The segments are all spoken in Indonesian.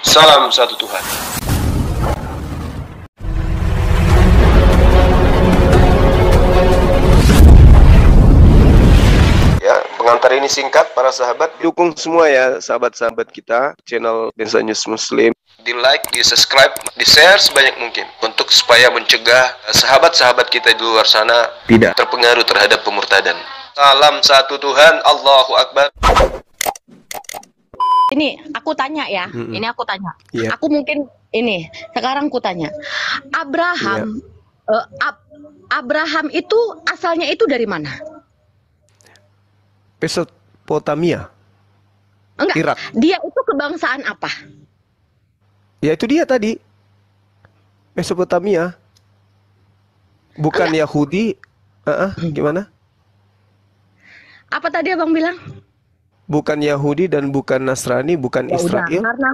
Salam satu Tuhan. Ya, pengantar ini singkat para sahabat. Dukung semua ya sahabat-sahabat kita channel Densa News Muslim. Di like, di subscribe, di share sebanyak mungkin untuk supaya mencegah sahabat-sahabat kita di luar sana tidak terpengaruh terhadap pemurtadan. Salam satu Tuhan, Allahu Akbar. Ini aku tanya ya, ini aku tanya. Yeah. Aku mungkin ini sekarang aku tanya. Abraham, Abraham itu asalnya itu dari mana? Mesopotamia. Enggak. Irak. Dia itu kebangsaan apa? Ya itu dia tadi. Mesopotamia. Bukan Enggak. Yahudi. Gimana? Apa tadi abang bilang? Bukan Yahudi dan bukan Nasrani, bukan Ya udah, Israel. karena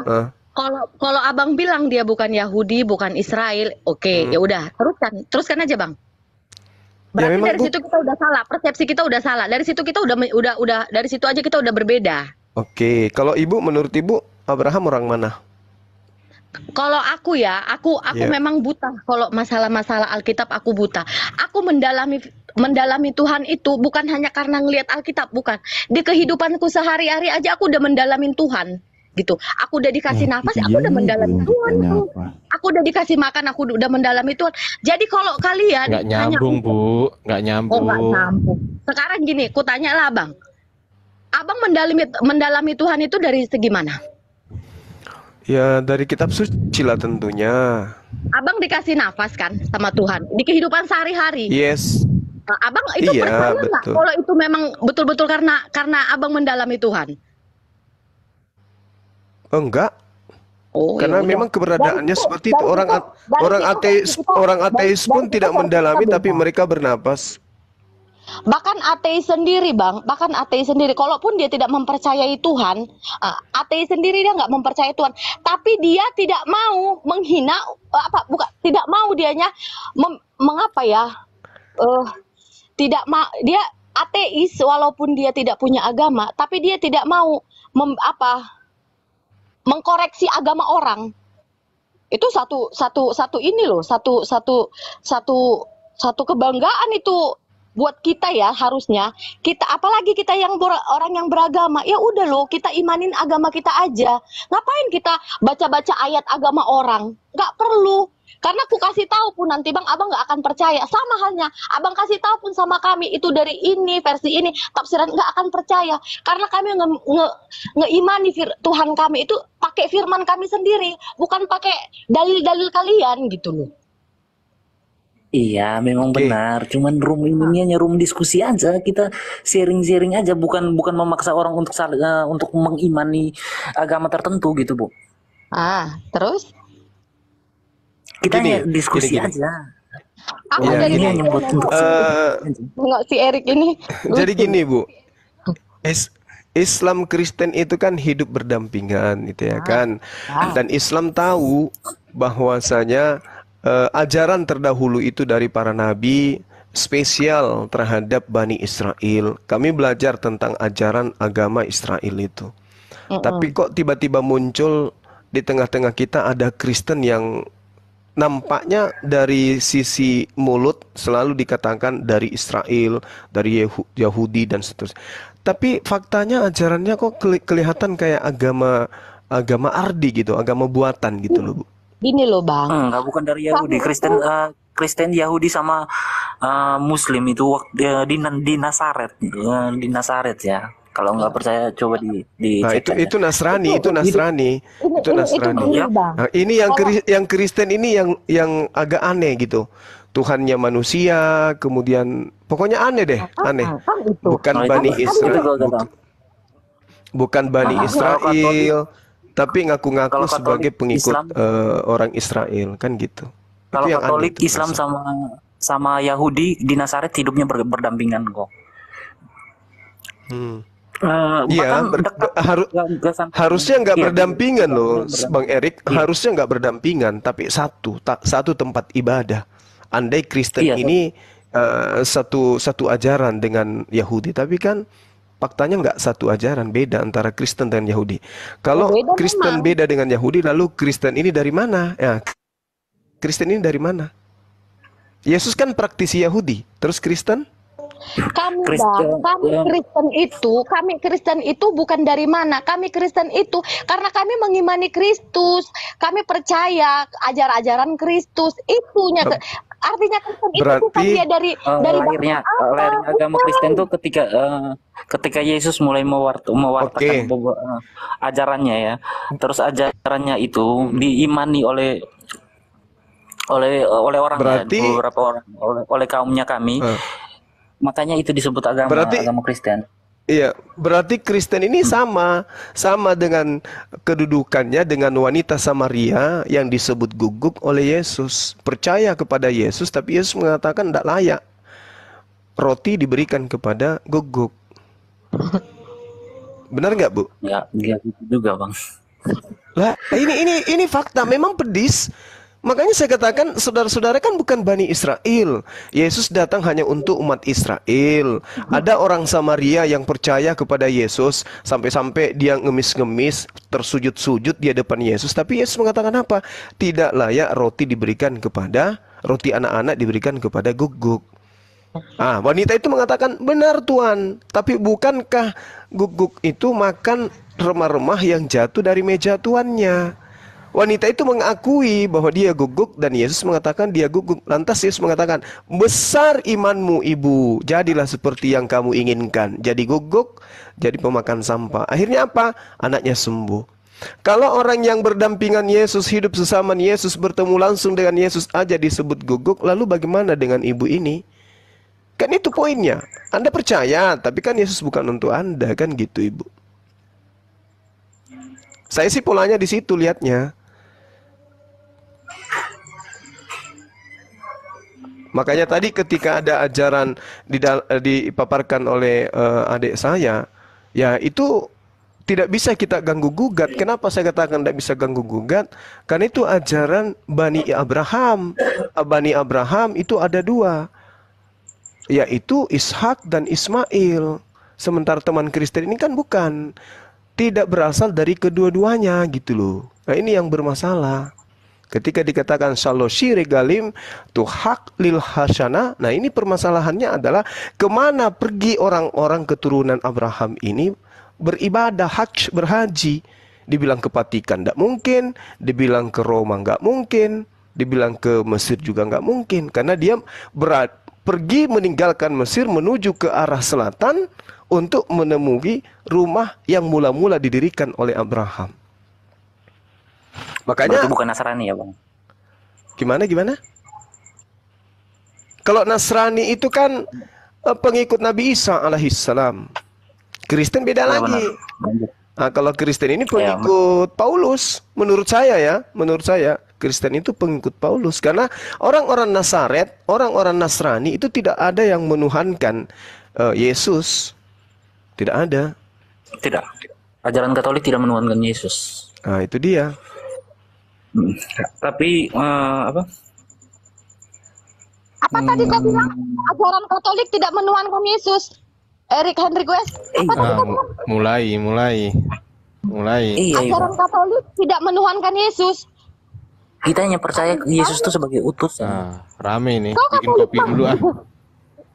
kalau abang bilang dia bukan Yahudi, bukan Israel, oke, ya udah, teruskan aja bang. Berarti memang dari situ kita udah salah, persepsi kita udah salah. Dari situ kita udah dari situ aja kita udah berbeda. Oke, kalau ibu, menurut ibu Abraham orang mana? Kalau aku ya, aku memang buta. Kalau masalah-masalah Alkitab aku buta. Aku mendalami Tuhan itu bukan hanya karena ngelihat Alkitab, bukan. Di kehidupanku sehari-hari aja aku udah mendalamin Tuhan, gitu. Aku udah dikasih nafas, aku udah mendalami Tuhan. Aku udah dikasih makan, aku udah mendalami Tuhan. Jadi kalau kalian nggak nyambung, Bu, nggak nyambung. Oh, nggak nyambung. Sekarang gini, ku tanya lah, Bang. Abang mendalami Tuhan itu dari segi mana? Ya dari kitab suci lah tentunya. Abang dikasih nafas kan sama Tuhan di kehidupan sehari-hari. Yes. Nah, abang itu percaya nggak betul. kalau itu memang betul-betul karena abang mendalami Tuhan? Enggak. Oh, karena ya memang keberadaannya seperti itu. Orang ateis pun tidak mendalami, tapi mereka bernapas. Bahkan ateis sendiri, Bang, kalaupun dia tidak mempercayai Tuhan, ateis sendiri dia nggak mempercayai Tuhan, tapi dia tidak mau menghina, tidak mau dianya dia ateis walaupun dia tidak punya agama, tapi dia tidak mau mengkoreksi agama orang. Itu satu ini loh, satu kebanggaan itu buat kita ya. Harusnya kita, apalagi kita yang orang yang beragama, ya udah loh, kita imanin agama kita aja. Ngapain kita baca-baca ayat agama orang? Nggak perlu. Karena aku kasih tahu pun nanti Bang, abang nggak akan percaya. Sama halnya, abang kasih tahu pun sama kami itu dari ini, versi ini, tafsiran, nggak akan percaya. Karena kami ngeimani Tuhan kami itu pakai firman kami sendiri, bukan pakai dalil-dalil kalian gitu loh. Iya, memang benar. Cuman room ini hanya room diskusi aja. Kita sharing-sharing aja, bukan memaksa orang untuk mengimani agama tertentu gitu, Bu. Terus? Kita hanya diskusi aja. Aku dari ini hanya buat untuk si Erik ini. Jadi gini, Bu. Islam Kristen itu kan hidup berdampingan, gitu ya kan. Dan Islam tahu bahwasanya ajaran terdahulu itu dari para nabi spesial terhadap Bani Israel. Kami belajar tentang ajaran agama Israel itu. Tapi kok tiba-tiba muncul di tengah-tengah kita ada Kristen yang nampaknya dari sisi mulut selalu dikatakan dari Israel, dari Yahudi dan seterusnya. Tapi faktanya ajarannya kok kelihatan kayak agama ardi gitu, agama buatan gitu loh, Bu. Gini loh, Bang. Enggak, bukan dari Yahudi. Kristen Yahudi sama Muslim itu di Nazaret, di Nazaret ya. Kalau nggak percaya coba di Nah, itu Nasrani, itu Nasrani. Ya. Nah, ini yang Kristen ini yang agak aneh gitu. Tuhannya manusia, kemudian pokoknya aneh deh, aneh. Bukan Bani Israel, bukan Bani Israel, tapi ngaku-ngaku sebagai pengikut orang Israel, kan gitu. Kalau Katolik, Islam sama Yahudi di Nazaret hidupnya berdampingan kok. Iya, harusnya nggak berdampingan loh, Bang Erik. Harusnya nggak berdampingan, tapi satu tempat ibadah. Andai Kristen ini satu ajaran dengan Yahudi, tapi kan faktanya nggak satu ajaran, beda antara Kristen dan Yahudi. Kalau beda Kristen memang. beda dengan Yahudi, lalu Kristen ini dari mana? Ya, Kristen ini dari mana? Yesus kan praktisi Yahudi, terus Kristen? Kami Kristen, kami Kristen itu bukan dari mana. Kami Kristen itu karena kami mengimani Kristus. Kami percaya ajaran Kristus. Itunya artinya Kristen itu bukan Berarti dia dari lahirnya agama Kristen tuh ketika Yesus mulai mewartakan ajarannya ya. Terus ajarannya itu diimani oleh orang Berarti- ya, beberapa orang, oleh kaumnya kami. Makanya itu disebut agama Kristen. Iya, berarti Kristen ini sama dengan kedudukannya dengan wanita Samaria yang disebut guguk oleh Yesus. Percaya kepada Yesus, tapi Yesus mengatakan tidak layak roti diberikan kepada guguk. Benar nggak, Bu? Ya, gitu juga, Bang. Lah, ini fakta, memang pedis. Makanya saya katakan, saudara-saudara kan bukan Bani Israel. Yesus datang hanya untuk umat Israel. Ada orang Samaria yang percaya kepada Yesus, sampai-sampai dia ngemis-ngemis, tersujud-sujud di hadapan Yesus. Tapi Yesus mengatakan apa? Tidak layak roti anak-anak diberikan kepada guguk. Wanita itu mengatakan, benar Tuhan, tapi bukankah guguk itu makan remah-remah yang jatuh dari meja tuannya? Wanita itu mengakui bahwa dia guguk dan Yesus mengatakan dia guguk. Lantas Yesus mengatakan, besar imanmu ibu, jadilah seperti yang kamu inginkan. Jadi guguk, jadi pemakan sampah. Akhirnya apa? Anaknya sembuh. Kalau orang yang berdampingan Yesus, hidup sesama Yesus, bertemu langsung dengan Yesus aja disebut guguk, lalu bagaimana dengan ibu ini? Kan itu poinnya. Anda percaya, tapi kan Yesus bukan untuk Anda, kan gitu Ibu. Saya sih polanya di situ lihatnya. Makanya tadi ketika ada ajaran dipaparkan oleh adik saya, ya itu tidak bisa kita ganggu gugat. Kenapa saya katakan tidak bisa ganggu gugat? Karena itu ajaran Bani Abraham. Bani Abraham itu ada dua, yaitu Ishak dan Ismail. Sementara teman Kristen ini kan bukan, tidak berasal dari kedua-duanya gitu loh. Nah ini yang bermasalah. Ketika dikatakan shaloshi regalim tuhak lil hasana, nah ini permasalahannya adalah kemana pergi orang-orang keturunan Abraham ini beribadah, berhaji. Dibilang ke Vatikan tidak mungkin, dibilang ke Roma nggak mungkin, dibilang ke Mesir juga nggak mungkin, karena dia pergi meninggalkan Mesir menuju ke arah selatan untuk menemui rumah yang mula-mula didirikan oleh Abraham. Makanya berarti bukan Nasrani ya, Bang? Gimana? Kalau Nasrani itu kan pengikut Nabi Isa alaihissalam. Kristen beda lagi. Nah, kalau Kristen ini pengikut Paulus, menurut saya Kristen itu pengikut Paulus, karena orang-orang Nazaret, orang-orang Nasrani itu tidak ada yang menuhankan Yesus. Tidak ada. Tidak. Ajaran Katolik tidak menuhankan Yesus. Nah, itu dia. Tapi apa tadi kau bilang ajaran Katolik tidak menuhankan Yesus? Erik Hendrik West. Mulai. Iya, Ajaran Katolik tidak menuhankan Yesus. Kita hanya percaya Yesus itu sebagai utusan. Rame nih, Kau bikin Katolik kopi dulu ah.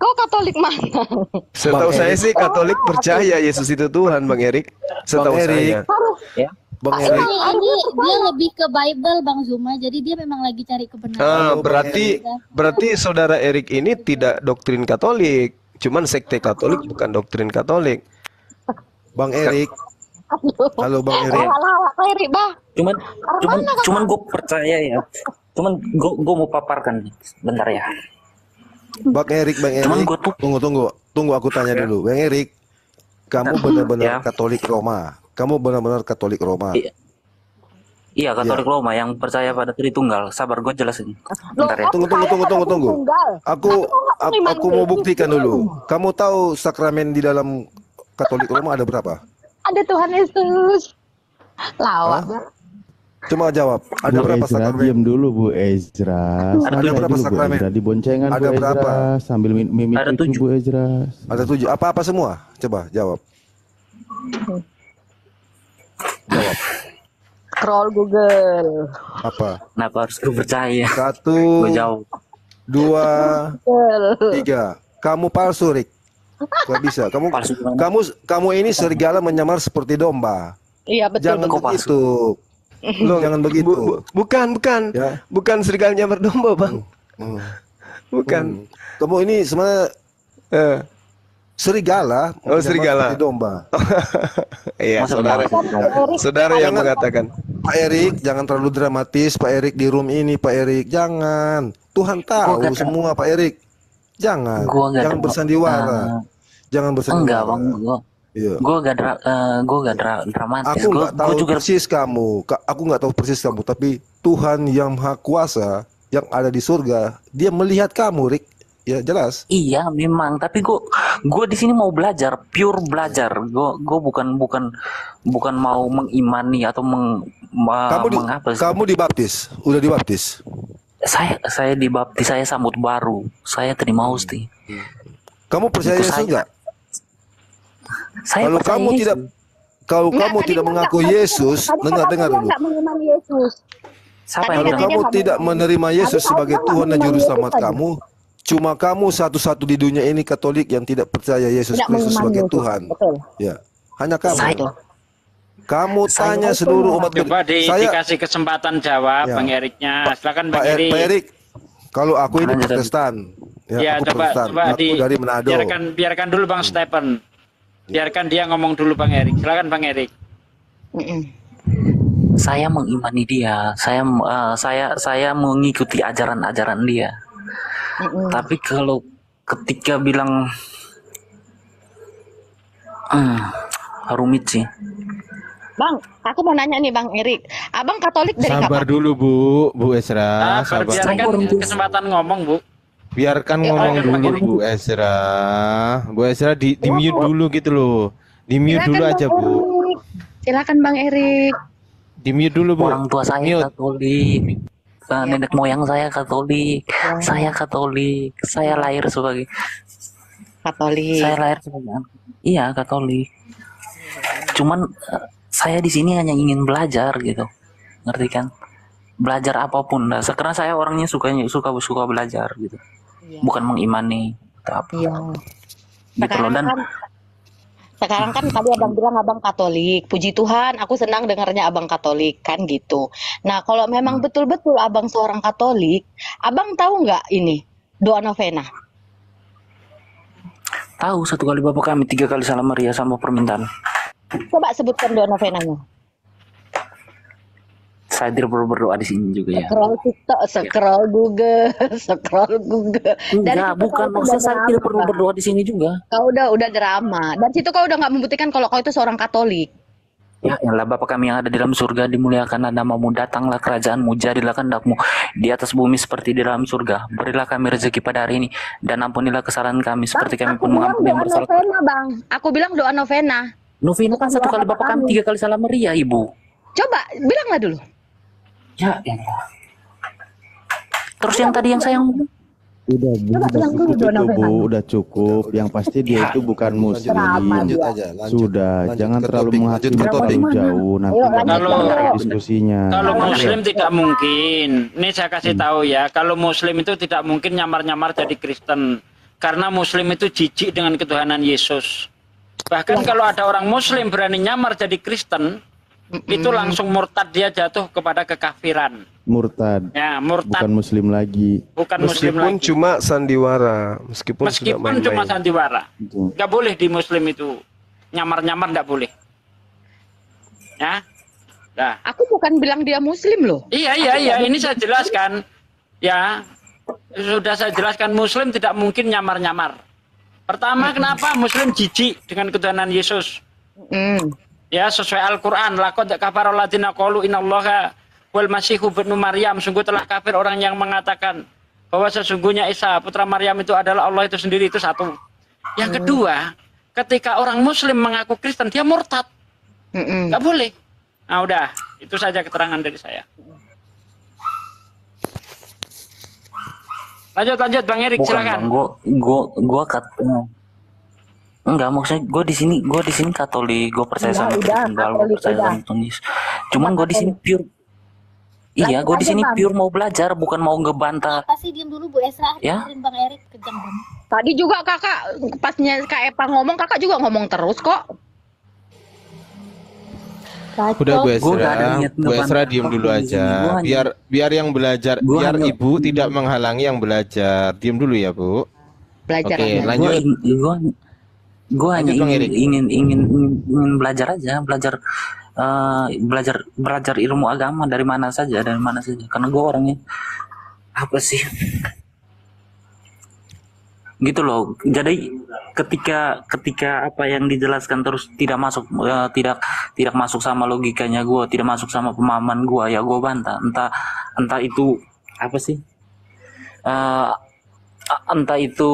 Kau Katolik mana? Setahu saya sih Katolik percaya Yesus itu Tuhan, Bang Erik. Setahu saya. Ya. Bang Ini- Erik, ini dia lebih ke Bible Bang Zuma, jadi dia memang lagi cari kebenaran. Berarti saudara Erik ini tidak doktrin Katolik, cuman sekte Katolik bukan doktrin Katolik. Bang Erik. Halo Bang Erik. Pak Erik, Bah. Cuman gue percaya ya. Cuman gue mau paparkan bentar ya. Bang Erik. Cuman gua tuh- Tunggu aku tanya dulu. Bang Erik, kamu benar-benar Ya. Katolik Roma. Kamu benar-benar Katolik Roma. Iya, Katolik Roma yang percaya pada Tritunggal. Sabar, gue jelasin. Bentar ya. Tunggu. Aku mau buktikan dulu. Kamu tahu sakramen di dalam Katolik Roma ada berapa? Ada Tuhan Yesus. Lawak. Bah. Cuma jawab. Ada Bu berapa Ezra, sakramen? diam dulu Bu Ezra. Ada Santai berapa dulu, Bu sakramen? Ezra. Di boncengan Ada Bu Ezra. berapa? Sambil mimik Ada cucu 7. Bu Ezra. Ada 7. Apa-apa semua? Coba jawab. Jawab. Scroll Google. Apa? Kenapa harus gue percaya? 1, Gue jauh. 2, Google. 3. Kamu palsu, Rick. Gak bisa. Kamu Palsu gimana? kamu ini serigala menyamar seperti domba. Iya betul. Jangan Kok begitu. Loh, Jangan begitu. bukan, Ya. bukan serigalanya berdomba, Bang. Hmm. Bukan. Kamu ini sebenarnya Eh, serigala. Oh, menyamar serigala. seperti domba. Iya, Masa saudara. benar? Saudara yang mengatakan. Pak Erik, jangan terlalu dramatis. Pak Erik di room ini, Pak Erik, jangan. Tuhan tahu Gua gak semua, Pak Erik. Jangan. Gua gak Jangan bersandiwara. Jangan bersandiwara. Enggak bang, Iya. gue gak dramatis. Aku nggak tahu juga persis kamu. Aku nggak tahu persis kamu. Tapi Tuhan yang Maha Kuasa yang ada di surga, Dia melihat kamu, Rick. Ya jelas. iya memang. Tapi gue di sini mau belajar, pure belajar. Gue bukan mau mengimani atau mengapa sih. Kamu dibaptis, udah dibaptis. Saya dibaptis, saya sambut baru, saya terima usti. Kamu percaya Itu Yesus saya. enggak? Saya Kalau percaya kamu Yesus. tidak Kalau kamu tidak mengaku Yesus, dengar dulu. Enggak mengimani Yesus. Siapa Kalau yang bilang? kamu tidak menerima Yesus sebagai Tuhan dan Juru Selamat kamu, cuma kamu satu-satu di dunia ini Katolik yang tidak percaya Yesus Tidak Kristus mengimani sebagai Yesus. Tuhan. Betul. Ya, hanya kamu. Saya- Kamu tanya seluruh umat Coba dikasih kesempatan jawab, Ya. Bang Eriknya. Silakan Pak Bang Erik. Erik, kalau aku ini Lanjut. Protestan, Ya, aku coba Protestan. Aku dari Manado. biarkan dulu Bang Stephen. Biarkan dia ngomong dulu Bang Erik. Silakan Bang Erik. Saya mengimani dia, saya mengikuti ajaran-ajaran dia. Tapi kalau ketika bilang rumit sih. Bang, aku mau nanya nih Bang Erik. Abang Katolik dari Sabar kapan? dulu Bu Ezra, sabar. Biarkan kesempatan ngomong, Bu. Biarkan ngomong dulu Bu Ezra. Bu Ezra di mute dulu gitu loh. Di mute dulu Silakan, aja Bang Bu. Erik. Silakan Bang Erik. Di mute dulu Bu. Orang tua saya Mute. Katolik, nenek moyang saya Katolik, saya Katolik, saya lahir sebagai Katolik. iya Katolik. Cuman saya di sini hanya ingin belajar gitu, ngerti kan? Belajar apapun. Nah, sekarang saya orangnya suka belajar gitu, Iya. bukan mengimani atau apa. Iya. Gitu loh. Dan Sekarang kan tadi abang bilang abang Katolik. Puji Tuhan, aku senang dengarnya abang Katolik kan gitu. Nah, kalau memang betul-betul abang seorang Katolik, abang tahu nggak ini doa novena? tahu 1 kali Bapa Kami, 3 kali Salam Maria sama permintaan. Coba sebutkan doa novenanya. Saya tidak perlu berdoa di sini juga ya. Scroll TikTok, scroll Google, scroll Google. Enggak, situ bukan. kau Maksud udah saya tidak drama. perlu berdoa di sini juga. Kau udah drama. Dan situ kau udah nggak membuktikan kalau kau itu seorang Katolik. Ya, Allah Bapa Kami yang ada di dalam surga, dimuliakanlah namamu, datanglah kerajaanmu, jadilah kehendakmu di atas bumi seperti di dalam surga. Berilah kami rezeki pada hari ini, dan ampunilah kesalahan kami seperti kami Aku pun bilang mengampuni yang doa bersalah. novena, Bang. Aku bilang doa novena. Novena kan 1 kali Bapa Kami, 3 kali Salam Maria, Ibu. Coba bilanglah dulu. Ya, ya. Terus yang tadi yang saya ngomong, Udah Bu, Coba bilang dulu cukup doa itu novena. Bu, udah cukup. Yang pasti dia itu bukan muslim. Lanjut aja, Sudah, lanjut jangan ke terlalu topik, menghakimi lanjut ke terlalu topik. jauh. Nanti Ayo, nggak lanjut, bisa lanjut. diskusinya. Kalau Muslim tidak mungkin. Ini saya kasih tahu ya, kalau Muslim itu tidak mungkin nyamar-nyamar jadi Kristen. Karena Muslim itu jijik dengan ketuhanan Yesus. Bahkan kalau ada orang Muslim berani nyamar jadi Kristen, itu langsung murtad, dia jatuh kepada kekafiran. Murtad, Ya, murtad, bukan muslim lagi. bukan Muslim Meskipun lagi. cuma sandiwara, meskipun sudah Meskipun cuma main-main. sandiwara. Gitu. Nggak boleh di Muslim itu. Nyamar-nyamar nggak boleh. Ya. Nah. Aku bukan bilang dia Muslim loh. Iya, ini saya jelaskan. Ya, sudah saya jelaskan, Muslim tidak mungkin nyamar-nyamar. Pertama, kenapa Muslim jijik dengan ketuhanan Yesus? Ya, sesuai Al-Quran. Laqad kafara alladziina qalu innallaha wal masihu ibnu Maryam. Sungguh telah kafir orang yang mengatakan bahwa sesungguhnya Isa putra Maryam itu adalah Allah itu sendiri. Itu satu. Yang kedua, ketika orang Muslim mengaku Kristen, dia murtad. Nggak boleh. Nah, udah. Itu saja keterangan dari saya. Lanjut Bang Erik, bukan silakan. Bang, gua Enggak, maksudnya gue di sini Katolik, gue percaya sama Tunggal, gue percaya sama Tuhan Yesus. Cuman gue di sini pure. Iya, gue di sini pure mau belajar, bukan mau ngebantah. Apa sih, diam dulu Bu Esra, Ya. dengerin Bang Erik, kejam banget. Tadi juga kakak pasnya Kak Epa ngomong, kakak juga ngomong terus kok. Udah Bu Gua nggak ada Esra, niat Bu Esra ngebantah diem dulu apapun di sini. aja. Gua hanya- Biar yang belajar, Gua biar hanya- Ibu tidak menghalangi yang belajar. Diem dulu ya Bu. Belajar Oke, aja. lanjut. Gue hanya Lanjut, Bang Erik. ingin belajar aja, belajar ilmu agama dari mana saja. Karena gue orangnya apa sih? Gitu loh. Jadi ketika apa yang dijelaskan terus tidak masuk tidak masuk sama logikanya gue, tidak masuk sama pemahaman gue, ya gue bantah. Entah itu apa sih? Entah itu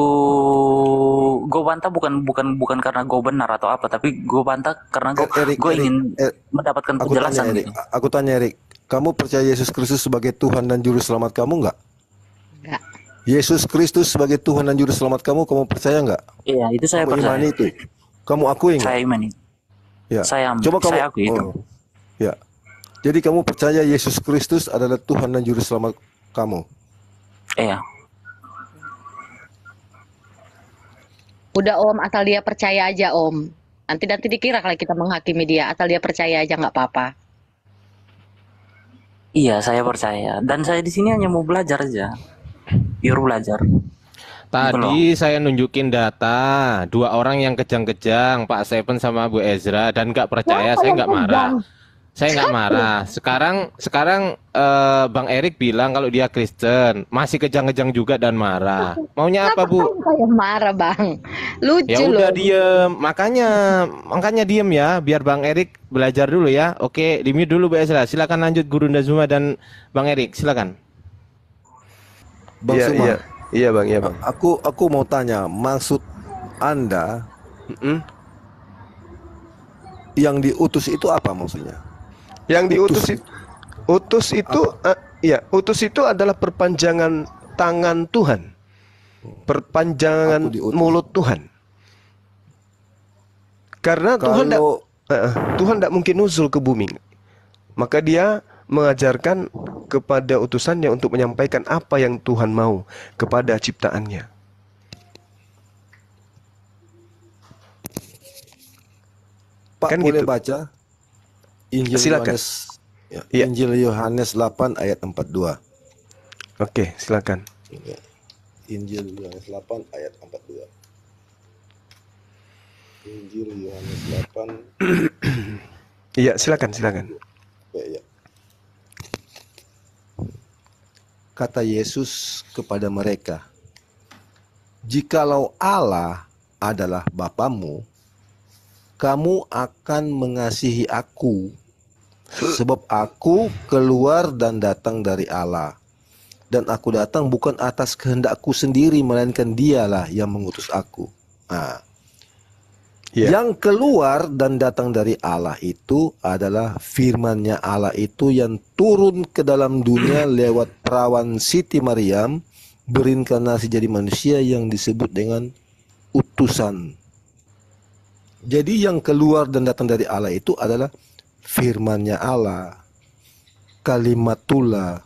gue bantah bukan karena gue benar atau apa, tapi gue bantah karena Erik, gue ingin Erik, mendapatkan Aku tanya penjelasan Erik, gitu. aku tanya Erik, kamu percaya Yesus Kristus sebagai Tuhan dan Juru Selamat kamu nggak? Enggak. Yesus Kristus sebagai Tuhan dan Juru Selamat kamu percaya nggak? Iya, itu saya Kamu percaya. imani itu? Kamu akui nggak? Saya imani. Ya. Saya Coba saya akui itu. Ya. Jadi kamu percaya Yesus Kristus adalah Tuhan dan Juru Selamat kamu? Iya. Udah Om, asal dia percaya aja Om. Nanti dikira kalau kita menghakimi dia, asal dia percaya aja nggak apa-apa. Iya, saya percaya. Dan saya di sini hanya mau belajar aja. Pure belajar. Tadi saya nunjukin data 2 orang yang kejang-kejang, Pak Seven sama Bu Ezra, dan nggak percaya. Saya nggak marah. Saya nggak marah. Sekarang Bang Erik bilang kalau dia Kristen, masih kejang-kejang juga dan marah. Maunya apa Bu? Kayak marah Bang. Lucu Ya loh. udah diem. Makanya diem ya, biar Bang Erik belajar dulu ya. Oke, di mute dulu Bu Ezra. Silakan lanjut Guru Ndazuma dan Bang Erik. Silakan. Bang Iya, Suma, iya. Iya Bang, iya Bang. aku mau tanya, maksud Anda Mm-mm. yang diutus itu apa maksudnya? Yang diutus utus itu adalah perpanjangan tangan Tuhan. Perpanjangan Aku diutus. mulut Tuhan. Karena Tuhan Kalau tidak mungkin nuzul ke bumi. Maka dia mengajarkan kepada utusannya untuk menyampaikan apa yang Tuhan mau kepada ciptaannya. Pak Kan boleh gitu. baca Injil Silakan. Yohanes, ya, Iya. Injil Yohanes 8 ayat 42. Oke, silakan. Ya. Injil Yohanes 8 ayat 42. Injil Yohanes 8 Iya, silakan. ya. Kata Yesus kepada mereka, "Jikalau Allah adalah Bapamu, kamu akan mengasihi aku, sebab aku keluar dan datang dari Allah. Dan aku datang bukan atas kehendakku sendiri, melainkan Dialah yang mengutus aku." Nah, Iya. yang keluar dan datang dari Allah itu adalah firman-Nya Allah itu yang turun ke dalam dunia lewat perawan Siti Maryam, berinkarnasi jadi manusia yang disebut dengan utusan. Jadi yang keluar dan datang dari Allah itu adalah firman-Nya Allah, kalimatullah.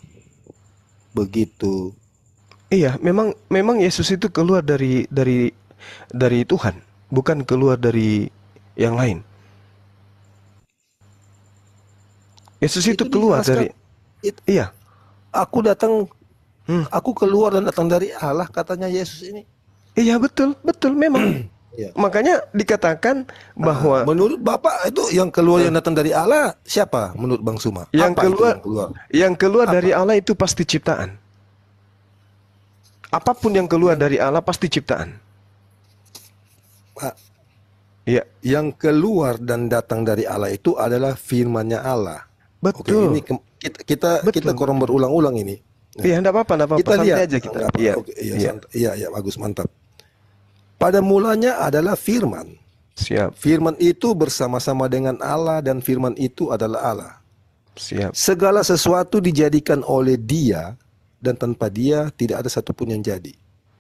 Begitu. Iya, memang Yesus itu keluar dari Tuhan, bukan keluar dari yang lain. Yesus itu keluar dijelaskan. dari iya. Aku datang, aku keluar dan datang dari Allah, katanya Yesus ini. Iya, betul memang. Ya. Makanya dikatakan bahwa Menurut Bapak itu yang keluar yang datang dari Allah siapa? Menurut Bang Suma? yang Apa itu keluar yang keluar? dari Allah itu pasti ciptaan. Apapun yang keluar dari Allah pasti ciptaan. Pak, Iya, yang keluar dan datang dari Allah itu adalah firman-Nya Allah. Oke, betul. ini kita kurang berulang-ulang ini. Iya, enggak apa-apa, Kita santai lihat aja kita. Nggak apa, Iya. oke, iya, Iya. iya, bagus, mantap. Pada mulanya adalah firman. Siap, Firman itu bersama-sama dengan Allah dan firman itu adalah Allah. siap. Segala sesuatu dijadikan oleh Dia dan tanpa Dia tidak ada satupun yang jadi.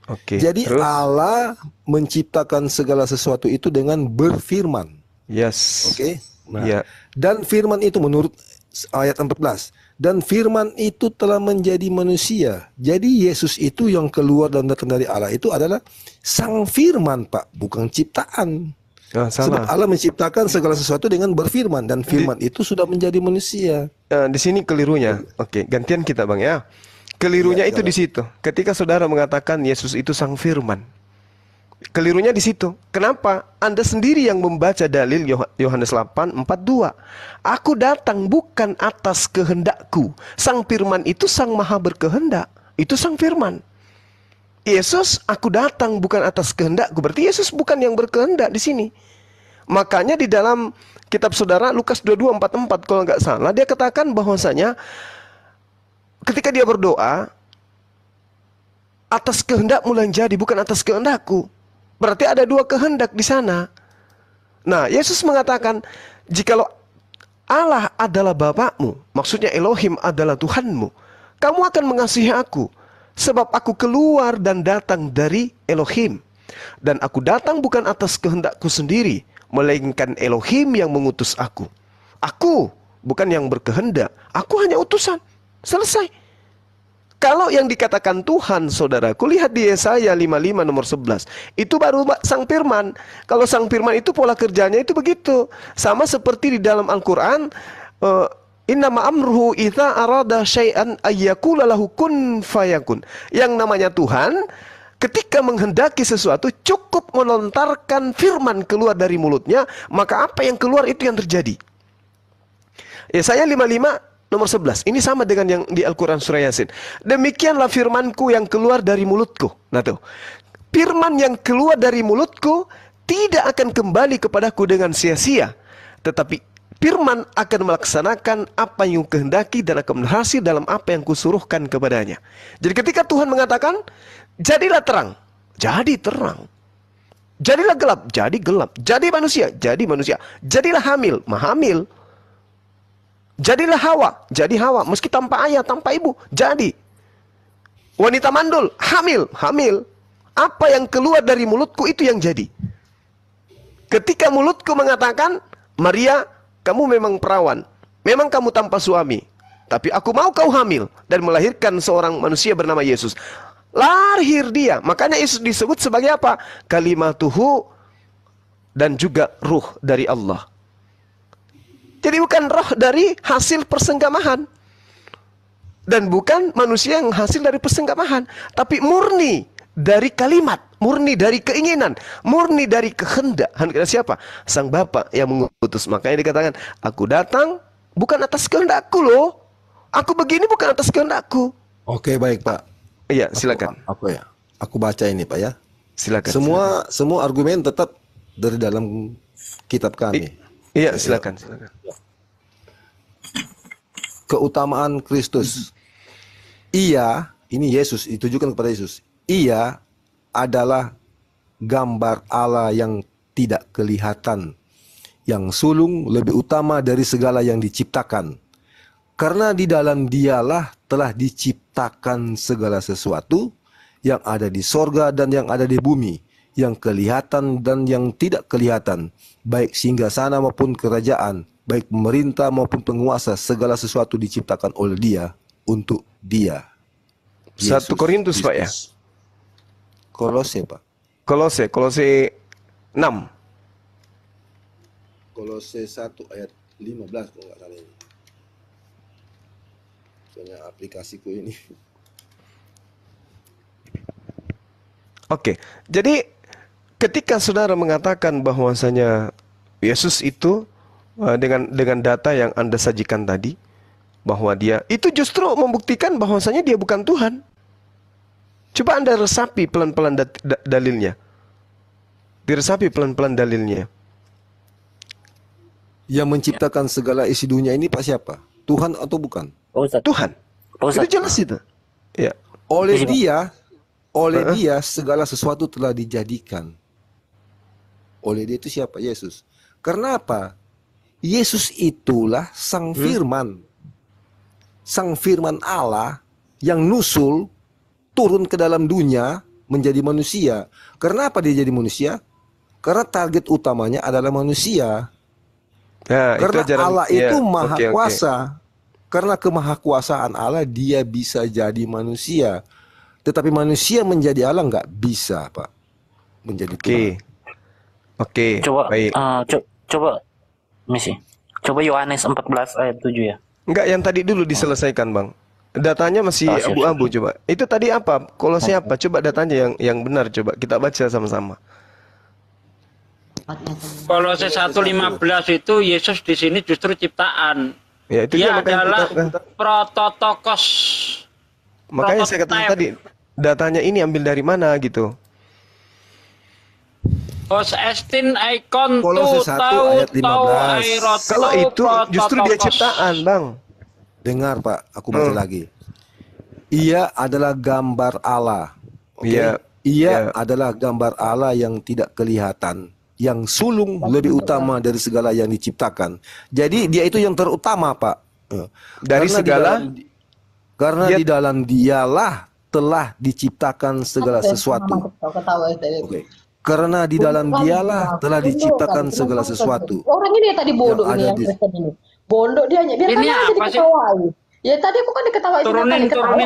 Oke. Jadi Terus? Allah menciptakan segala sesuatu itu dengan berfirman. Yes. Oke. Nah, Ya. dan firman itu menurut ayat 14, dan firman itu telah menjadi manusia. Jadi Yesus itu yang keluar dan datang dari Allah itu adalah sang firman, Pak, bukan ciptaan. Ah, Sebab salah. Allah menciptakan segala sesuatu dengan berfirman, dan firman itu sudah menjadi manusia. Di sini kelirunya. Oke, gantian kita Bang ya. Kelirunya Iya, itu di situ. Ketika saudara mengatakan Yesus itu sang firman. Kelirunya di situ. Kenapa? Anda sendiri yang membaca dalil Yohanes 8:42. Aku datang bukan atas kehendakku. Sang firman itu sang maha berkehendak. Itu sang firman. Yesus, aku datang bukan atas kehendakku. Berarti Yesus bukan yang berkehendak di sini. Makanya di dalam kitab saudara Lukas 22:44 kalau nggak salah dia katakan bahwasanya ketika dia berdoa atas kehendakmu yang jadi bukan atas kehendakku. Berarti ada dua kehendak di sana. Nah, Yesus mengatakan jikalau Allah adalah Bapakmu, maksudnya Elohim adalah Tuhanmu, kamu akan mengasihi aku. Sebab aku keluar dan datang dari Elohim. Dan aku datang bukan atas kehendakku sendiri, melainkan Elohim yang mengutus aku. Aku bukan yang berkehendak, aku hanya utusan. Selesai. Kalau yang dikatakan Tuhan, saudaraku, lihat di Yesaya 55 nomor 11. Itu baru sang firman. Kalau sang firman itu pola kerjanya itu begitu. Sama seperti di dalam Al-Quran, innama amruhu idza arada syai'an ayyakula lahu kun fayakun. Yang namanya Tuhan ketika menghendaki sesuatu cukup melontarkan firman keluar dari mulutnya, maka apa yang keluar itu yang terjadi. Yesaya 55 nomor 11. Ini sama dengan yang di Al-Quran surah Yasin. Demikianlah firmanku yang keluar dari mulutku. Nah tuh, firman yang keluar dari mulutku tidak akan kembali kepadaku dengan sia-sia, tetapi firman akan melaksanakan apa yang kehendaki dan akan berhasil dalam apa yang kusuruhkan kepadanya. Jadi ketika Tuhan mengatakan, jadilah terang, jadi terang. Jadilah gelap, jadi gelap. Jadi manusia, jadi manusia. Jadilah hamil, hamil. Jadilah Hawa, jadi Hawa. Meski tanpa ayah, tanpa ibu, jadi. Wanita mandul, hamil, hamil. Apa yang keluar dari mulutku itu yang jadi. Ketika mulutku mengatakan, Maria, kamu memang perawan, memang kamu tanpa suami, tapi aku mau kau hamil dan melahirkan seorang manusia bernama Yesus. Lahir dia. Makanya Yesus disebut sebagai apa? Kalimatuhu dan juga ruh dari Allah. Jadi bukan roh dari hasil persenggamahan dan bukan manusia yang hasil dari persenggamahan, tapi murni dari kalimat, murni dari keinginan, murni dari kehendak. Hendak siapa? Sang Bapa yang mengutus. Makanya dikatakan, aku datang bukan atas kehendakku loh. Aku begini bukan atas kehendakku. Oke, baik Pak. Iya, silakan. Aku baca ini Pak ya. Silakan. Semua argumen tetap dari dalam kitab kami. Iya, silakan. Keutamaan Kristus. Ia, ini Yesus, ditujukan kepada Yesus. Ia adalah gambar Allah yang tidak kelihatan, yang sulung lebih utama dari segala yang diciptakan. Karena di dalam Dialah telah diciptakan segala sesuatu yang ada di sorga dan yang ada di bumi, yang kelihatan dan yang tidak kelihatan, baik singgasana maupun kerajaan, baik pemerintah maupun penguasa, segala sesuatu diciptakan oleh Dia untuk Dia. 1 Korintus Pak ya? Kolose Pak. Kolose 6. Kolose 1 ayat 15 kalau nggak salah ini. Soalnya aplikasiku ini. Oke, jadi ketika saudara mengatakan bahwasanya Yesus itu dengan data yang Anda sajikan tadi, bahwa dia itu justru membuktikan bahwasanya dia bukan Tuhan. Coba Anda resapi pelan-pelan dalilnya. Diresapi pelan-pelan dalilnya. Yang menciptakan segala isi dunia ini Pak siapa? Tuhan atau bukan? Tuhan. Itu jelas itu. Ya. Oleh Dia segala sesuatu telah dijadikan. Oleh Dia itu siapa? Yesus. Karena apa? Yesus itulah sang firman. Sang firman Allah yang nusul turun ke dalam dunia menjadi manusia. Karena apa dia jadi manusia? Karena target utamanya adalah manusia. Nah, itu Karena ajaran Allah ya. itu maha Oke, oke. kuasa. Karena kemahakuasaan Allah dia bisa jadi manusia. Tetapi manusia menjadi Allah nggak bisa, Pak. Menjadi Oke. Tuhan. Oke, Coba baik. coba misi. Coba Yohanes 14 ayat 7 ya. Enggak, yang tadi dulu diselesaikan, Bang. Datanya masih Oh, siap, abu-abu coba. Itu tadi apa? Kolose apa? Coba datanya yang benar coba kita baca sama-sama. Kolose 1:15 itu Yesus di sini justru ciptaan. Ya, itu dia Dia makanya adalah kita- prototokos. makanya saya katakan tadi datanya ini ambil dari mana gitu. Hos estin icon Kolose tu 1 tahu ayat 15. airoto Kalau itu justru dia prototokos. ciptaan, Bang. Dengar, Pak, aku baca lagi. Ia adalah gambar Allah. Oke? Iya. Ia Iya. adalah gambar Allah yang tidak kelihatan, yang sulung lebih utama dari segala yang diciptakan. Jadi dia itu yang terutama, Pak. Dari Karena segala karena dia- di dalam dialah telah diciptakan segala sesuatu. Oke. Karena di dalam dialah telah diciptakan segala sesuatu. Orang ini yang tadi bodoh Yang ini ada yang di- Kristen ini. Bodoh dia hanya biarkan Ini aja apa sih? diketawai. Ya tadi aku kan diketawain Turunin Esa. kenapa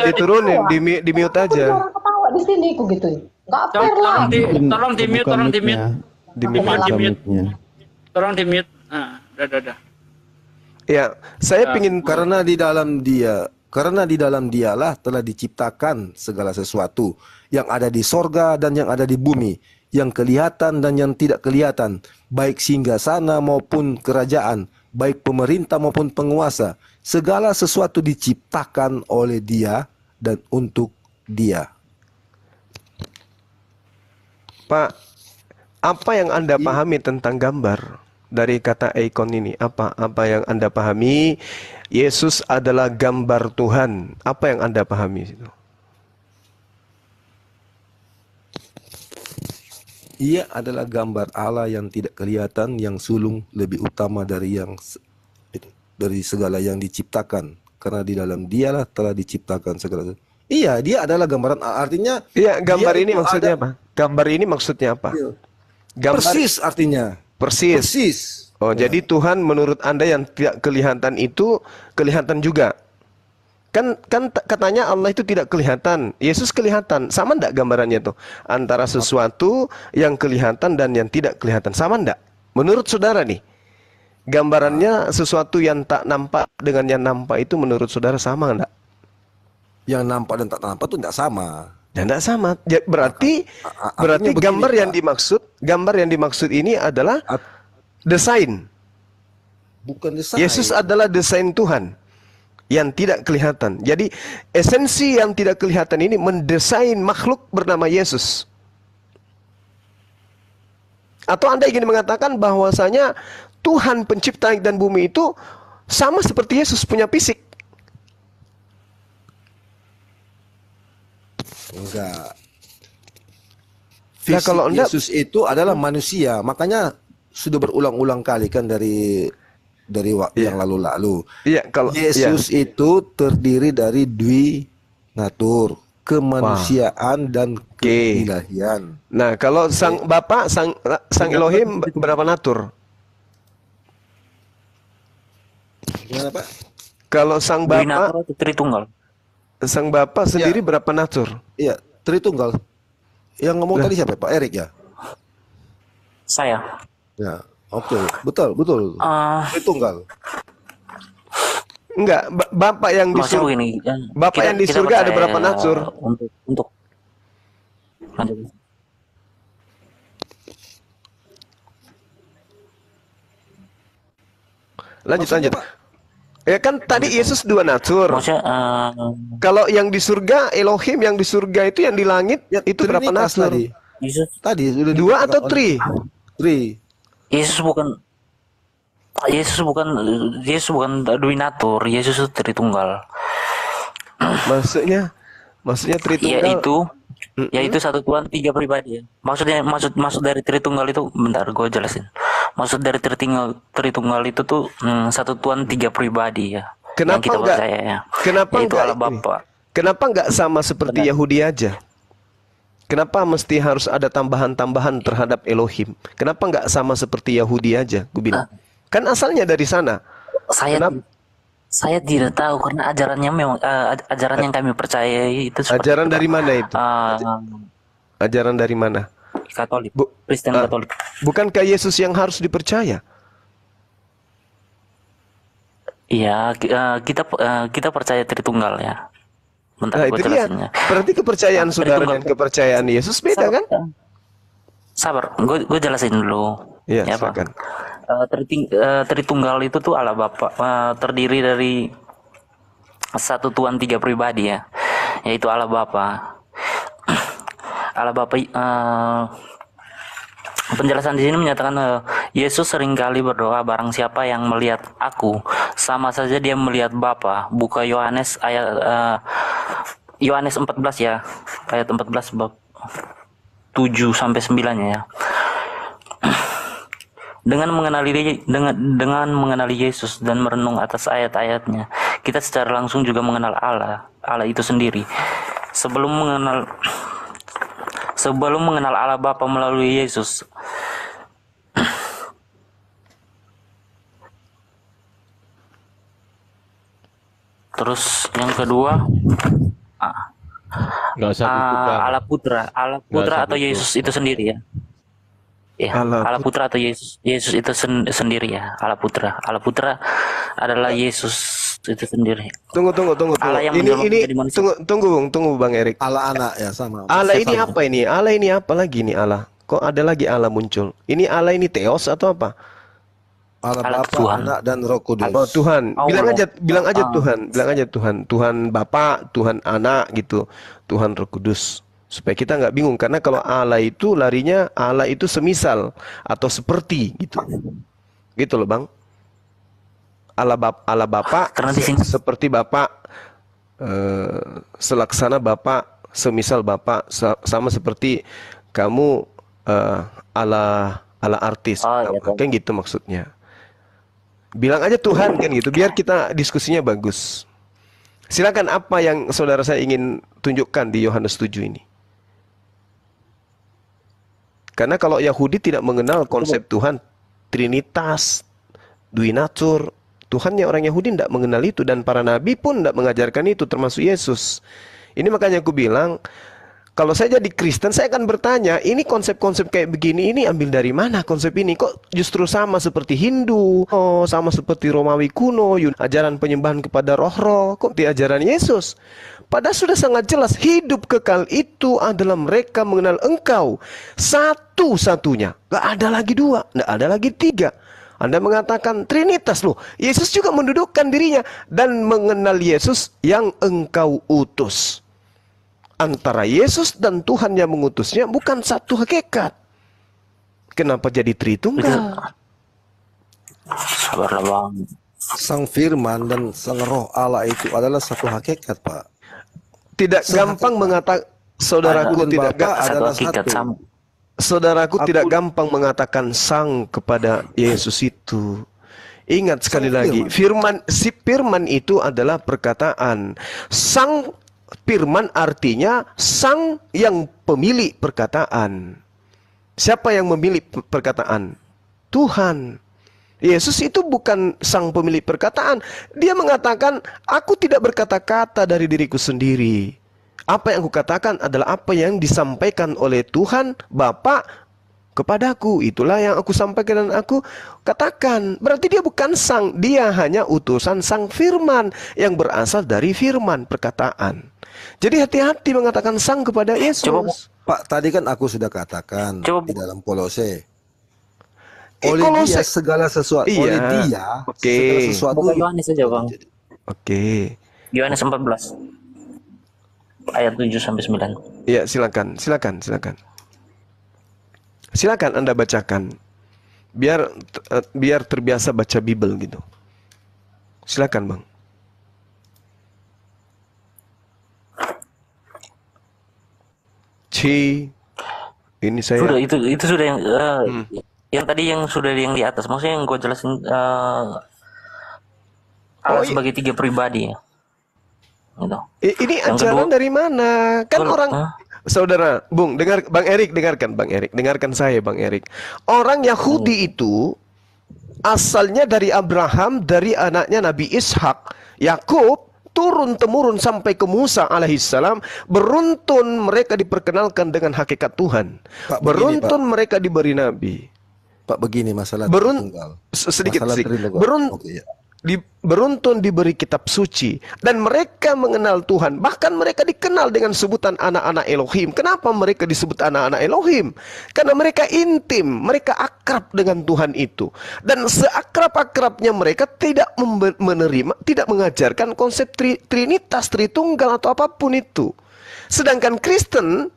diturunin? Di mute aja. Orang ketawa di sini aku gitu. Enggak fair lah. Tolong di mute, tolong di mute. Di mute. Di mute. mic-nya. Tolong di mute. Nah, dah. Ya, saya pingin Karena di dalam dialah telah diciptakan segala sesuatu yang ada di sorga dan yang ada di bumi, yang kelihatan dan yang tidak kelihatan, baik singgasana maupun kerajaan, baik pemerintah maupun penguasa. Segala sesuatu diciptakan oleh Dia dan untuk Dia. Pak, apa yang Anda pahami tentang gambar dari kata ikon ini? Apa yang Anda pahami? Yesus adalah gambar Tuhan. Apa yang Anda pahami itu? Ia adalah gambar Allah yang tidak kelihatan, yang sulung lebih utama dari segala yang diciptakan. Karena di dalam Dialah telah diciptakan segala. Iya, dia adalah gambaran. Artinya, Iya, gambar dia ini itu maksudnya ada- apa? Gambar ini maksudnya apa? Gambar Persis artinya. persis. Persis. Oh, jadi Tuhan menurut Anda yang tidak kelihatan itu kelihatan juga. Kan katanya Allah itu tidak kelihatan, Yesus kelihatan. Sama enggak gambarannya tuh? Antara sesuatu yang kelihatan dan yang tidak kelihatan. Sama enggak? Menurut saudara nih, gambarannya sesuatu yang tak nampak dengan yang nampak itu menurut saudara sama enggak? Yang nampak dan tak nampak itu tidak sama. Ya enggak sama. Berarti Artinya begini, gambar yang Pak. dimaksud ini adalah desain. Bukan desain. Yesus adalah desain Tuhan yang tidak kelihatan. Jadi esensi yang tidak kelihatan ini mendesain makhluk bernama Yesus. Atau Anda ingin mengatakan bahwasanya Tuhan pencipta langit dan bumi itu sama seperti Yesus punya fisik? Enggak. Nah, Fisik kalau Anda- Yesus itu adalah manusia. Makanya sudah berulang-ulang kali kan dari yang lalu-lalu. Iya, kalau Yesus itu terdiri dari dwi natur, kemanusiaan dan keilahian. Nah, kalau sang Bapa, sang Elohim berapa natur? Gimana, Pak? Kalau sang Dwi Bapa, natur atau Tritunggal? sang Bapa sendiri berapa natur? Iya, Tritunggal. Yang ngomong tadi siapa, Pak Erik ya? Saya. Ya, oke, betul. Tritunggal. Enggak, Bapak yang di Maksudnya surga. begini, Bapak yang di surga ada percaya berapa natur? Untuk lanjut. Lanjut. Maksudnya, Pak? Ya kan tadi Yesus dua natur. Maksudnya Kalau yang di surga, Elohim yang di surga itu yang di langit Ya, itu berapa Trinitas natur? tadi? Tadi sudah Dua dikatakan atau oleh- tri? Tri. Yesus bukan dwi natur, Yesus itu Tritunggal. Maksudnya Tritunggal. Yaitu satu Tuhan tiga pribadi ya. Maksud dari Tritunggal itu, bentar gue jelasin. Maksud dari Tritunggal itu tuh satu Tuhan tiga pribadi ya. Kenapa yang kita enggak? percaya ya. Kenapa Yaitu enggak Allah ini? Bapa. Kenapa nggak sama seperti Benar. Yahudi aja? Kenapa mesti harus ada tambahan-tambahan terhadap Elohim? Kenapa nggak sama seperti Yahudi aja? Gue bilang. Kan asalnya dari sana. Saya Kenapa? saya tidak tahu karena ajarannya memang ajaran yang kami percayai itu seperti Ajaran itu, Pak. dari mana itu? Ajaran dari mana? Katolik, Bu, Kristen ah, Katolik. bukankah Yesus yang harus dipercaya? Iya, kita percaya Tritunggal ya. Bentar Nah, gue itu dia. jelasinnya. Berarti kepercayaan saudara Tritunggal. dan kepercayaan Yesus beda kan? Sabar, gue jelasin dulu. Iya, Ya, Pak. silakan. Tritunggal itu tuh Allah Bapa, terdiri dari satu Tuhan tiga pribadi ya, yaitu Allah Bapa. Allah Bapa, penjelasan di sini menyatakan Yesus seringkali berdoa, barang siapa yang melihat aku, sama saja dia melihat Bapa. Buka Yohanes ayat Yohanes 14 ya, ayat 14 bab 7 sampai 9 ya. Dengan mengenali Yesus dan merenung atas ayat-ayatnya, kita secara langsung juga mengenal Allah itu sendiri. Sebelum mengenal Allah Bapa melalui Yesus, terus yang kedua, Nggak usah tutup, Bang. Allah Putra Nggak usah atau tutup. Yesus itu sendiri ya. Ya, Allah Allah Putra atau Yesus itu sendiri ya. Allah Putra adalah Yesus itu sendiri. Tunggu. Allah yang Ini menjelma menjadi manusia. tunggu Bang Erik. Allah anak ya sama. Allah Saya ini sama. apa ini? Allah ini apa lagi nih Allah? Kok ada lagi Allah muncul? Ini Allah ini Theos atau apa? Allah Allah Bapa, Tuhan. Anak dan Roh Kudus. Oh Tuhan, bilang aja Tuhan, Tuhan Bapa, Tuhan Anak gitu, Tuhan Roh Kudus. Supaya kita nggak bingung, karena kalau Allah itu larinya Allah itu semisal atau seperti gitu, gitu loh Bang. Allah Bapa Karena di sini seperti Bapa, selaksana Bapa, semisal Bapa, sama seperti kamu, Allah artis, Oh, iya, kan gitu maksudnya. Bilang aja Tuhan kan gitu, biar kita diskusinya bagus. Silakan, apa yang saudara saya ingin tunjukkan di Yohanes 7 ini. Karena kalau Yahudi tidak mengenal konsep Tuhan, Trinitas, Duinatur, Tuhannya orang Yahudi tidak mengenal itu, dan para nabi pun tidak mengajarkan itu, termasuk Yesus. Ini makanya aku bilang, kalau saya jadi Kristen, saya akan bertanya, ini konsep-konsep kayak begini, ini ambil dari mana konsep ini? Kok justru sama seperti Hindu, sama seperti Romawi kuno, ajaran penyembahan kepada roh-roh, kok di ajaran Yesus? Padahal sudah sangat jelas, hidup kekal itu adalah mereka mengenal Engkau satu-satunya. Gak ada lagi dua, gak ada lagi tiga. Anda mengatakan Trinitas loh. Yesus juga mendudukkan dirinya dan mengenal Yesus yang Engkau utus. Antara Yesus dan Tuhan yang mengutusnya bukan satu hakikat. Kenapa jadi Tritunggal? sabarlah Bang. Sang Firman dan Sang Roh Allah itu adalah satu hakikat, Pak. Tidak gampang mengatakan, saudaraku Dan tidak Bapa Satu adalah hakikat satu. sama. saudaraku tidak gampang mengatakan sang kepada Yesus itu. Ingat sekali Sang lagi, firman itu adalah perkataan. Sang Firman artinya sang yang pemilik perkataan. Siapa yang memilih perkataan? Tuhan. Yesus itu bukan sang pemilik perkataan. Dia mengatakan, aku tidak berkata-kata dari diriku sendiri. Apa yang aku katakan adalah apa yang disampaikan oleh Tuhan Bapa kepadaku. Itulah yang aku sampaikan dan aku katakan. Berarti dia bukan sang, dia hanya utusan sang Firman yang berasal dari firman perkataan. Jadi hati-hati mengatakan sang kepada Yesus. Coba, Pak, tadi kan aku sudah katakan Coba, di dalam Kolose. Kolose. Oleh dia segala sesuatu. Iya. Oleh dia Oke. segala sesuatu. buka Yohanes saja Bang. Oke. Yohanes 14 ayat 7 sampai 9. Ya, silakan. Silakan Anda bacakan. Biar terbiasa baca Bible gitu. Silakan, Bang. Ini saya. Sudah itu sudah yang tadi yang sudah yang di atas. Maksudnya yang gue jelasin Allah iya. sebagai tiga pribadi ya. gitu. Ini Yang ajaran kedua, dari mana? Kan kalau orang, saudara, Bung, dengar, Bang Erik, dengarkan, Bang Erik, dengarkan saya, Bang Erik. Orang Yahudi itu asalnya dari Abraham, dari anaknya Nabi Ishak, Yakub, turun temurun sampai ke Musa alaihissalam. Beruntun mereka diperkenalkan dengan hakikat Tuhan. Pak, begini, Beruntun mereka diberi nabi. Pak, begini masalah Berun tunggal. sedikit Masalah sedikit. tunggal. Oke, ya. Beruntun diberi kitab suci dan mereka mengenal Tuhan, bahkan mereka dikenal dengan sebutan anak-anak Elohim. Kenapa mereka disebut anak-anak Elohim? Karena mereka intim, mereka akrab dengan Tuhan itu, dan seakrab-akrabnya mereka tidak menerima, tidak mengajarkan konsep Trinitas, Tritunggal atau apapun itu. Sedangkan Kristen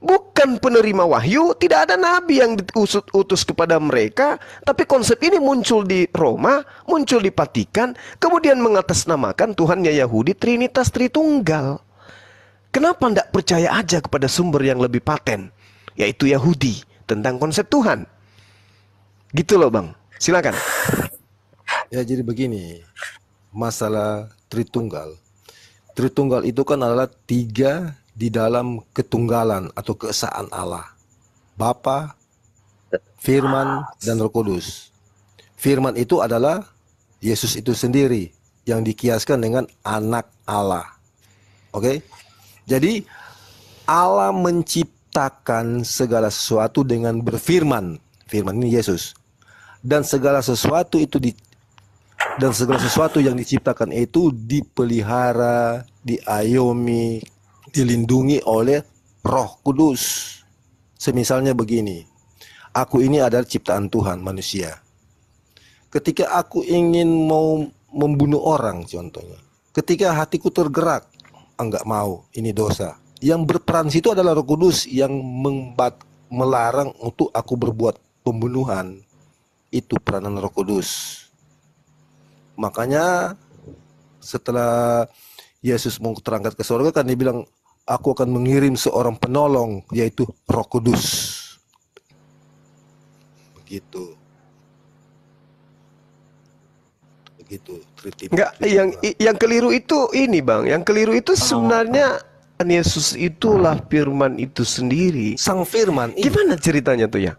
bukan penerima wahyu, tidak ada nabi yang diutus kepada mereka, tapi konsep ini muncul di Roma, muncul di Vatikan, kemudian mengatasnamakan Tuhannya Yahudi Trinitas Tritunggal. Kenapa tidak percaya aja kepada sumber yang lebih paten, yaitu Yahudi, tentang konsep Tuhan? Gitu loh, Bang. Silakan. Ya, jadi begini, masalah Tritunggal. Tritunggal itu kan adalah 3 di dalam ketunggalan atau keesaan Allah. Bapa, Firman, dan Roh Kudus. Firman itu adalah Yesus itu sendiri yang dikiaskan dengan anak Allah. Oke? Jadi Allah menciptakan segala sesuatu dengan berfirman. Firman ini Yesus. Dan segala sesuatu itu segala sesuatu yang diciptakan itu dipelihara, diayomi, dilindungi oleh Roh Kudus. Semisalnya begini, aku ini adalah ciptaan Tuhan, manusia. Ketika aku ingin mau membunuh orang, contohnya, ketika hatiku tergerak, enggak mau, ini dosa. Yang berperan situ adalah Roh Kudus yang melarang untuk aku berbuat pembunuhan. Itu peranan Roh Kudus. Makanya setelah Yesus mau terangkat ke surga, kan dia bilang, aku akan mengirim seorang penolong, yaitu Roh Kudus. Begitu. Begitu. Enggak, yang keliru itu ini, Bang. Yang keliru itu sebenarnya Yesus itulah firman itu sendiri. Sang firman. Gimana ceritanya tuh ya?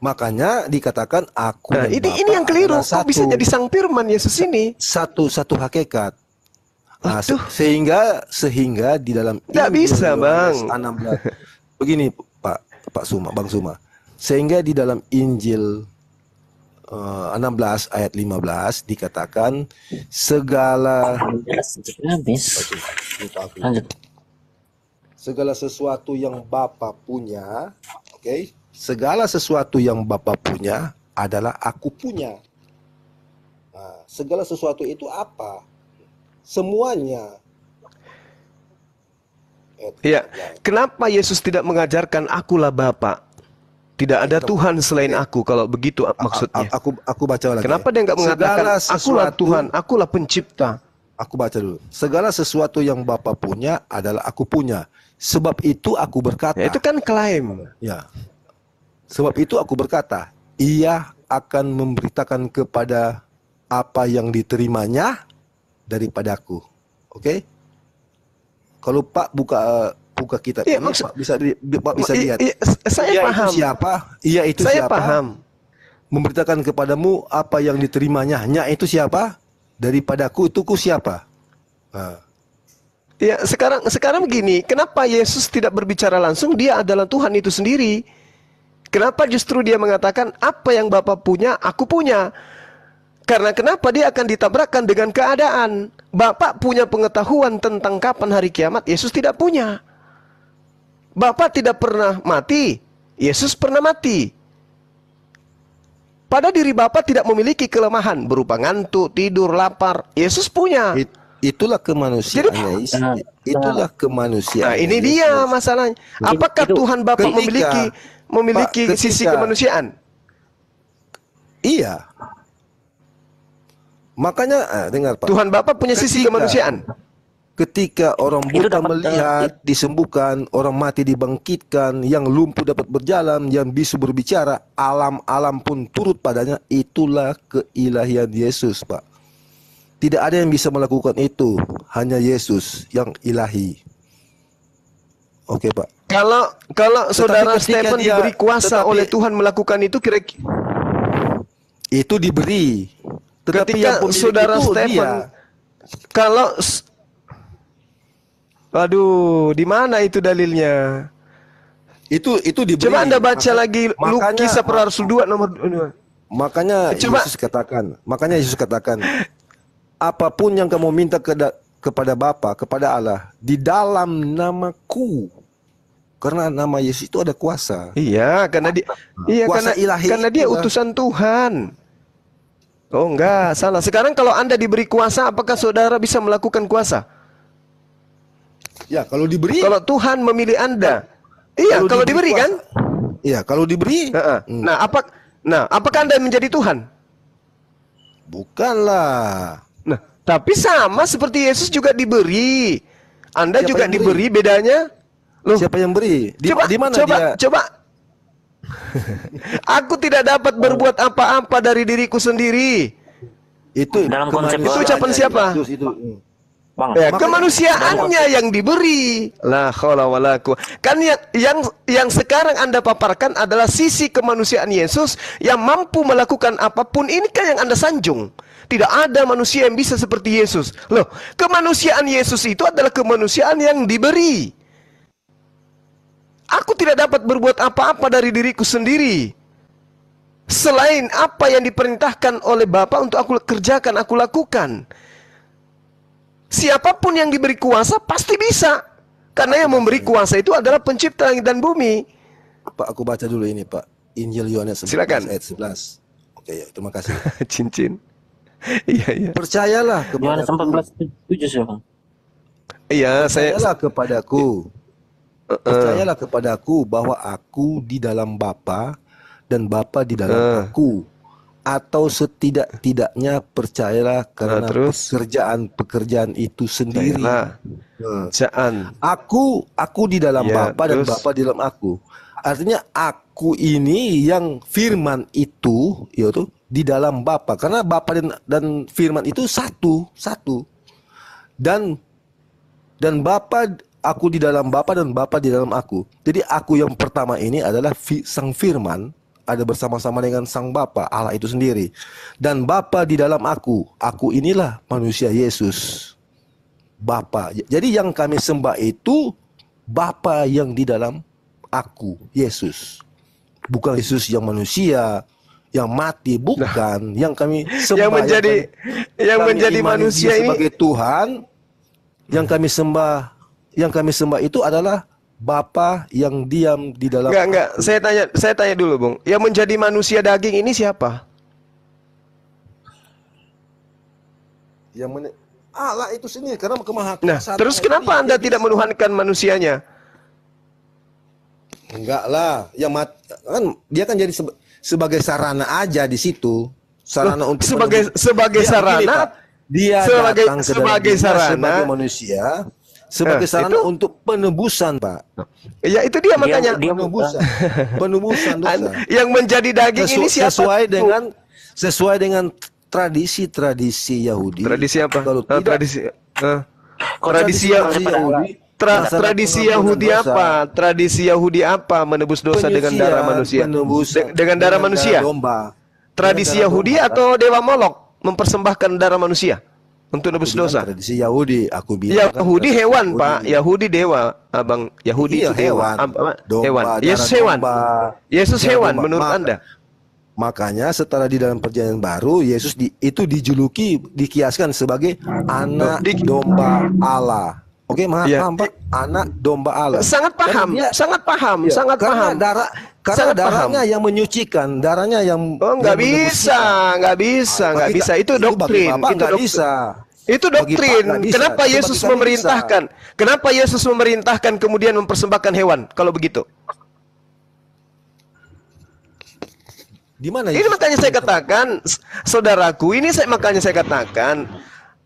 Makanya dikatakan aku. Nah, ini yang keliru. Kok bisa jadi sang firman Yesus ini? Satu hakikat. Nah, sehingga di dalam nggak bisa, Bang. 16. Begini, Pak Suma, Bang Suma. Sehingga di dalam Injil 16 ayat 15 dikatakan segala segala sesuatu yang Bapa punya, oke? Segala sesuatu yang Bapa punya adalah aku punya. Nah, segala sesuatu itu apa? Semuanya. Ya, kenapa Yesus tidak mengajarkan akulah Bapa? Tidak ada Tuhan selain aku, kalau begitu maksudnya. Aku baca lagi. Kenapa dia nggak mengatakan akulah Tuhan, akulah pencipta? Aku baca dulu. Segala sesuatu yang Bapa punya adalah aku punya. Sebab itu aku berkata. Ya, itu kan klaim. Ya. Sebab itu aku berkata, ia akan memberitakan kepada apa yang diterimanya daripadaku. Oke? Kalau Pak buka kitab ini, Pak bisa lihat. Saya paham. Itu siapa? Ia itu saya siapa? Paham. Memberitakan kepadamu apa yang diterimanya. Nya itu siapa? Daripadaku itu ku siapa? Nah. Ya, sekarang begini, kenapa Yesus tidak berbicara langsung? Dia adalah Tuhan itu sendiri. Kenapa justru dia mengatakan apa yang Bapa punya, aku punya? Karena kenapa dia akan ditabrakkan dengan keadaan? Bapak punya pengetahuan tentang kapan hari kiamat, Yesus tidak punya. Bapak tidak pernah mati, Yesus pernah mati. Pada diri Bapak tidak memiliki kelemahan berupa ngantuk, tidur, lapar. Yesus punya. Itulah kemanusiaannya. Itulah kemanusiaan. Nah, ini dia masalahnya. Apakah Tuhan Bapak memiliki sisi kemanusiaan? Iya. Makanya dengar Pak. Tuhan Bapak punya sisi kemanusiaan. Ketika orang buta melihat, disembuhkan, orang mati dibangkitkan, yang lumpuh dapat berjalan, yang bisu berbicara, alam-alam pun turut padanya, itulah keilahian Yesus, Pak. Tidak ada yang bisa melakukan itu, hanya Yesus yang ilahi. Oke, Pak. Kalau saudara ketika Stephen diberi kuasa oleh Tuhan melakukan itu, kira-kira itu diberi. Tetapi yang ketika pemilik saudara itu Stephen, dia. kalau aduh, di mana itu dalilnya? Itu diberi. Coba Anda baca lagi makanya, Kisah Para Rasul 2 nomor 2. Makanya Yesus katakan, apapun yang kamu minta kepada Bapa, kepada Allah, di dalam namaku. Karena nama Yesus itu ada kuasa. Iya, karena Kuasa ilahi karena dia itulah. utusan Tuhan. Oh enggak, salah. Sekarang kalau Anda diberi kuasa, apakah saudara bisa melakukan kuasa? Ya, kalau diberi. Kalau Tuhan memilih Anda. Iya, kalau diberi kuasa. kan? Iya, kalau diberi. Nah, apakah Anda menjadi Tuhan? Bukanlah. Nah, tapi sama seperti Yesus juga diberi. Anda Siapa juga yang diberi, bedanya? Loh, Siapa yang beri? Di mana dia? Coba. Aku tidak dapat berbuat apa-apa dari diriku sendiri. Itu Dalam konsep Itu ucapan siapa? Bang, Ya, kemanusiaannya yang diberi. La haula wala quwwata. Kan yang sekarang Anda paparkan adalah sisi kemanusiaan Yesus yang mampu melakukan apapun. Ini kan yang Anda sanjung. Tidak ada manusia yang bisa seperti Yesus. Loh, kemanusiaan Yesus itu adalah kemanusiaan yang diberi. Aku tidak dapat berbuat apa-apa dari diriku sendiri, selain apa yang diperintahkan oleh Bapa untuk aku kerjakan, aku lakukan. Siapapun yang diberi kuasa pasti bisa. Karena yang memberi kuasa itu adalah pencipta langit dan bumi. Pak, aku baca dulu ini, Pak. Injil Yohanes 11 Silakan. ayat 11. Oke, ya, terima kasih. Cincin. Iya. Percayalah Yohanes kepadaku. 14:7 sih, Bang. Iya, Percayalah kepadaku. Percayalah kepadaku bahwa aku di dalam Bapa dan Bapa di dalam aku. Atau setidak-tidaknya percayalah karena pekerjaan itu sendiri. Aku di dalam Bapa dan Bapa di dalam aku. Artinya aku ini yang firman itu, yaitu di dalam Bapa. Karena Bapa dan firman itu satu. Dan Bapa, aku di dalam Bapa dan Bapa di dalam aku. Jadi aku yang pertama ini adalah sang firman, ada bersama-sama dengan sang Bapa, Allah itu sendiri. Dan Bapa di dalam aku. Aku inilah manusia Yesus. Bapa. Jadi yang kami sembah itu Bapa yang di dalam aku, Yesus. Bukan Yesus yang manusia, yang mati, bukan. Yang kami sembah, yang menjadi manusia ini sebagai Tuhan. Yang kami sembah itu adalah Bapa yang diam di dalam. Enggak. Saya tanya dulu, Bung. Yang menjadi manusia daging ini siapa? Allah itu sendiri, karena kemahakuasaan. Nah, terus kenapa Anda tidak menuhankan manusianya? Enggak lah, kan dia kan jadi sebagai sarana aja di situ. Sarana untuk sebagai sarana. Dia datang ke dalam dunia sebagai manusia, sebagai sarana untuk penebusan, Pak. Ya itu dia makanya penebusan dosa. Yang menjadi daging ini siapa? Sesuai dengan tradisi Yahudi. Tradisi apa? Kalau tidak, tradisi Yahudi apa? Tradisi Yahudi apa menebus dosa dengan darah manusia? Dengan darah manusia. Tradisi Yahudi atau dewa Molok mempersembahkan darah manusia untuk nebus dosa? Tradisi Yahudi, aku bilang. Yahudi hewan, Pak. Yahudi dewa, Abang. Yahudi itu hewan. Hewan. Yesus hewan. Yesus hewan menurut Anda? Makanya setelah di dalam perjanjian baru, Yesus itu dikiaskan sebagai anak domba Allah. Oke, paham, Pak? Anak domba Allah. Sangat paham, sangat paham. Karena darahnya yang menyucikan, darahnya yang nggak bisa. Itu doktrin. Itu doktrin. Kenapa Yesus memerintahkan? Kenapa Yesus memerintahkan kemudian mempersembahkan hewan kalau begitu? Di mana ini makanya saya katakan, saudaraku, makanya saya katakan,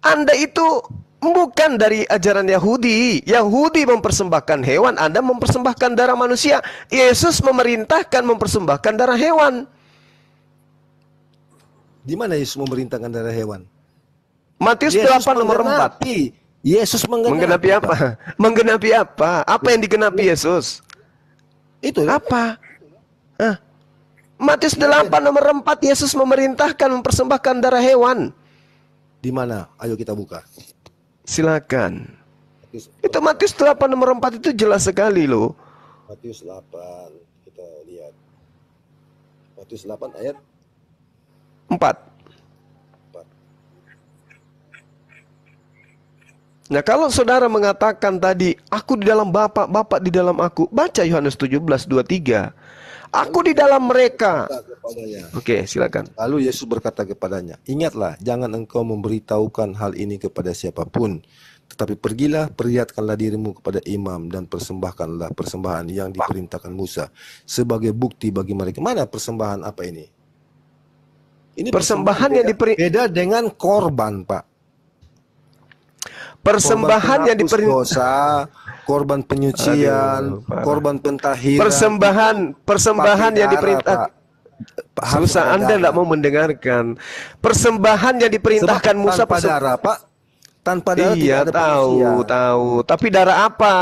Anda itu bukan dari ajaran Yahudi. Yahudi mempersembahkan hewan, Anda mempersembahkan darah manusia. Yesus memerintahkan mempersembahkan darah hewan. Di mana Yesus memerintahkan darah hewan? Matius Yesus 8 nomor 4. menggenapi. Yesus Menggenapi Pak. apa? Menggenapi apa? Apa yang digenapi Yesus? Itu ya. Apa? Hah? Matius 8 nomor 4, Yesus memerintahkan mempersembahkan darah hewan. Di mana? Ayo kita buka. Silakan. Itu Matius 8 nomor 4 itu jelas sekali loh. Matius 8, kita lihat. Matius 8 ayat 4. Nah, kalau saudara mengatakan tadi, aku di dalam Bapa, Bapa di dalam aku, baca Yohanes 17:23. Aku di dalam mereka. Oke, silakan. Lalu Yesus berkata kepadanya, ingatlah, jangan engkau memberitahukan hal ini kepada siapapun, tetapi pergilah, perlihatkanlah dirimu kepada imam dan persembahkanlah persembahan yang diperintahkan Musa sebagai bukti bagi mereka. Mana persembahan apa ini? Ini Persembahan yang beda dengan korban, Pak. Persembahan yang penghapus dosa, korban penyucian, korban pentahiran. Persembahan yang diperintah. Susah, Anda tidak mau mendengarkan. Persembahan yang diperintahkan Musa tanpa darah, Pak. Tanpa darah iya, tidak ada tahu. Tapi darah apa?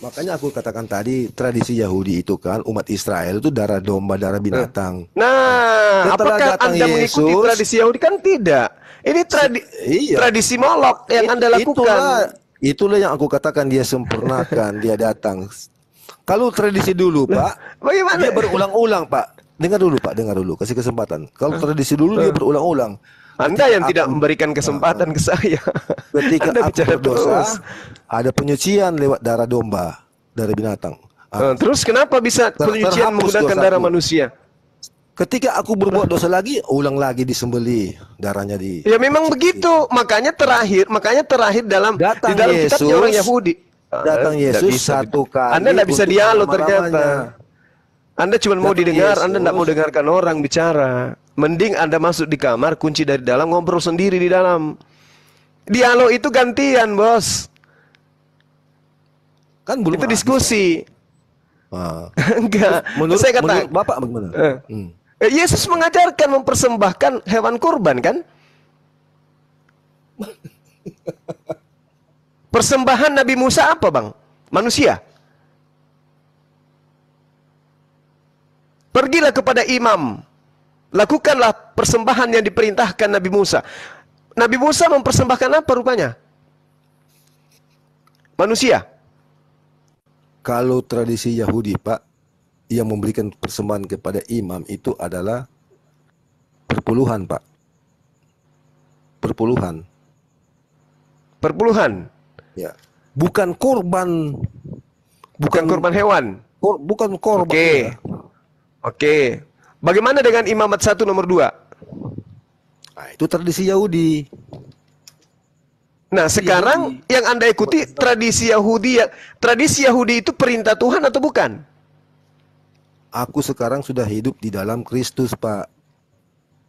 Makanya aku katakan tadi, tradisi Yahudi itu kan umat Israel itu darah domba, darah binatang. Nah, setelah apakah datang Anda mengikuti Yesus, tradisi Yahudi? Kan tidak. Ini tradisi Molok yang Anda lakukan. Itulah yang aku katakan, dia sempurnakan, dia datang. Kalau tradisi dulu, Pak, bagaimana? Dia berulang-ulang, Pak. Dengar dulu, Pak, dengar dulu, kasih kesempatan. Kalau tradisi dulu dia berulang-ulang. Anda yang tidak memberikan kesempatan ke saya. Ketika Anda aku bicara berdosa, terus. ada penyucian lewat darah domba, darah binatang. Terus kenapa bisa penyucian menggunakan darah manusia? Ketika aku berbuat dosa lagi, ulang lagi disembeli, darahnya di. Ya memang begitu. Makanya terakhir dalam di dalam kitabnya orang Yahudi. Datang Yesus satu kali. Anda tidak bisa untuk dialog selama-lamanya. ternyata. Anda cuma mau didengar, Anda tidak mau dengarkan orang bicara. Mending Anda masuk di kamar, kunci dari dalam, ngobrol sendiri di dalam. Dialog itu gantian, bos. Kan belum itu diskusi. Enggak. Menurut Bapak bagaimana? Yesus mengajarkan mempersembahkan hewan kurban, kan? Persembahan Nabi Musa apa, Bang? Manusia. Pergilah kepada imam. Lakukanlah persembahan yang diperintahkan Nabi Musa. Nabi Musa mempersembahkan apa rupanya? Manusia. Kalau tradisi Yahudi, Pak, yang memberikan persembahan kepada imam itu adalah perpuluhan, Pak. Perpuluhan. Ya. Bukan korban. Bukan korban hewan. Bukan korban. Oke. Oke. Bagaimana dengan imamat 1 nomor 2? Nah, itu tradisi Yahudi. Nah, sekarang yang Anda ikuti tradisi Yahudi. Tradisi Yahudi itu perintah Tuhan atau bukan? Aku sekarang sudah hidup di dalam Kristus, Pak.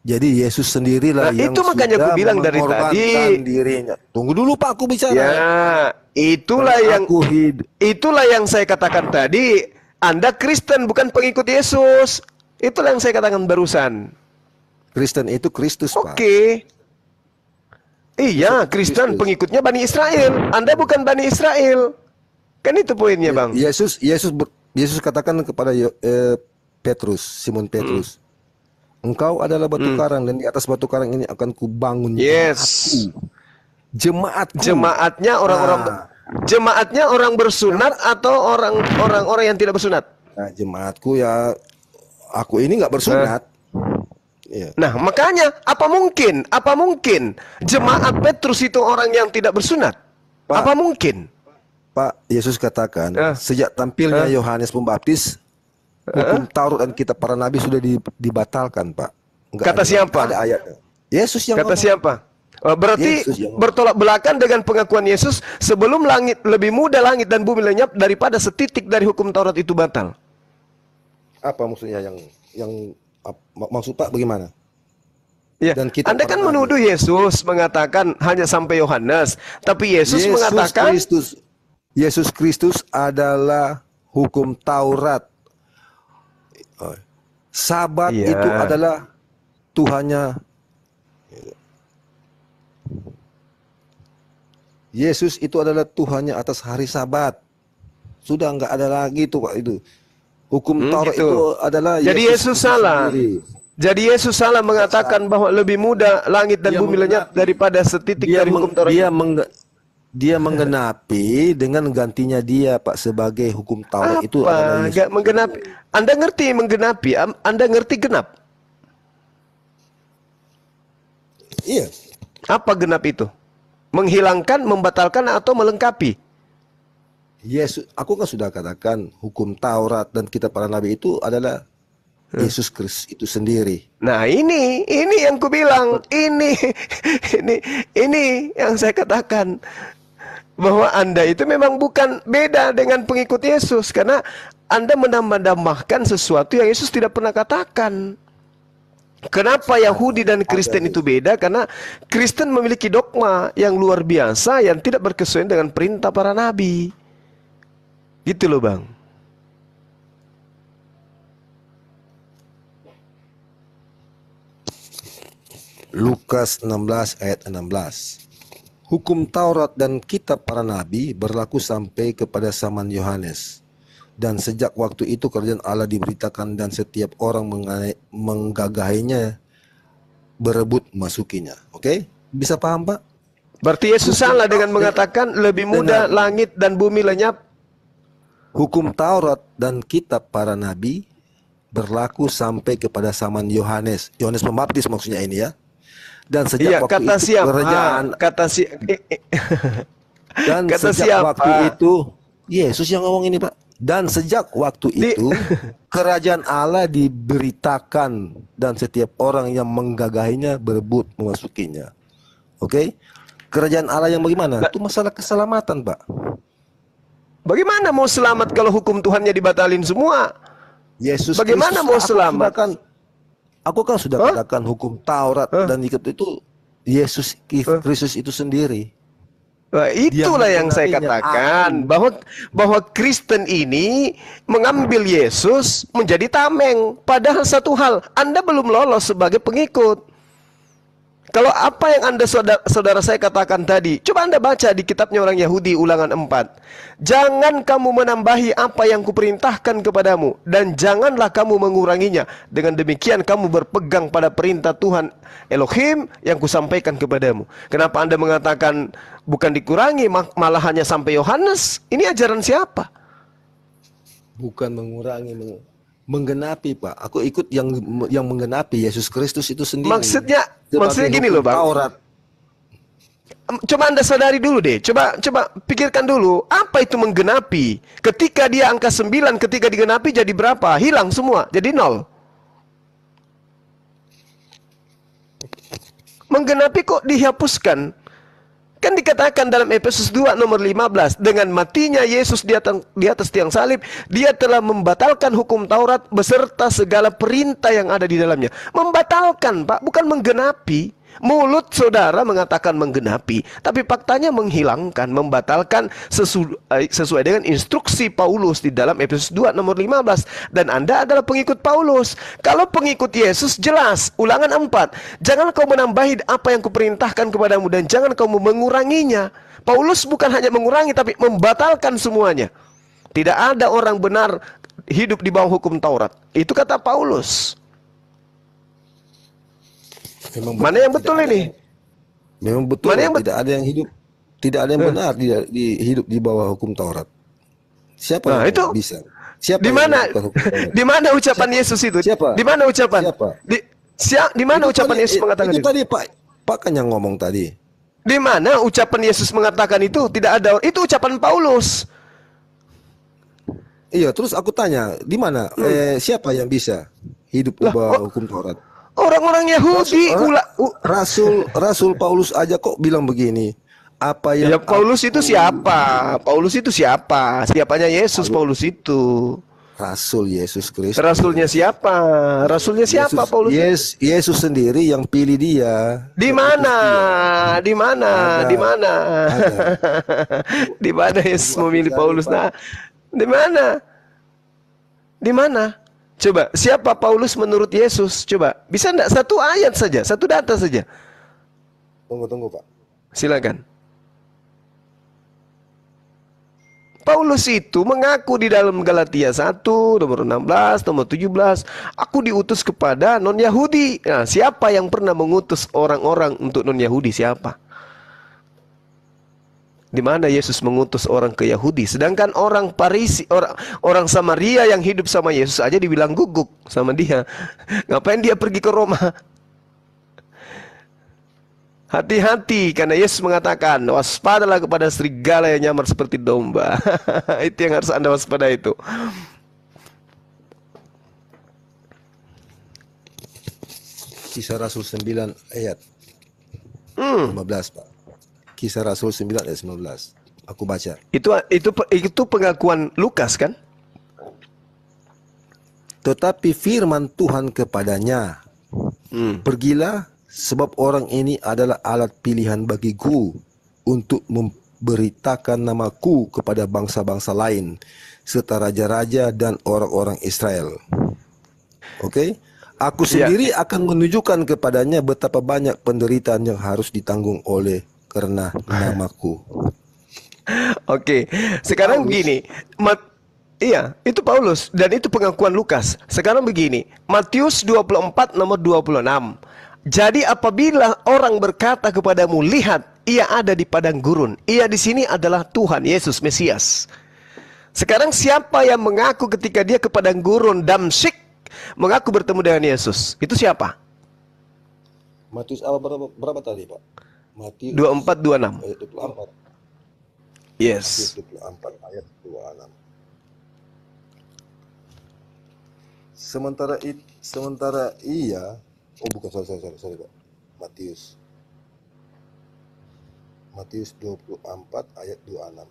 Jadi Yesus sendirilah yang itu makanya aku bilang dari tadi dirinya. Tunggu dulu, Pak, aku bicara. Ya, itulah yang saya katakan tadi. Anda Kristen bukan pengikut Yesus. Itulah yang saya katakan barusan. Kristen itu Kristus, Pak. Oke. Iya, Kristen pengikutnya Bani Israel. Anda bukan Bani Israel. Kan itu poinnya, Bang. Yesus katakan kepada Simon Petrus, engkau adalah batu karang dan di atas batu karang ini akan kubangun jemaatku. Jemaatnya orang bersunat atau orang-orang yang tidak bersunat? Nah, jemaatku ya, aku ini nggak bersunat. Nah, makanya apa mungkin jemaat Petrus itu orang yang tidak bersunat? Pak, apa mungkin? Pak, Yesus katakan sejak tampilnya Yohanes Pembaptis, hukum Taurat dan kitab para nabi sudah dibatalkan, Pak. Kata siapa? Ada ayatnya. Yesus yang kata siapa? Berarti bertolak belakang dengan pengakuan Yesus, sebelum langit lebih mudah langit dan bumi lenyap daripada setitik dari hukum Taurat itu batal. Apa maksudnya yang maksud Pak bagaimana? Ya, dan Anda kan menuduh Yesus mengatakan hanya sampai Yohanes, tapi Yesus mengatakan Yesus Kristus adalah hukum Taurat. Sabat itu adalah Tuhannya. Yesus itu adalah Tuhannya atas hari Sabat. Sudah nggak ada lagi tuh Pak itu. Hukum Taurat gitu. itu adalah Jadi Yesus itu salah. sendiri. Jadi Yesus salah mengatakan bahwa lebih mudah langit dan bumi lenyap daripada setitik dari hukum Taurat. Dia menggenapi dengan gantinya dia Pak sebagai hukum Taurat itu adalah Yesus. Gak menggenapi. Anda ngerti menggenapi? Anda ngerti genap? Iya. Apa genap itu? Menghilangkan, membatalkan atau melengkapi? Yesus, aku kan sudah katakan hukum Taurat dan kitab para nabi itu adalah Yesus Kristus itu sendiri. Nah ini yang ku bilang, ini yang saya katakan bahwa Anda itu memang bukan beda dengan pengikut Yesus karena Anda menambah-nambahkan sesuatu yang Yesus tidak pernah katakan. Kenapa Yahudi dan Kristen itu beda? Karena Kristen memiliki dogma yang luar biasa yang tidak berkesesuaian dengan perintah para nabi. Gitu loh Bang. Lukas 16 ayat 16. Hukum Taurat dan kitab para nabi berlaku sampai kepada zaman Yohanes. Dan sejak waktu itu kerajaan Allah diberitakan dan setiap orang menggagahinya berebut masukinya. Oke? Bisa paham Pak? Berarti Yesus salah dengan mengatakan lebih mudah langit dan bumi lenyap. Hukum Taurat dan kitab para nabi berlaku sampai kepada zaman Yohanes. Yohanes Pembaptis maksudnya ini ya. Dan sejak waktu kata itu siapa? kerajaan dan kata sejak siapa? waktu itu Yesus yang ngomong ini Pak. Dan sejak waktu itu kerajaan Allah diberitakan dan setiap orang yang menggagahinya berebut memasukinya. Oke? Kerajaan Allah yang bagaimana? Itu masalah keselamatan Pak. Bagaimana mau selamat kalau hukum Tuhannya dibatalin semua? Yesus bagaimana Kristus, mau selamat? Aku kan sudah katakan hukum Taurat dan kitab itu Yesus Kristus itu sendiri. Nah, itulah yang saya katakan bahwa Kristen ini mengambil Yesus menjadi tameng. Padahal satu hal, Anda belum lolos sebagai pengikut. Kalau apa yang Anda saudara saya katakan tadi, coba Anda baca di kitabnya orang Yahudi Ulangan 4. Jangan kamu menambahi apa yang kuperintahkan kepadamu dan janganlah kamu menguranginya. Dengan demikian kamu berpegang pada perintah Tuhan Elohim yang kusampaikan kepadamu. Kenapa Anda mengatakan bukan dikurangi malah hanya sampai Yohanes? Ini ajaran siapa? Bukan mengurangi, menggenapi Pak. Aku ikut yang menggenapi Yesus Kristus itu sendiri. Maksudnya gini loh Bang. Taurat. Coba Anda sadari dulu deh. Coba pikirkan dulu, apa itu menggenapi? Ketika dia angka 9, ketika digenapi jadi berapa? Hilang semua, jadi 0. Menggenapi kok dihapuskan? Kan dikatakan dalam Efesus 2 nomor 15, dengan matinya Yesus di atas tiang salib, dia telah membatalkan hukum Taurat beserta segala perintah yang ada di dalamnya. Membatalkan Pak, bukan menggenapi. Mulut saudara mengatakan menggenapi, tapi faktanya menghilangkan, membatalkan sesuai dengan instruksi Paulus di dalam Efesus 2 nomor 15. Dan Anda adalah pengikut Paulus. Kalau pengikut Yesus jelas, Ulangan 4, jangan kau menambahi apa yang kuperintahkan kepadamu dan jangan kamu menguranginya. Paulus bukan hanya mengurangi tapi membatalkan semuanya. Tidak ada orang benar hidup di bawah hukum Taurat. Itu kata Paulus. Mana yang betul ini? Memang betul. Tidak ada yang hidup, tidak ada yang benar di hidup di bawah hukum Taurat. Siapa yang itu bisa? Siapa? Di mana ucapan Yesus itu? Siapa? Di mana ucapan? Siapa? Di mana ucapan Yesus mengatakan itu? Itu tadi Pak kan yang ngomong tadi. Di mana ucapan Yesus mengatakan itu? Tidak ada. Itu ucapan Paulus. Iya, terus aku tanya, di mana? Siapa yang bisa hidup di bawah hukum Taurat? Orang-orang Yahudi. Rasul Paulus aja kok bilang begini. Apa yang Paulus itu siapa? Paulus itu siapa? Siapanya Yesus Paulus itu? Rasul Yesus Kristus. Rasulnya siapa? Rasulnya siapa Paulus? Yesus sendiri yang pilih dia. Di mana? Di mana? Di mana? Di mana Yesus memilih Paulus? Nah, di mana? Di mana? Coba, siapa Paulus menurut Yesus? Coba, bisa enggak satu ayat saja, satu data saja? Tunggu Pak. Silakan. Paulus itu mengaku di dalam Galatia 1, nomor 16, nomor 17, aku diutus kepada non-Yahudi. Nah, siapa yang pernah mengutus orang-orang untuk non-Yahudi? Siapa? Di mana Yesus mengutus orang ke Yahudi? Sedangkan orang Parisi, orang Samaria yang hidup sama Yesus aja dibilang guguk sama dia. Ngapain dia pergi ke Roma? Hati-hati, karena Yesus mengatakan, waspadalah kepada serigala yang nyamar seperti domba. Itu yang harus Anda waspada itu. Kisah Rasul 9 ayat 15, Pak. Kisah Rasul 9 ayat 19. Aku baca. Itu pengakuan Lukas kan? Tetapi firman Tuhan kepadanya, pergilah, sebab orang ini adalah alat pilihan bagiku untuk memberitakan namaku kepada bangsa-bangsa lain, serta raja-raja dan orang-orang Israel. Oke? Aku sendiri akan menunjukkan kepadanya betapa banyak penderitaan yang harus ditanggung oleh karena namaku. Oke, sekarang begini. Iya, itu Paulus dan itu pengakuan Lukas. Sekarang begini, Matius 24 nomor 26. Jadi apabila orang berkata kepadamu, lihat, ia ada di padang gurun. Ia di sini adalah Tuhan Yesus Mesias. Sekarang siapa yang mengaku ketika dia ke padang gurun Damsyik mengaku bertemu dengan Yesus? Itu siapa? Matius berapa tadi, Pak? Matius 24 26. ayat 24. Yes. Matius 24 ayat 26. Sementara ia, oh bukan, sorry Pak. Matius 24 ayat 26.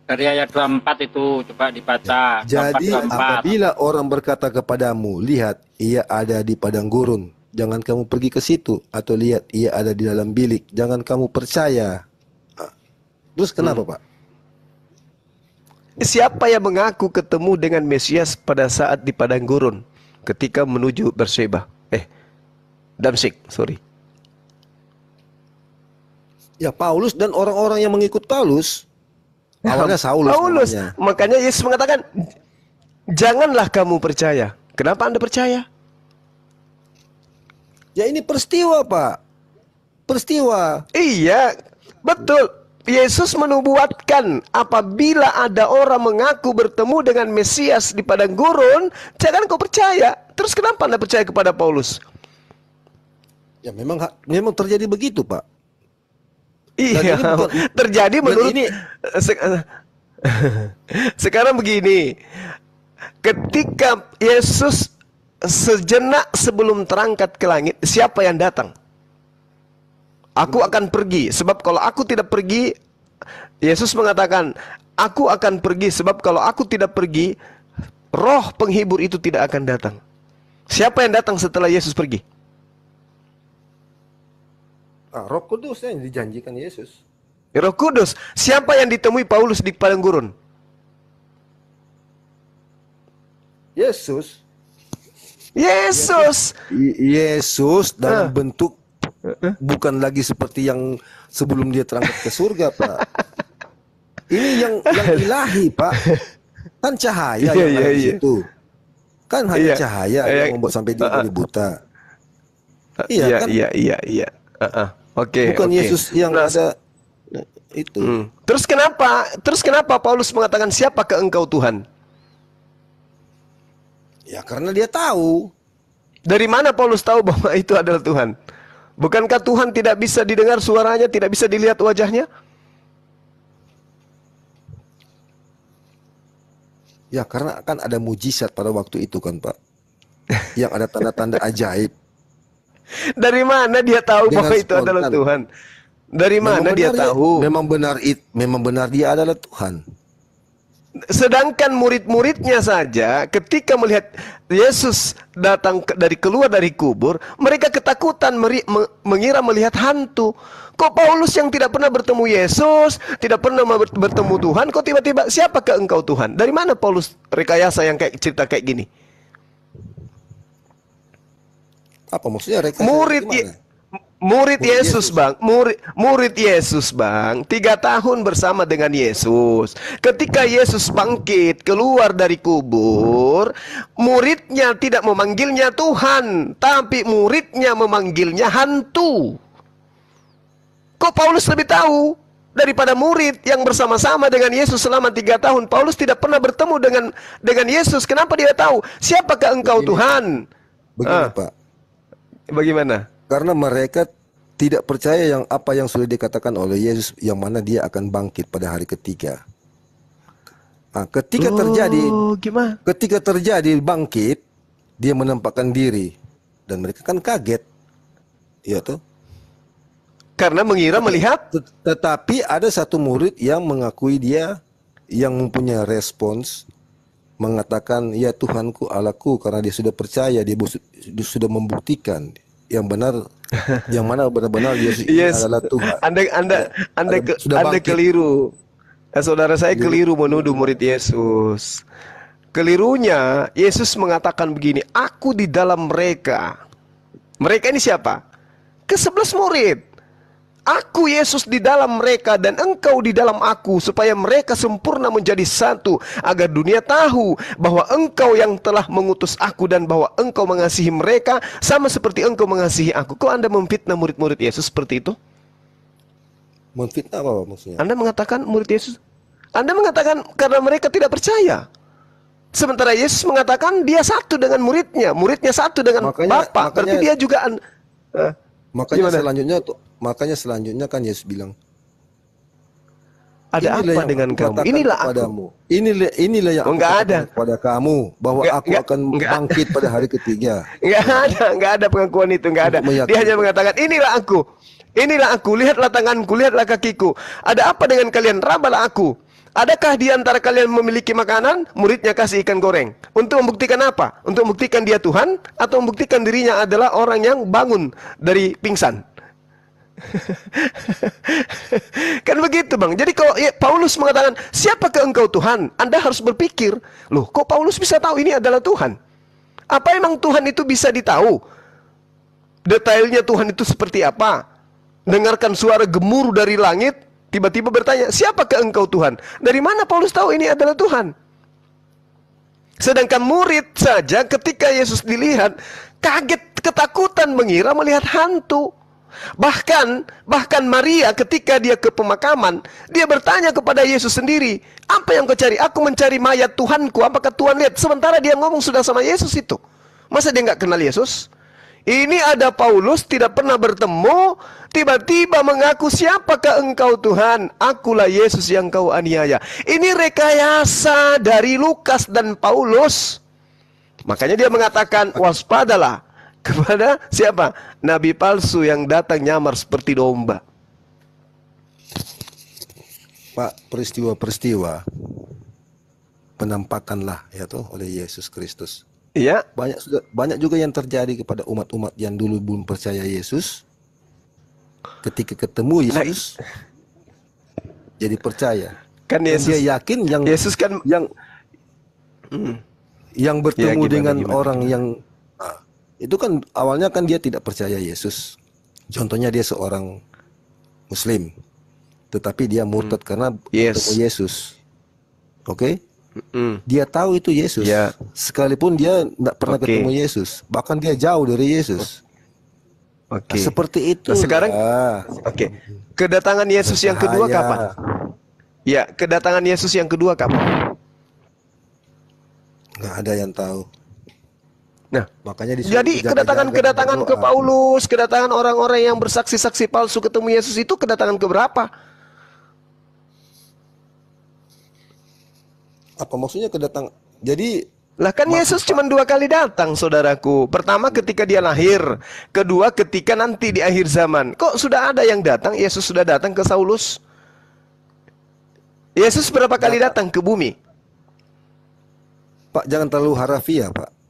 Dari ayat 24 itu coba dibaca. Jadi 24. apabila orang berkata kepadamu, lihat, ia ada di padang gurun, jangan kamu pergi ke situ, atau lihat, ia ada di dalam bilik, jangan kamu percaya. Terus kenapa, Pak? Siapa yang mengaku ketemu dengan Mesias pada saat di padang gurun ketika menuju Berseba? Damsyik, sorry. Ya, Paulus dan orang-orang yang mengikut Paulus. Awalnya Saulus. Namanya. Makanya Yesus mengatakan, janganlah kamu percaya. Kenapa Anda percaya? Ya ini peristiwa, Pak. Peristiwa. Iya, betul. Yesus menubuatkan apabila ada orang mengaku bertemu dengan Mesias di padang gurun, jangan kau percaya. Terus kenapa Anda percaya kepada Paulus? Ya memang terjadi begitu, Pak. Iya, terjadi menurut ini. Sekarang begini, ketika Yesus sejenak sebelum terangkat ke langit, siapa yang datang? Aku akan pergi, sebab kalau aku tidak pergi, Yesus mengatakan, aku akan pergi, sebab kalau aku tidak pergi, roh penghibur itu tidak akan datang. Siapa yang datang setelah Yesus pergi? Roh Kudus yang dijanjikan Yesus. Roh Kudus. Siapa yang ditemui Paulus di padang gurun? Yesus. Yesus dalam bentuk bukan lagi seperti yang sebelum dia terangkat ke surga, Pak. Ini yang ilahi, Pak. Kan cahaya yang ada di situ. Kan hanya cahaya yang membuat sampai dia jadi buta. Iya kan? Iya. Oke. Bukan Yesus yang ada itu. Terus kenapa Paulus mengatakan siapakah engkau Tuhan? Ya karena dia tahu. Dari mana Paulus tahu bahwa itu adalah Tuhan? Bukankah Tuhan tidak bisa didengar suaranya, tidak bisa dilihat wajahnya? Ya karena kan ada mujizat pada waktu itu kan, Pak. Yang ada tanda-tanda ajaib. Dari mana dia tahu bahwa itu adalah Tuhan? Dari mana dia tahu? Memang benar dia adalah Tuhan. Sedangkan murid-muridnya saja ketika melihat Yesus datang keluar dari kubur, mereka ketakutan mengira melihat hantu. Kok Paulus yang tidak pernah bertemu Yesus, tidak pernah bertemu Tuhan, kok tiba-tiba siapakah engkau Tuhan? Dari mana Paulus rekayasa yang kayak cerita kayak gini? Apa maksudnya rekayasa? Murid Murid Yesus, Yesus. Bang. Murid Yesus, Bang. 3 tahun bersama dengan Yesus. Ketika Yesus bangkit keluar dari kubur, muridnya tidak memanggilnya Tuhan, tapi muridnya memanggilnya hantu. Kok Paulus lebih tahu daripada murid yang bersama-sama dengan Yesus selama 3 tahun? Paulus tidak pernah bertemu dengan Yesus. Kenapa dia tahu? Siapakah engkau, Tuhan? Begini, Pak. Bagaimana? Karena mereka tidak percaya apa yang sudah dikatakan oleh Yesus, yang mana dia akan bangkit pada hari ketiga. Nah, Gimana? ketika terjadi bangkit, dia menampakkan diri dan mereka kan kaget, ya tuh. Karena mengira melihat. Tetapi ada satu murid yang mengakui dia, yang mempunyai respons, mengatakan, ya Tuhanku, Allahku, karena dia sudah percaya, dia sudah membuktikan yang benar, yang mana benar-benar Yesus adalah Tuhan. Anda keliru. Saudara saya keliru menuduh murid Yesus. Kelirunya, Yesus mengatakan begini, aku di dalam mereka. Mereka ini siapa? Ke-11 murid. Aku Yesus di dalam mereka dan engkau di dalam aku, supaya mereka sempurna menjadi satu, agar dunia tahu bahwa engkau yang telah mengutus aku dan bahwa engkau mengasihi mereka sama seperti engkau mengasihi aku. Kok Anda memfitnah murid-murid Yesus seperti itu? Memfitnah apa maksudnya? Anda mengatakan murid Yesus, Anda mengatakan karena mereka tidak percaya. Sementara Yesus mengatakan dia satu dengan muridnya, muridnya satu dengan Bapa. Berarti dia juga Makanya selanjutnya kan Yesus bilang, ada apa dengan kamu? Inilah aku. Inilah yang aku katakan kepada kamu, bahwa aku akan bangkit pada hari ketiga. Enggak ada pengakuan itu, enggak ada. Dia hanya mengatakan, inilah aku, lihatlah tanganku, lihatlah kakiku. Ada apa dengan kalian? Rabalah aku. Adakah di antara kalian memiliki makanan? Muridnya kasih ikan goreng. Untuk membuktikan apa? Untuk membuktikan dia Tuhan, atau membuktikan dirinya adalah orang yang bangun dari pingsan? Kan begitu, Bang. Jadi kalau Paulus mengatakan, siapakah engkau Tuhan? Anda harus berpikir, loh kok Paulus bisa tahu ini adalah Tuhan? Apa emang Tuhan itu bisa ditahu? Detailnya Tuhan itu seperti apa? Dengarkan suara gemuruh dari langit, tiba-tiba bertanya, siapakah engkau Tuhan? Dari mana Paulus tahu ini adalah Tuhan? Sedangkan murid saja ketika Yesus dilihat, kaget, ketakutan, mengira melihat hantu. Bahkan Maria ketika dia ke pemakaman, dia bertanya kepada Yesus sendiri, apa yang kau cari? Aku mencari mayat Tuhanku, apakah Tuhan lihat? Sementara dia ngomong sudah sama Yesus itu. Masa dia nggak kenal Yesus? Ini ada Paulus tidak pernah bertemu, tiba-tiba mengaku, siapakah engkau Tuhan? Akulah Yesus yang kau aniaya. Ini rekayasa dari Lukas dan Paulus. Makanya dia mengatakan, waspadalah kepada siapa? Nabi palsu yang datang nyamar seperti domba. Pak, peristiwa-peristiwa penampakanlah ya tuh oleh Yesus Kristus. Iya. Banyak juga yang terjadi kepada umat-umat yang dulu belum percaya Yesus. Ketika ketemu Yesus, jadi percaya. Kan Yesus, dia yakin Yesus kan yang bertemu dengan gimana? orang yang itu kan awalnya kan dia tidak percaya Yesus. Contohnya dia seorang Muslim, tetapi dia murtad karena bertemu Yesus. Oke? Dia tahu itu Yesus. Sekalipun dia tidak pernah ketemu Yesus, bahkan dia jauh dari Yesus. Nah, seperti itu. Nah, sekarang, kedatangan Yesus yang kedua kapan? Ya, kedatangan Yesus yang kedua kapan? Nggak ada yang tahu. Nah, makanya jadi kedatangan ke Paulus, kedatangan orang-orang yang bersaksi-saksi palsu ketemu Yesus itu kedatangan ke berapa? Apa maksudnya kedatangan? Jadi lah kan Yesus cuma 2 kali datang, saudaraku. Pertama ketika dia lahir, kedua ketika nanti di akhir zaman. Kok sudah ada yang datang? Yesus sudah datang ke Saulus. Yesus berapa kali datang ke bumi? Pak, jangan terlalu harafiah, Pak.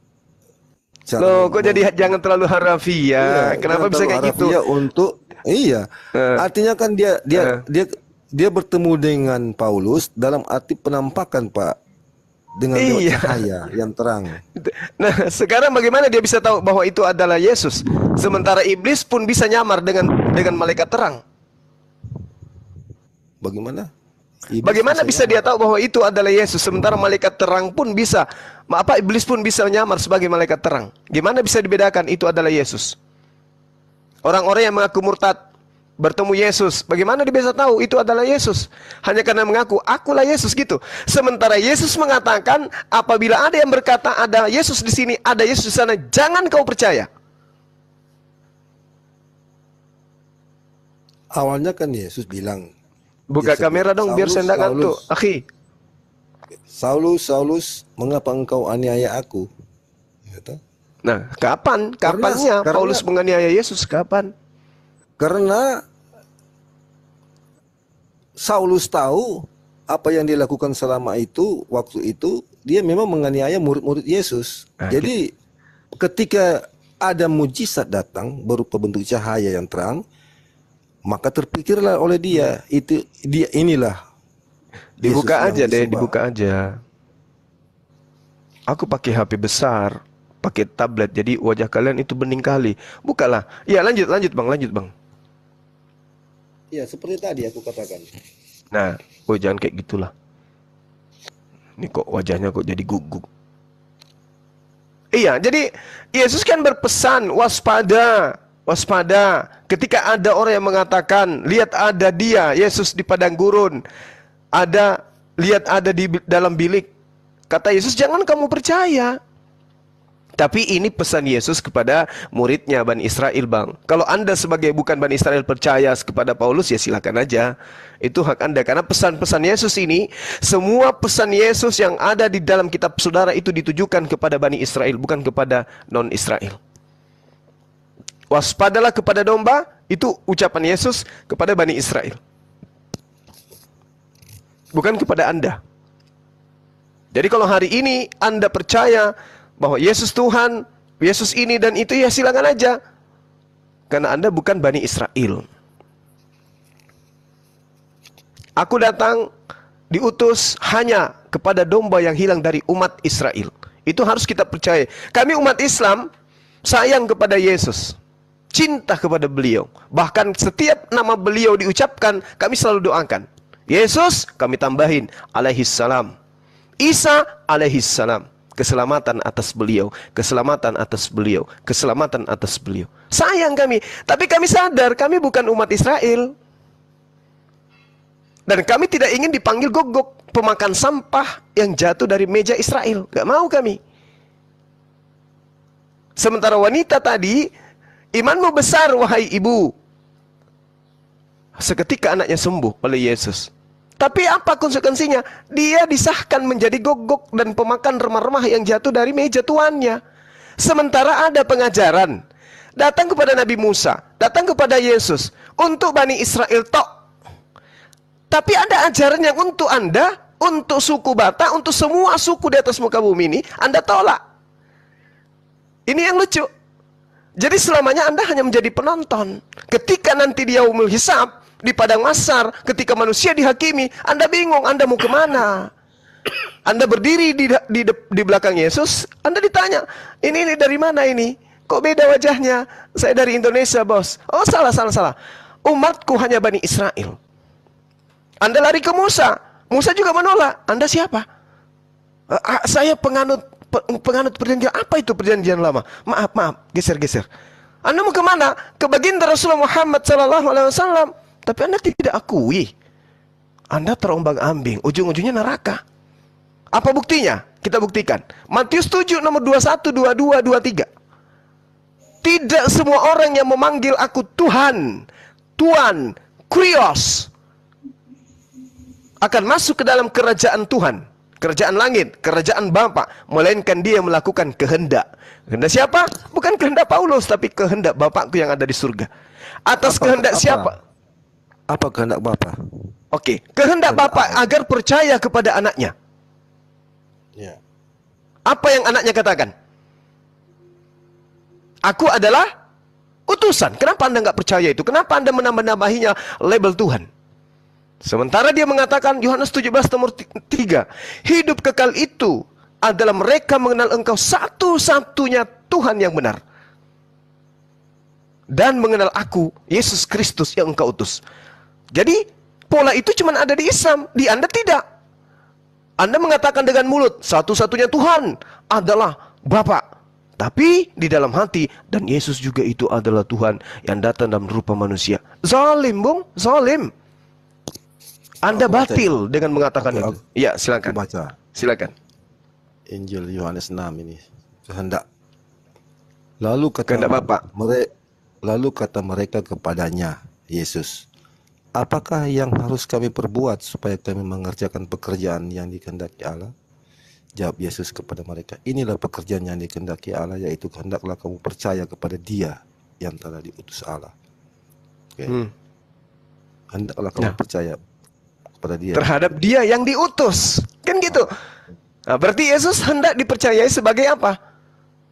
Loh, kok jadi jangan terlalu harafiah? Kenapa bisa kayak gitu? Artinya kan dia bertemu dengan Paulus dalam arti penampakan, Pak. dengan lewat Iya. cahaya yang terang. Nah, sekarang bagaimana dia bisa tahu bahwa itu adalah Yesus? Sementara iblis pun bisa nyamar dengan malaikat terang. Bagaimana? Iblis Bagaimana bisa dia nyamar. tahu bahwa itu adalah Yesus? Sementara malaikat terang pun bisa, iblis pun bisa nyamar sebagai malaikat terang. Gimana bisa dibedakan itu adalah Yesus? Orang-orang yang mengaku murtad bertemu Yesus, bagaimana dia bisa tahu itu adalah Yesus? Hanya karena mengaku, akulah Yesus gitu. Sementara Yesus mengatakan, apabila ada yang berkata ada Yesus di sini, ada Yesus di sana, jangan kau percaya. Awalnya kan Yesus bilang, Buka Yesus kamera dong biar saya tidak ngantuk, akhi. Saulus, Saulus, mengapa engkau aniaya aku? Gitu. Nah, kapannya Karena- Paulus menganiaya Yesus? Kapan? Karena Saulus tahu apa yang dilakukan selama itu, waktu itu, dia memang menganiaya murid-murid Yesus. Nah, Jadi ketika ada mujizat datang berupa bentuk cahaya yang terang, maka terpikirlah oleh dia, inilah Dibuka Yesus aja yang deh, disembah. dibuka aja. Aku pakai HP besar, pakai tablet, jadi wajah kalian itu bening kali. Bukalah. Ya, lanjut bang. Ya, seperti tadi aku katakan. Nah, jangan kayak gitulah. Ini kok wajahnya kok jadi gugup. Iya, jadi Yesus kan berpesan, waspada. Ketika ada orang yang mengatakan, lihat ada dia, Yesus di padang gurun. Lihat ada di dalam bilik. Kata Yesus, jangan kamu percaya. Tapi ini pesan Yesus kepada muridnya Bani Israel, bang. Kalau anda sebagai bukan Bani Israel percaya kepada Paulus, ya silakan aja. Itu hak anda. Karena pesan-pesan Yesus ini, semua pesan Yesus yang ada di dalam kitab saudara itu ditujukan kepada Bani Israel, bukan kepada non-Israel. Waspadalah kepada domba, itu ucapan Yesus kepada Bani Israel, bukan kepada anda. Jadi kalau hari ini anda percaya bahwa Yesus Tuhan, Yesus ini dan itu, ya silakan aja. Karena anda bukan Bani Israel. Aku datang diutus hanya kepada domba yang hilang dari umat Israel. Itu harus kita percaya. Kami umat Islam sayang kepada Yesus, cinta kepada beliau. Bahkan setiap nama beliau diucapkan, kami selalu doakan. Yesus, kami tambahin, alaihissalam. Isa, alaihissalam. Keselamatan atas beliau, keselamatan atas beliau, keselamatan atas beliau. Sayang kami, tapi kami sadar kami bukan umat Israel. Dan kami tidak ingin dipanggil gogok, pemakan sampah yang jatuh dari meja Israel. Gak mau kami. Sementara wanita tadi, imanmu besar wahai ibu. Seketika anaknya sembuh oleh Yesus. Tapi apa konsekuensinya? Dia disahkan menjadi gogok dan pemakan remah-remah yang jatuh dari meja tuannya. Sementara ada pengajaran datang kepada Nabi Musa, datang kepada Yesus untuk Bani Israel tok. Tapi ada ajaran yang untuk anda, untuk suku Batak, untuk semua suku di atas muka bumi ini, anda tolak. Ini yang lucu. Jadi selamanya anda hanya menjadi penonton. Ketika nanti dia yaumul hisab, di padang mahsyar, ketika manusia dihakimi, anda bingung, anda mau kemana? Anda berdiri di belakang Yesus, anda ditanya, ini dari mana ini? Kok beda wajahnya? Saya dari Indonesia, bos. Oh, salah. Umatku hanya Bani Israel. Anda lari ke Musa. Musa juga menolak. Anda siapa? Saya penganut perjanjian. Apa itu perjanjian lama? Maaf. Geser. Anda mau kemana? Ke baginda Rasulullah Muhammad SAW. Tapi anda tidak akui. Anda terombang-ambing. Ujung-ujungnya neraka. Apa buktinya? Kita buktikan. Matius 7 nomor 21, 22, 23. Tidak semua orang yang memanggil aku Tuhan, Tuan, Kurios, akan masuk ke dalam kerajaan Tuhan, kerajaan langit, kerajaan Bapa, melainkan dia melakukan kehendak. Kehendak siapa? Bukan kehendak Paulus, tapi kehendak Bapakku yang ada di surga. Atas kehendak siapa? Apa kehendak Bapa? Oke, kehendak Bapa agar percaya kepada anaknya. Ya. Apa yang anaknya katakan? Aku adalah utusan. Kenapa anda nggak percaya itu? Kenapa anda menambah-nambahinya label Tuhan? Sementara dia mengatakan, Yohanes 17 nomor 3, hidup kekal itu adalah mereka mengenal Engkau satu-satunya Tuhan yang benar, dan mengenal Aku, Yesus Kristus yang Engkau utus. Jadi pola itu cuma ada di Islam, di Anda tidak. Anda mengatakan dengan mulut satu-satunya Tuhan adalah Bapa, tapi di dalam hati, dan Yesus juga itu adalah Tuhan yang datang dalam rupa manusia. Zalim, Bung, zalim. Anda batil dengan mengatakan itu. Ya, silakan. Baca Silakan. Injil Yohanes 6 ini. Kehendak. Lalu kata Kehendak Bapa. Lalu kata mereka kepadanya, Yesus, apakah yang harus kami perbuat supaya kami mengerjakan pekerjaan yang dikehendaki Allah? Jawab Yesus kepada mereka, inilah pekerjaan yang dikehendaki Allah, yaitu hendaklah kamu percaya kepada Dia yang telah diutus Allah. Oke. Hendaklah kamu percaya kepada Dia. Terhadap Dia yang diutus. Kan gitu. Nah, berarti Yesus hendak dipercayai sebagai apa?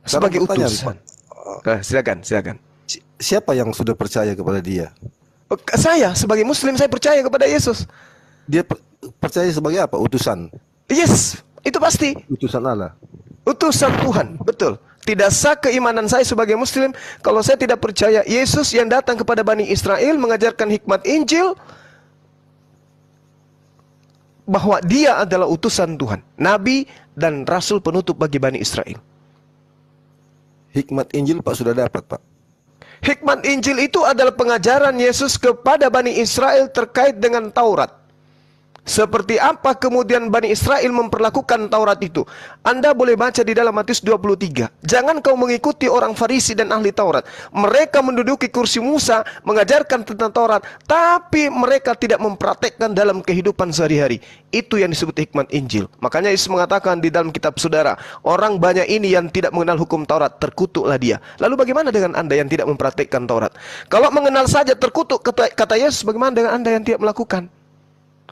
Sebagai utusan. Silakan. Siapa yang sudah percaya kepada Dia? Saya sebagai Muslim, saya percaya kepada Yesus. Dia percaya sebagai apa? Utusan. Yes, itu pasti. Utusan Allah. Utusan Tuhan, betul. Tidak sah keimanan saya sebagai Muslim kalau saya tidak percaya Yesus yang datang kepada Bani Israel mengajarkan hikmat Injil, bahwa Dia adalah utusan Tuhan, Nabi dan Rasul penutup bagi Bani Israel. Hikmat Injil Pak sudah dapat, Pak. Hikmat Injil itu adalah pengajaran Yesus kepada Bani Israel terkait dengan Taurat. Seperti apa kemudian Bani Israel memperlakukan Taurat itu? Anda boleh baca di dalam Matius 23. Jangan kau mengikuti orang Farisi dan ahli Taurat. Mereka menduduki kursi Musa, mengajarkan tentang Taurat, tapi mereka tidak mempraktekkan dalam kehidupan sehari-hari. Itu yang disebut hikmat Injil. Makanya Yesus mengatakan di dalam kitab Saudara, orang banyak ini yang tidak mengenal hukum Taurat, terkutuklah dia. Lalu bagaimana dengan Anda yang tidak mempraktekkan Taurat? Kalau mengenal saja terkutuk, kata Yesus, bagaimana dengan Anda yang tidak melakukan?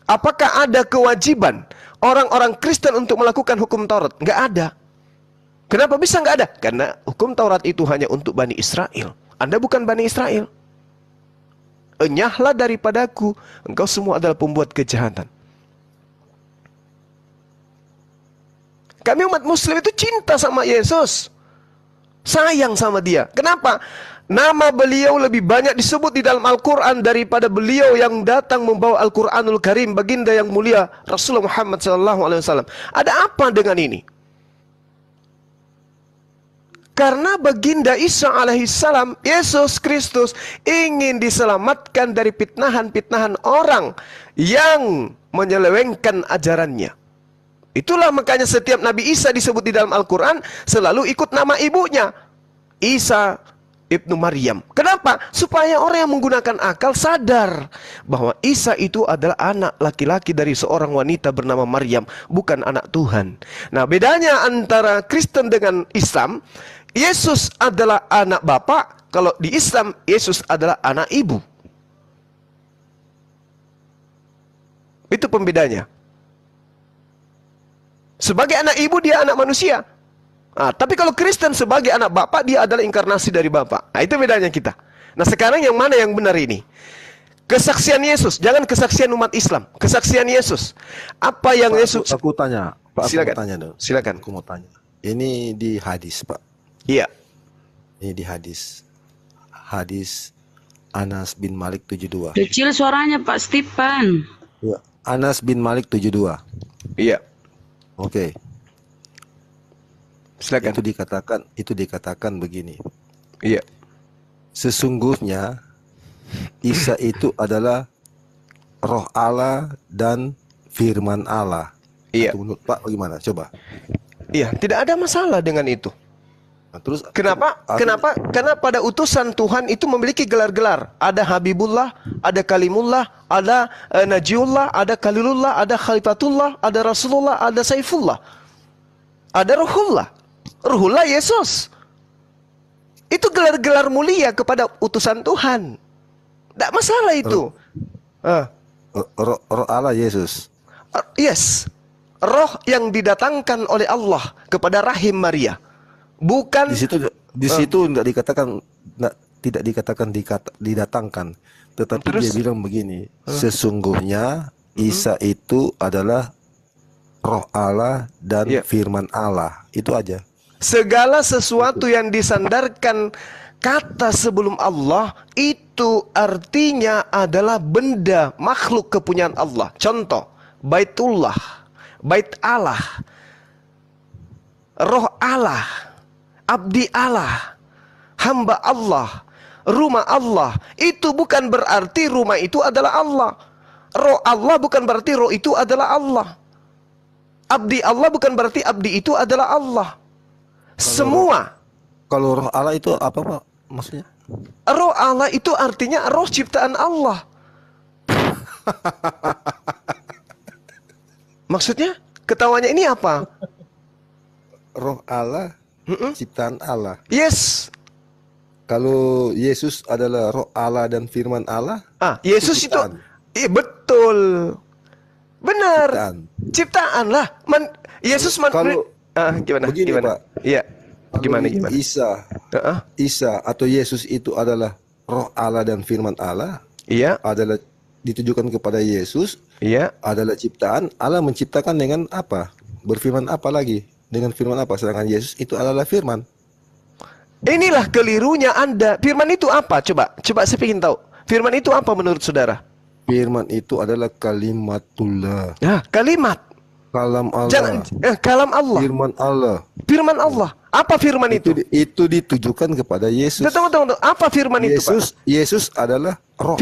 Apakah ada kewajiban orang-orang Kristen untuk melakukan hukum Taurat? Nggak ada. Kenapa bisa nggak ada? Karena hukum Taurat itu hanya untuk Bani Israel. Anda bukan Bani Israel. Enyahlah daripadaku, engkau semua adalah pembuat kejahatan. Kami umat Muslim itu cinta sama Yesus, sayang sama Dia. Kenapa? Nama beliau lebih banyak disebut di dalam Al-Quran daripada beliau yang datang membawa Al-Quranul Karim, baginda yang mulia Rasulullah Muhammad SAW. Ada apa dengan ini? Karena baginda Isa alaihissalam, Yesus Kristus, ingin diselamatkan dari pitnahan-pitnahan orang yang menyelewengkan ajarannya. Itulah makanya setiap Nabi Isa disebut di dalam Al-Quran selalu ikut nama ibunya, Isa Ibnu Maryam. Kenapa? Supaya orang yang menggunakan akal sadar bahwa Isa itu adalah anak laki-laki dari seorang wanita bernama Maryam, bukan anak Tuhan. Nah, bedanya antara Kristen dengan Islam, Yesus adalah anak Bapa, kalau di Islam Yesus adalah anak ibu. Itu pembedanya. Sebagai anak ibu dia anak manusia. Nah, tapi kalau Kristen sebagai anak Bapa, dia adalah inkarnasi dari Bapa. Nah, itu bedanya kita. Nah, sekarang yang mana yang benar ini? Kesaksian Yesus, jangan kesaksian umat Islam. Kesaksian Yesus. Apa yang Pak, Yesus... Aku tanya, Pak, silakan. aku tanya dong. Silakan. Aku mau tanya. Ini di hadis, Pak. Iya. Ini di hadis. Hadis Anas bin Malik 72. Kecil suaranya Pak Stephen. Ya. Anas bin Malik 72. Iya. Oke. Silakan. Itu dikatakan begini. Iya. Sesungguhnya Isa itu adalah roh Allah dan firman Allah. Iya. Menurut Pak bagaimana? Coba. Iya, tidak ada masalah dengan itu. Nah, terus Kenapa? Karena pada utusan Tuhan itu memiliki gelar-gelar. Ada Habibullah, ada Kalimullah, ada Najiullah, ada Khalilullah, ada Khalifatullah, ada Rasulullah, ada Saifullah, ada Ruhullah. Ruhullah Yesus. Itu gelar-gelar mulia kepada utusan Tuhan. Tidak masalah itu. Roh Allah Yesus. Yes. Roh yang didatangkan oleh Allah kepada rahim Maria. Bukan di situ tidak dikatakan didatangkan, tetapi terus? dia bilang begini, sesungguhnya Isa itu adalah roh Allah dan Ya. firman Allah. Itu aja. Segala sesuatu yang disandarkan kata sebelum Allah itu artinya adalah benda makhluk kepunyaan Allah. Contoh, Baitullah, Bait Allah, Roh Allah, Abdi Allah, hamba Allah, rumah Allah. Itu bukan berarti rumah itu adalah Allah. Roh Allah bukan berarti roh itu adalah Allah. Abdi Allah bukan berarti abdi itu adalah Allah. Semua. Kalau roh Allah itu apa Pak maksudnya? Roh Allah itu artinya roh ciptaan Allah. Maksudnya? Ketawanya ini apa? Roh Allah ciptaan Allah. Yes. Kalau Yesus adalah roh Allah dan firman Allah, Yesus itu ciptaan. Betul. Benar. Ciptaan. Ciptaan lah. Yesus gimana? Begini, Gimana? Pak. Iya. Kalau Gimana? Isa atau Yesus itu adalah roh Allah dan firman Allah. Iya. Adalah ditujukan kepada Yesus. Iya. Adalah ciptaan. Allah menciptakan dengan apa? Berfirman apa lagi? Dengan firman apa? Sedangkan Yesus itu adalah firman. Inilah kelirunya Anda. Firman itu apa? Coba saya ingin tahu. Firman itu apa menurut saudara? Firman itu adalah kalimatullah. Kalimat. Kalam Allah. Kalam Allah. Firman Allah. Firman Allah. Apa firman itu? Itu ditujukan kepada Yesus. Tunggu. Apa firman itu, Pak? Yesus adalah roh.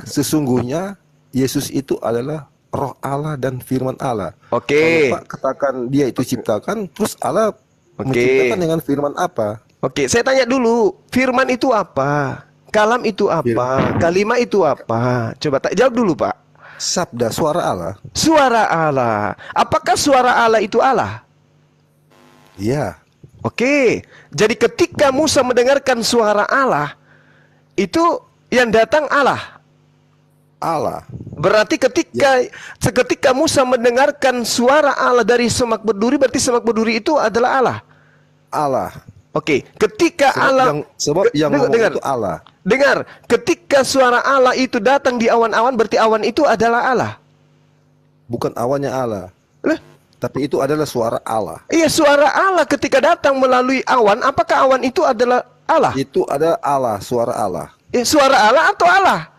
Sesungguhnya Yesus itu adalah roh Allah dan firman Allah. Oke. Kalau Pak katakan dia itu ciptakan, terus Allah menciptakan dengan firman apa? Oke, saya tanya dulu, firman itu apa? Kalam itu apa? Kalimat itu apa? Coba jawab dulu, Pak. Sabda, suara Allah. Suara Allah. Apakah suara Allah itu Allah? Iya. Oke. Jadi ketika Musa mendengarkan suara Allah, itu yang datang Allah. Allah. Berarti ketika Musa mendengarkan suara Allah dari semak berduri, berarti semak berduri itu adalah Allah. Allah. Oke, ketika sebab yang ngomong itu Allah. Dengar, ketika suara Allah itu datang di awan-awan, berarti awan itu adalah Allah. Bukan awannya Allah. Tapi itu adalah suara Allah. Iya, suara Allah ketika datang melalui awan, apakah awan itu adalah Allah? Itu ada Allah, suara Allah. Suara Allah atau Allah?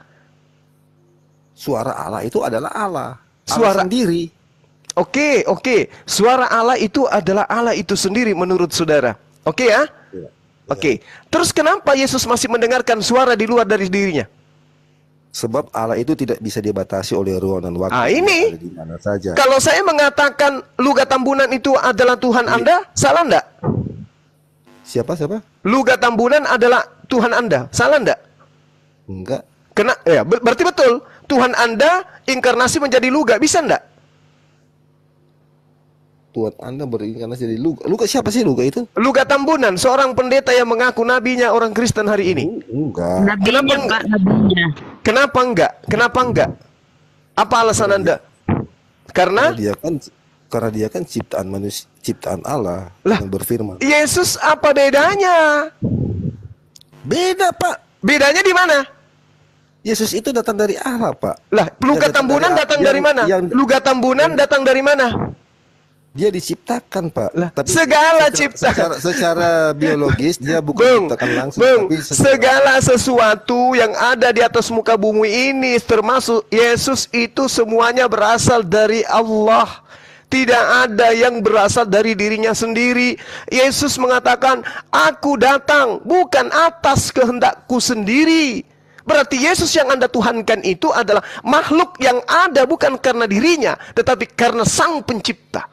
Suara Allah itu adalah Allah. Suara sendiri. Oke. Suara Allah itu adalah Allah itu sendiri menurut saudara. Oke ya? Oke. Terus kenapa Yesus masih mendengarkan suara di luar dari dirinya? Sebab Allah itu tidak bisa dibatasi oleh ruang dan waktu. Ini di mana saja. Kalau saya mengatakan Lugat Tambunan itu adalah Tuhan Anda, salah enggak? Siapa? Lugat Tambunan adalah Tuhan Anda, salah enggak? Enggak. Berarti betul. Tuhan Anda inkarnasi menjadi Lugat, bisa enggak? Tuhan Anda berinkarnasi jadi Lugat. Lugat siapa sih Lugat itu? Lugat Tambunan, seorang pendeta yang mengaku nabinya orang Kristen hari ini. Enggak. Nabinya. Kenapa enggak? Apa alasan Anda? Karena dia kan ciptaan manusia, ciptaan Allah yang berfirman. Yesus apa bedanya? Beda, Pak. Bedanya di mana? Yesus itu datang dari Allah, Pak. Lah, Lugat Tambunan datang dari mana? Lugat Tambunan datang dari mana? Dia diciptakan, Pak. Tapi segala ciptaan secara biologis dia bukan diciptakan langsung, tapi segala sesuatu yang ada di atas muka bumi ini termasuk Yesus itu semuanya berasal dari Allah. Tidak ada yang berasal dari dirinya sendiri. Yesus mengatakan, "Aku datang bukan atas kehendakku sendiri." Berarti Yesus yang Anda tuhankan itu adalah makhluk yang ada bukan karena dirinya, tetapi karena Sang Pencipta.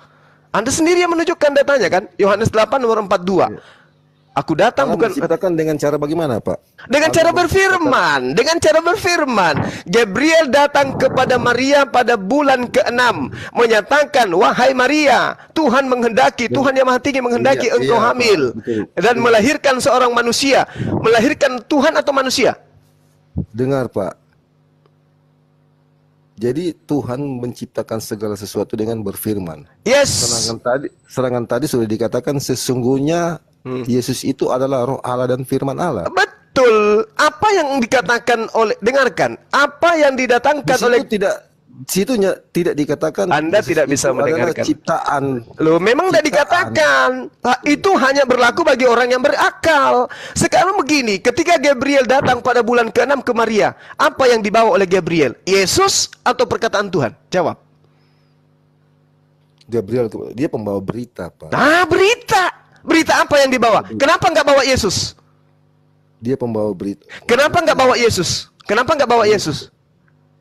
Anda sendiri yang menunjukkan datanya kan? Yohanes 8 nomor 42. Aku datang bukan menciptakan dengan cara bagaimana, Pak? Dengan cara berfirman. Gabriel datang kepada Maria pada bulan ke-6 menyatakan, "Wahai Maria, Tuhan menghendaki, Tuhan yang Maha Tinggi menghendaki engkau hamil dan melahirkan seorang manusia." Melahirkan Tuhan atau manusia? Dengar, Pak. Jadi Tuhan menciptakan segala sesuatu dengan berfirman. Yes. Serangan tadi sudah dikatakan sesungguhnya Yesus itu adalah roh Allah dan firman Allah. Betul. Apa yang dikatakan oleh, dengarkan, apa yang didatangkan oleh Situnya tidak dikatakan Anda Yesus tidak bisa itu adalah mendengarkan. ciptaan. Loh, memang tidak Ciptaan. dikatakan. Itu hanya berlaku bagi orang yang berakal. Sekarang begini, ketika Gabriel datang pada bulan ke-6 ke Maria, apa yang dibawa oleh Gabriel? Yesus atau perkataan Tuhan? Jawab. Gabriel dia pembawa berita, Pak. Ah, berita. Berita apa yang dibawa? Kenapa nggak bawa Yesus? Dia pembawa berita. Kenapa nggak bawa Yesus? Kenapa nggak bawa Yesus?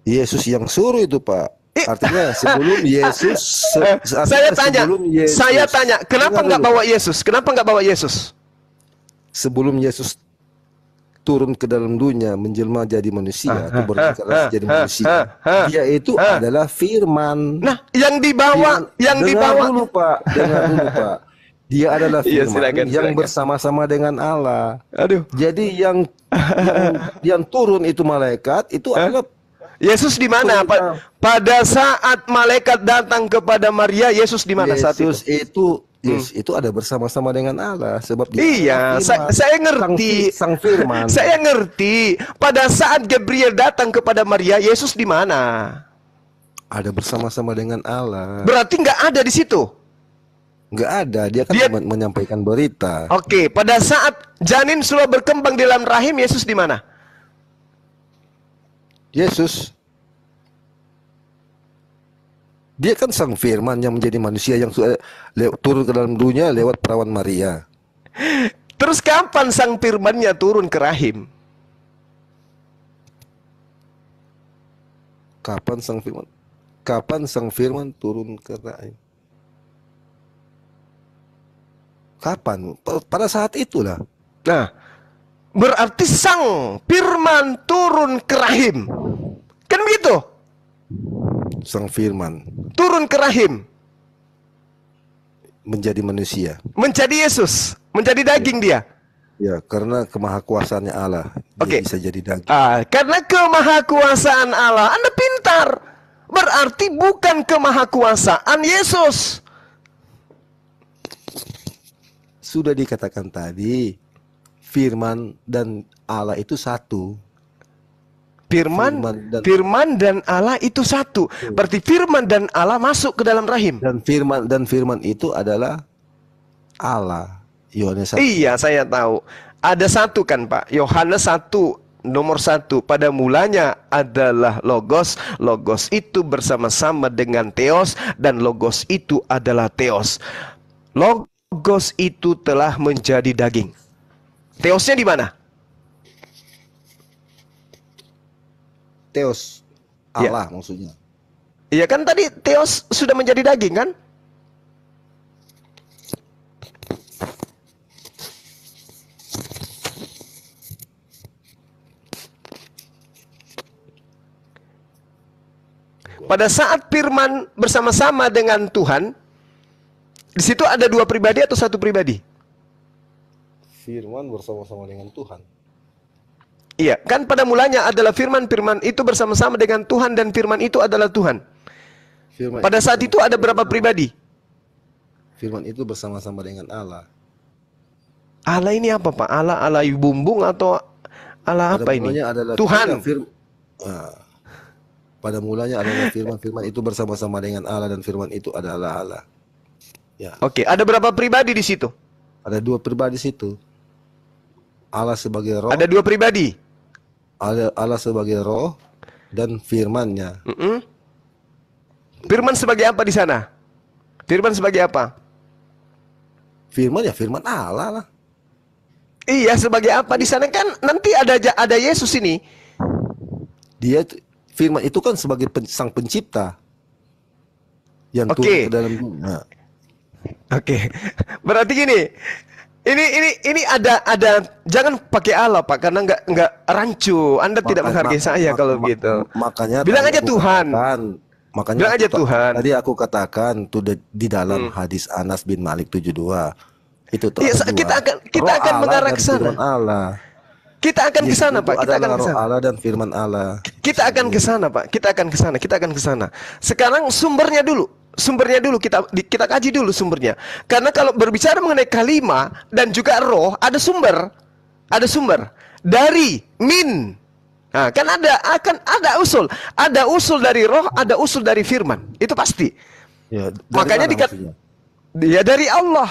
Yesus yang suruh itu, Pak. Artinya sebelum Yesus Saya tanya, kenapa nggak bawa Yesus? Kenapa nggak bawa Yesus? Sebelum Yesus turun ke dalam dunia menjelma jadi manusia atau berinkarnasi jadi manusia, dia itu adalah firman. Nah, yang dibawa, Dengar dulu, Pak. Dia adalah Iya, firman silakan. bersama-sama dengan Allah. Aduh. Jadi yang turun itu malaikat itu adalah Yesus di mana? Pada saat malaikat datang kepada Maria, Yesus di mana saat itu? Yesus itu ada bersama-sama dengan Allah sebab dia Iya, saya ngerti. sang firman. Saya ngerti. Pada saat Gabriel datang kepada Maria, Yesus di mana? Ada bersama-sama dengan Allah. Berarti nggak ada di situ. Nggak ada, dia kan cuma menyampaikan berita. Oke, pada saat janin sudah berkembang di dalam rahim, Yesus di mana? Yesus, dia kan sang firman yang menjadi manusia yang turun ke dalam dunia lewat perawan Maria. Terus kapan sang firmannya turun ke rahim? Kapan sang firman turun ke rahim? Kapan? Pada saat itulah. Nah, berarti sang firman turun ke rahim. Kan begitu? Sang firman turun ke rahim. Menjadi manusia. Menjadi Yesus. Menjadi daging dia. Ya, karena kemahakuasaannya Allah. Dia bisa jadi daging. Karena kemahakuasaan Allah. Anda pintar. Berarti bukan kemahakuasaan Yesus. Sudah dikatakan tadi, firman dan Allah itu satu. Firman dan Allah itu satu. Berarti firman dan Allah masuk ke dalam rahim. Dan firman itu adalah Allah. Yohanes 1. Iya, saya tahu. Ada satu kan, Pak. Yohanes 1 nomor 1. Pada mulanya adalah Logos. Logos itu bersama-sama dengan Theos, dan Logos itu adalah Theos. Logos itu telah menjadi daging. Theosnya di mana? Theos, Allah maksudnya. Iya kan tadi Theos sudah menjadi daging kan? Pada saat firman bersama-sama dengan Tuhan, di situ ada dua pribadi atau satu pribadi? Firman bersama-sama dengan Tuhan. Iya, kan pada mulanya adalah firman, firman itu bersama-sama dengan Tuhan, dan firman itu adalah Tuhan. Firman pada saat itu ada berapa pribadi? Firman itu bersama-sama dengan Allah. Allah ini apa, Pak? Allah ibu bumbung atau Allah apa ini? Tuhan. Pada mulanya adalah firman, firman itu bersama-sama dengan Allah, dan firman itu adalah Allah. Ya. Oke, ada berapa pribadi di situ? Ada dua pribadi situ. Allah sebagai roh. Ada dua pribadi. Allah sebagai roh dan firman-Nya. Firman sebagai apa di sana? Firman sebagai apa? Firman ya firman Allah lah. Iya, sebagai apa di sana kan nanti ada Yesus ini. Dia firman itu kan sebagai sang pencipta yang turun ke dalam dunia. Oke. Berarti gini. Ini ada jangan pakai Allah, Pak, karena nggak rancu. Anda tidak menghargai saya kalau begitu. Makanya bilang aja Tuhan. Makanya bilang aja Tuhan. Tadi aku katakan tuh di dalam hadis Anas bin Malik 72. Itu tuh. Iya, kita akan mengarah ke sana. Kita akan ke sana, Pak. Kita akan ke sana. Allah dan firman Allah. Kita akan ke sana, Pak. Kita akan ke sana. Sekarang sumbernya dulu kita kaji dulu sumbernya. Karena kalau berbicara mengenai kalimah dan juga roh, ada sumber dari min. Nah, kan ada usul dari roh, ada usul dari firman. Itu pasti. Ya, Makanya dia dari Allah.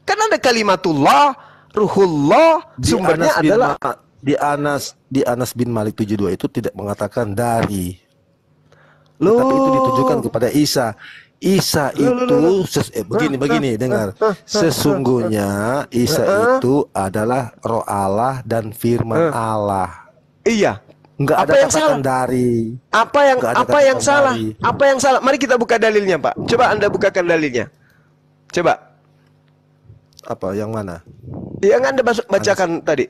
Kan ada kalimatullah, ruhullah, sumbernya adalah di Anas bin Malik 72 itu tidak mengatakan dari. Tapi itu ditujukan kepada Isa. Isa itu begini dengar. Sesungguhnya Isa itu adalah roh Allah dan firman Allah. Iya. Enggak ada yang salah dari. Apa yang salah? Dari. Apa yang salah? Mari kita buka dalilnya, Pak. Coba Anda bukakan dalilnya. Coba. Apa yang mana? Yang Anda bacakan tadi.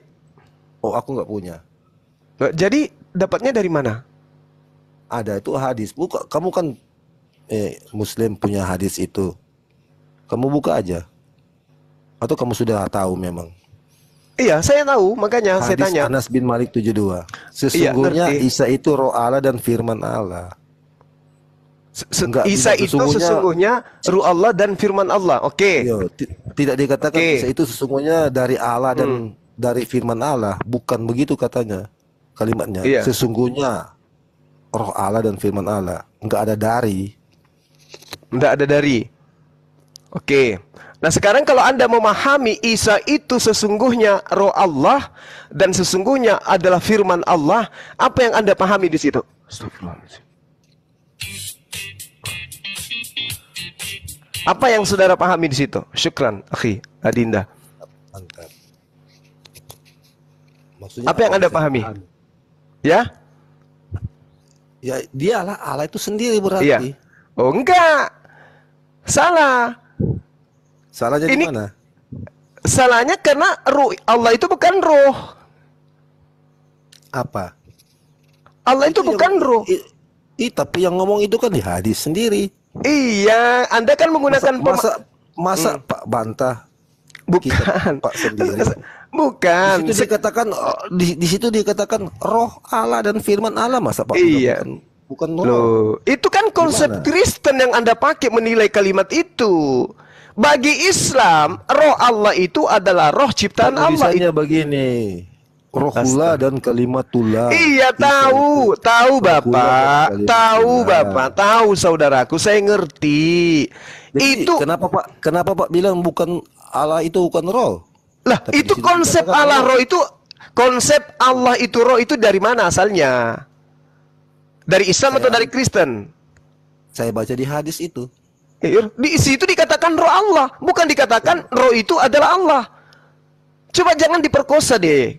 Oh, aku nggak punya. Jadi dapatnya dari mana? Ada itu hadis. Buka, kamu kan Muslim punya hadis itu. Kamu buka aja. Atau kamu sudah tahu memang? Iya, saya tahu, makanya hadis saya tanya. Anas bin Malik 72. Sesungguhnya Isa itu roh Allah dan firman Allah. Isa itu sesungguhnya ruh Allah dan firman Allah. Oke. Tidak dikatakan Isa itu sesungguhnya dari Allah dan dari firman Allah. Bukan begitu katanya kalimatnya. Iya. Sesungguhnya roh Allah dan firman Allah. Enggak ada dari. Enggak ada dari. Oke. Nah, sekarang kalau Anda memahami Isa itu sesungguhnya roh Allah dan sesungguhnya adalah firman Allah, apa yang Anda pahami di situ? Astagfirullahaladzim. Apa yang saudara pahami di situ? Syukran, akhi Adinda. Mantap. Maksudnya apa yang Anda pahami? Ya? Ya, dialah Allah itu sendiri berarti. Iya. Oh, enggak. Salah. Salahnya di mana? Salahnya karena ruh Allah itu bukan roh. Apa? Allah itu bukan roh. Tapi yang ngomong itu kan di hadis sendiri. Iya, Anda kan menggunakan masa Pak bantah. Bukan. Pak sendiri. Bukan. Di situ dikatakan di situ dikatakan roh Allah dan firman Allah, masa Pak? Iya. Bukan roh. Loh, itu kan konsep Kristen yang Anda pakai menilai kalimat itu. Bagi Islam, roh Allah itu adalah roh ciptaan Allah. Tulisannya begini. Rohullah dan kalimatullah. Iya, tahu Bapak, tahu saudaraku, saya ngerti. Jadi, itu kenapa Pak bilang bukan Allah itu bukan roh? Lah, itu konsep Allah roh itu, konsep Allah itu roh itu dari mana asalnya? Dari Islam atau dari Kristen? Saya baca di hadis itu. Di situ dikatakan roh Allah, bukan dikatakan roh itu adalah Allah. Coba jangan diperkosa deh.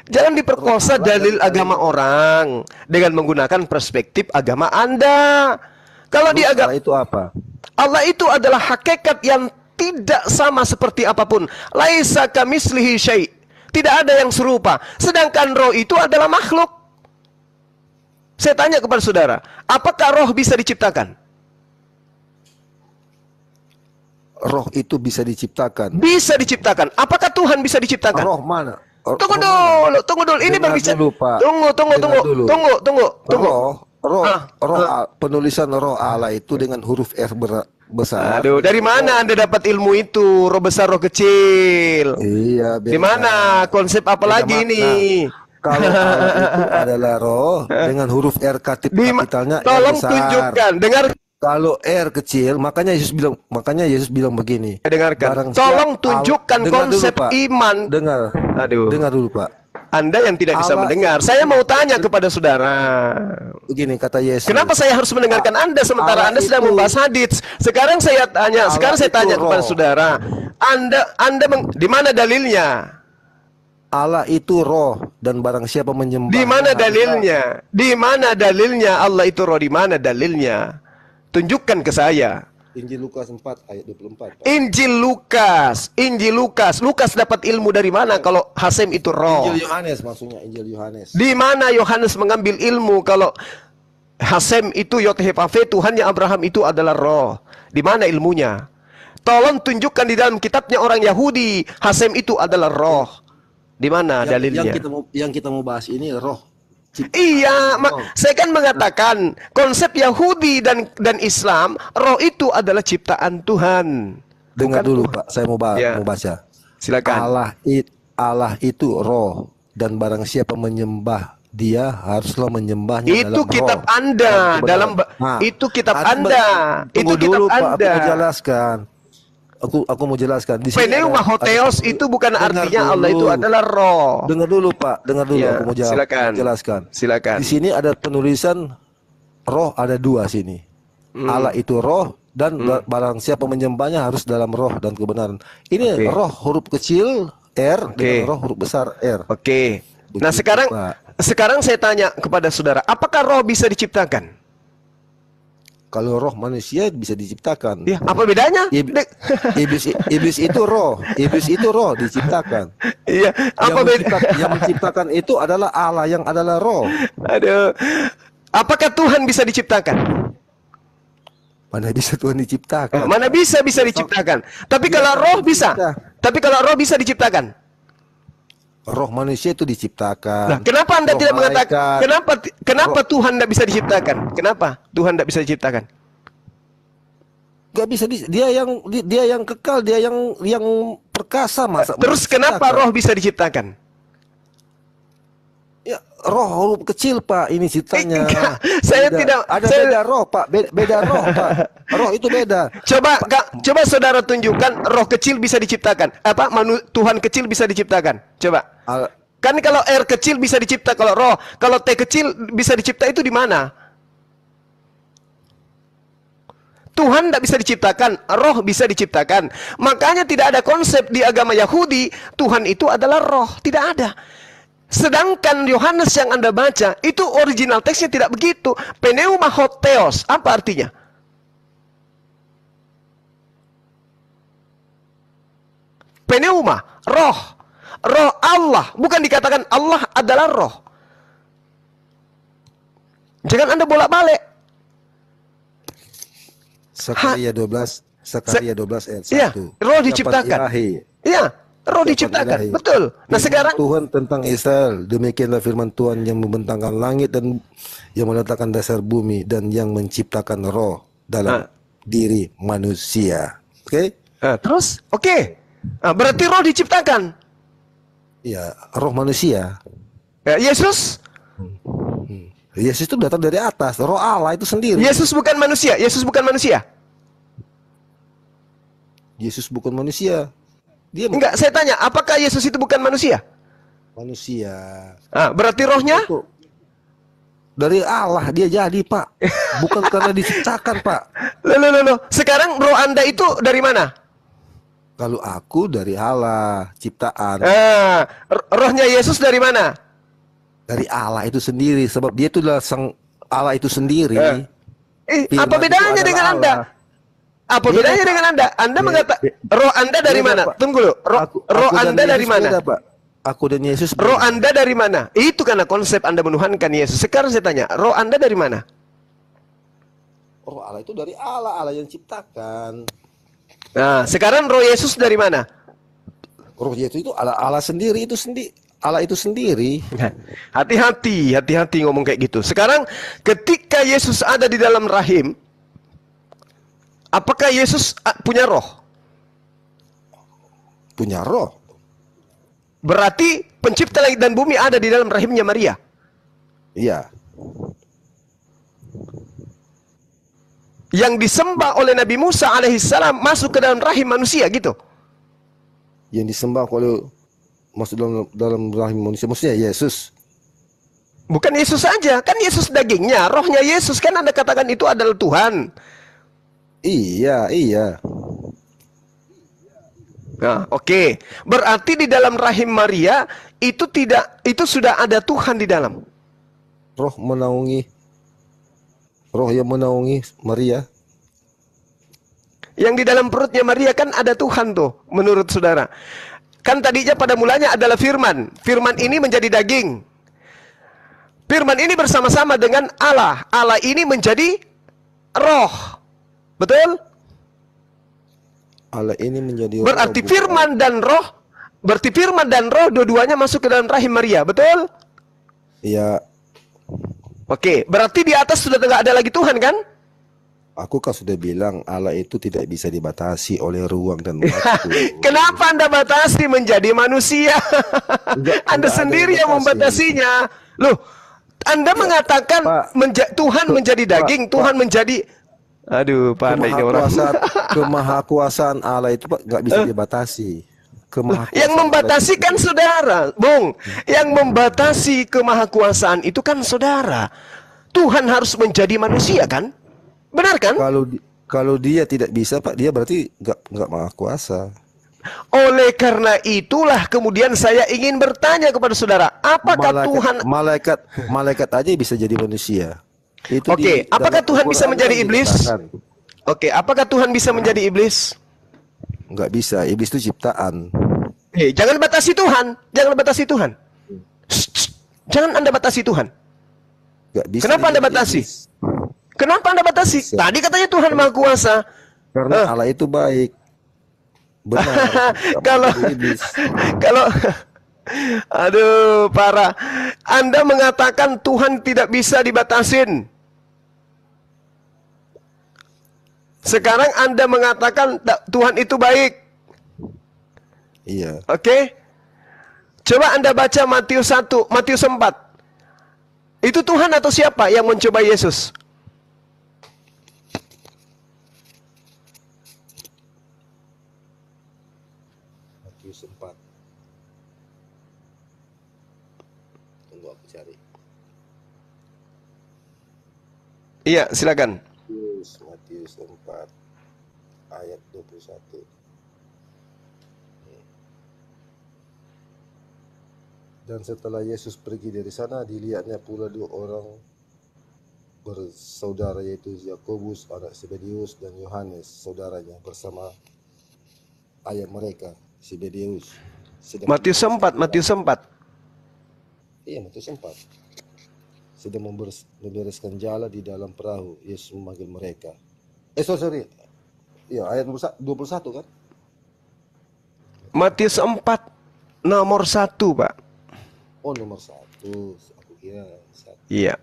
Jangan diperkosa dalil agama orang dengan menggunakan perspektif agama Anda. Kalau di agama itu apa? Allah itu adalah hakikat yang tidak sama seperti apapun. Laisa kamislihi syai'. Tidak ada yang serupa. Sedangkan roh itu adalah makhluk. Saya tanya kepada saudara, apakah roh bisa diciptakan? Roh itu bisa diciptakan. Bisa diciptakan. Apakah Tuhan bisa diciptakan? Roh mana? Tunggu dulu. Ini berbicara. Tunggu. Roh penulisan roh Allah itu dengan huruf R besar. Aduh, dari mana Anda dapat ilmu itu? Roh besar, roh kecil. Iya, di mana? Konsep apa lagi ini? Kalau Allah itu adalah roh dengan huruf R kapitalnya tolong R besar. Tunjukkan. Dengar. Kalau R kecil, makanya Yesus bilang begini. Dengarkan. Tolong tunjukkan konsep dulu, iman. Dengar dulu, Pak. Anda yang tidak bisa mendengar. Saya mau tanya kepada saudara. Begini kata Yesus. Kenapa saya harus mendengarkan Anda sementara Anda sedang membahas hadits? Sekarang saya tanya kepada saudara. Di mana dalilnya? Allah itu roh dan barang siapa menyembah. Di mana dalilnya? Di mana dalilnya Allah itu roh? Di mana dalilnya? Tunjukkan ke saya. Injil Lukas 4 ayat 24. Pak. Injil Lukas. Lukas dapat ilmu dari mana kalau Hasem itu roh? Injil Yohanes maksudnya, Injil Yohanes. Di mana Yohanes mengambil ilmu kalau Hasem itu Yothefafe, Tuhannya Abraham itu adalah roh? Di mana ilmunya? Tolong tunjukkan di dalam kitabnya orang Yahudi, Hasem itu adalah roh. Di mana dalilnya? Yang kita mau bahas ini roh. Iya, saya kan mengatakan konsep Yahudi dan Islam, roh itu adalah ciptaan Tuhan. Dengar dulu, Pak. Saya mau baca. Silakan. Allah itu roh dan barang siapa menyembah dia haruslah menyembahnya Itu dalam kitab roh Anda, dan dalam kebenaran. Nah, itu kitab Anda- Anda. Itu Tunggu kitab dulu Pak, aku Anda. mau jelaskan. Aku mau jelaskan. Di sini Pneuma hotheos itu bukan Dengar artinya Allah dulu. itu adalah roh. Dengar dulu Pak, dengar dulu. Ya, Aku mau silakan. jelaskan. Silakan. Di sini ada penulisan roh ada dua sini. Allah itu roh dan barang siapa menyembahnya harus dalam roh dan kebenaran. Ini Oke. roh huruf kecil R Oke. dengan roh huruf besar R. Oke. Nah, Begitu, sekarang Pak. sekarang saya tanya kepada saudara, apakah roh bisa diciptakan? Kalau roh manusia bisa diciptakan. Ya, apa bedanya? Iblis itu roh. Iblis itu roh diciptakan. Iya, apa beda? Yang menciptakan itu adalah Allah yang adalah roh. Aduh. Apakah Tuhan bisa diciptakan? Mana bisa Tuhan diciptakan? Mana bisa diciptakan. Tapi kalau roh bisa. Tapi kalau roh bisa diciptakan. Roh manusia itu diciptakan. Nah, kenapa Anda Roh tidak mengatakan malaikat. kenapa Tuhan tidak bisa diciptakan? Kenapa Tuhan tidak bisa diciptakan? Gak bisa dia yang kekal, dia yang perkasa masa. Terus kenapa roh bisa diciptakan? Ya, roh huruf kecil Pak, ini ceritanya. Saya Beda. tidak Ada saya- beda roh Pak, beda roh Pak. Roh itu beda. Coba saudara tunjukkan roh kecil bisa diciptakan. Apa Tuhan kecil bisa diciptakan? Coba. Kan kalau R kecil bisa dicipta, kalau roh, kalau T kecil bisa dicipta itu di mana? Tuhan tidak bisa diciptakan, roh bisa diciptakan. Makanya tidak ada konsep di agama Yahudi Tuhan itu adalah roh, tidak ada. Sedangkan Yohanes yang Anda baca itu original teksnya tidak begitu. Pneuma hotheos, apa artinya? Pneuma, roh. Roh Allah, bukan dikatakan Allah adalah roh. Jangan Anda bolak-balik. Zakaria 12 ayat 1. Iya, roh Dapat diciptakan. ilahi. Iya, roh Dapat diciptakan. ilahi. Betul. Nah, Firman sekarang Tuhan tentang Israel, demikianlah firman Tuhan yang membentangkan langit dan yang meletakkan dasar bumi dan yang menciptakan roh dalam diri manusia. Oke? Terus, oke. Berarti roh diciptakan. Ya, roh manusia. Ya, Yesus Yesus itu datang dari atas, roh Allah itu sendiri. Yesus bukan manusia. Yesus bukan manusia. Yesus bukan manusia. Dia Enggak, saya tanya, apakah Yesus itu bukan manusia? manusia. Berarti rohnya Dari Allah dia jadi, Pak. Bukan karena diciptakan, Pak. Loh. Sekarang roh Anda itu dari mana? Kalau aku dari Allah, ciptaan. Rohnya Yesus dari mana? Dari Allah itu sendiri, sebab dia itu adalah sang Allah itu sendiri. Apa bedanya dengan Anda? Apa bedanya dengan Anda? Anda mengatakan roh Anda dari Beda, mana? Pak. Tunggu dulu. Roh Aku dan Anda dari Yesus mana? beda, Pak. Aku dan Yesus beda. Roh Anda dari mana? Itu karena konsep Anda menuhankan Yesus. Sekarang saya tanya, roh Anda dari mana? Roh Allah itu dari Allah, Allah yang ciptakan. Nah, sekarang roh Yesus dari mana? Roh Yesus itu Allah sendiri, itu sendiri. Allah itu sendiri. Hati-hati ngomong kayak gitu. Sekarang ketika Yesus ada di dalam rahim, apakah Yesus punya roh? Punya roh. Berarti pencipta langit dan bumi ada di dalam rahimnya Maria. Iya. Yang disembah oleh Nabi Musa alaihissalam masuk ke dalam rahim manusia gitu. Yang disembah oleh masuk dalam rahim manusia, maksudnya Yesus. Bukan Yesus saja, kan Yesus dagingnya, rohnya Yesus kan Anda katakan itu adalah Tuhan. Iya. Nah, oke. Berarti di dalam rahim Maria itu sudah ada Tuhan di dalam. Roh yang menaungi Maria. Yang di dalam perutnya Maria kan ada Tuhan tuh, menurut saudara. Kan tadinya pada mulanya adalah firman. Firman ini menjadi daging. Firman ini bersama-sama dengan Allah. Allah ini menjadi roh. Betul? Allah ini menjadi Berarti roh, firman dan roh, berarti firman dan roh dua-duanya masuk ke dalam rahim Maria, betul? Iya. Oke, berarti di atas sudah tidak ada lagi Tuhan kan? Aku kan sudah bilang Allah itu tidak bisa dibatasi oleh ruang dan waktu. Kenapa Anda batasi menjadi manusia? Anda sendiri yang membatasinya. Loh, Anda mengatakan Tuhan menjadi daging, Tuhan menjadi. Aduh, Pak, ini orang. Kemahakuasaan Allah itu Pak nggak bisa dibatasi. Yang membatasi kan saudara, Bung. Yang membatasi kemahakuasaan itu kan saudara. Tuhan harus menjadi manusia kan? Benar kan? Kalau dia tidak bisa Pak, dia berarti nggak maha kuasa. Oleh karena itulah kemudian saya ingin bertanya kepada saudara, apakah Tuhan malaikat aja bisa jadi manusia? Oke, apakah Tuhan bisa menjadi iblis? Oke, apakah Tuhan bisa menjadi iblis? Nggak bisa, iblis itu ciptaan. Jangan batasi Tuhan, jangan batasi Tuhan. Jangan Anda batasi Tuhan. Nggak bisa. Kenapa Anda batasi? Kenapa Anda batasi? Tadi katanya Tuhan Maha Kuasa. Karena Allah itu baik. Benar. kalau aduh, parah. Anda mengatakan Tuhan tidak bisa dibatasin. Sekarang Anda mengatakan Tuhan itu baik. Iya. Oke. Coba Anda baca Matius 1, Matius 4. Itu Tuhan atau siapa yang mencoba Yesus? Matius 4. Tunggu aku cari. Iya, silakan. Matius 4 ayat 21. Dan setelah Yesus pergi dari sana, dilihatnya pula dua orang bersaudara, yaitu Yakobus anak Zebedeus dan Yohanes saudaranya bersama ayah mereka Zebedeus. Matius 4, Matius 4. Iya, Matius 4. Sedang membereskan jala di dalam perahu, Yesus memanggil mereka. Sorry. Iya, ayat 21 kan? Matius 4 nomor 1, Pak. Oh, nomor 1. Aku kira 1. Iya.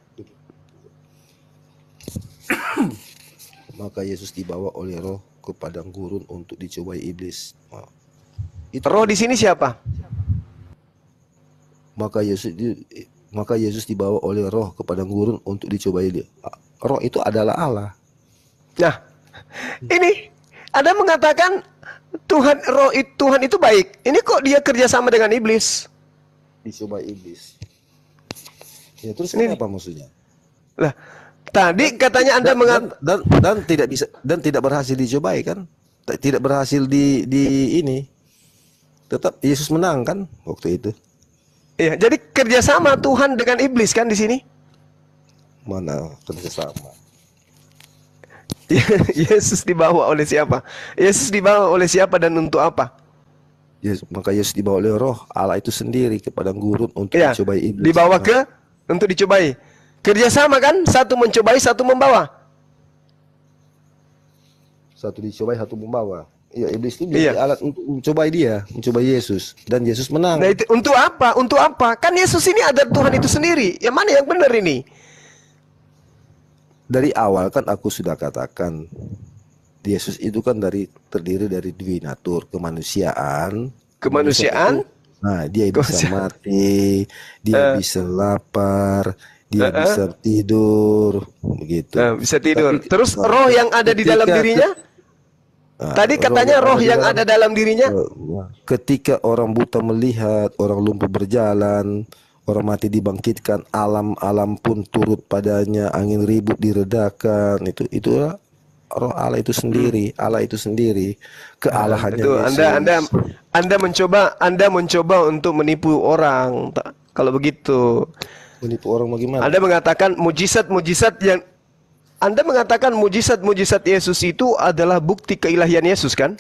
Maka Yesus dibawa oleh Roh ke padang gurun untuk dicobai iblis. Roh di sini siapa? Maka Yesus dibawa oleh Roh ke padang gurun untuk dicobai dia. Roh itu adalah Allah. Nah, ini Anda mengatakan Tuhan itu baik. Ini kok dia kerjasama dengan iblis? Dicobai iblis. Ya, terus ini apa maksudnya? Lah, tadi katanya Anda mengatakan dan tidak bisa dan tidak berhasil dicobai kan? Tidak berhasil di ini. Tetap Yesus menang kan waktu itu. Iya, jadi kerjasama Tuhan dengan iblis kan di sini? Mana kerjasama? Yesus dibawa oleh siapa? Yesus dibawa oleh siapa dan untuk apa? Maka Yesus dibawa oleh Roh Allah itu sendiri ke padang gurun untuk dicobai iblis. Dibawa untuk dicobai. Kerjasama kan? Satu mencobai, satu membawa. Satu dicobai, satu membawa. Iya, iblis itu jadi alat untuk mencobai dia, mencobai Yesus, dan Yesus menang. Nah, itu untuk apa? Untuk apa? Kan Yesus ini ada Tuhan itu sendiri. Yang mana yang benar ini? Dari awal kan aku sudah katakan, Yesus itu kan terdiri dari divinatur, kemanusiaan. Nah, dia bisa mati, dia bisa lapar, dia bisa tidur, begitu. Bisa tidur. Terus roh yang ada di dalam dirinya? Tadi katanya roh yang ada dalam dirinya. Ketika orang buta melihat, orang lumpuh berjalan, orang mati dibangkitkan, alam pun turut padanya, angin ribut diredakan, itulah Roh Allah itu sendiri, Allah itu sendiri, kealahannya itu Yesus. Anda mencoba untuk menipu orang. Kalau begitu, menipu orang bagaimana? Anda mengatakan mujizat Yesus itu adalah bukti keilahian Yesus kan?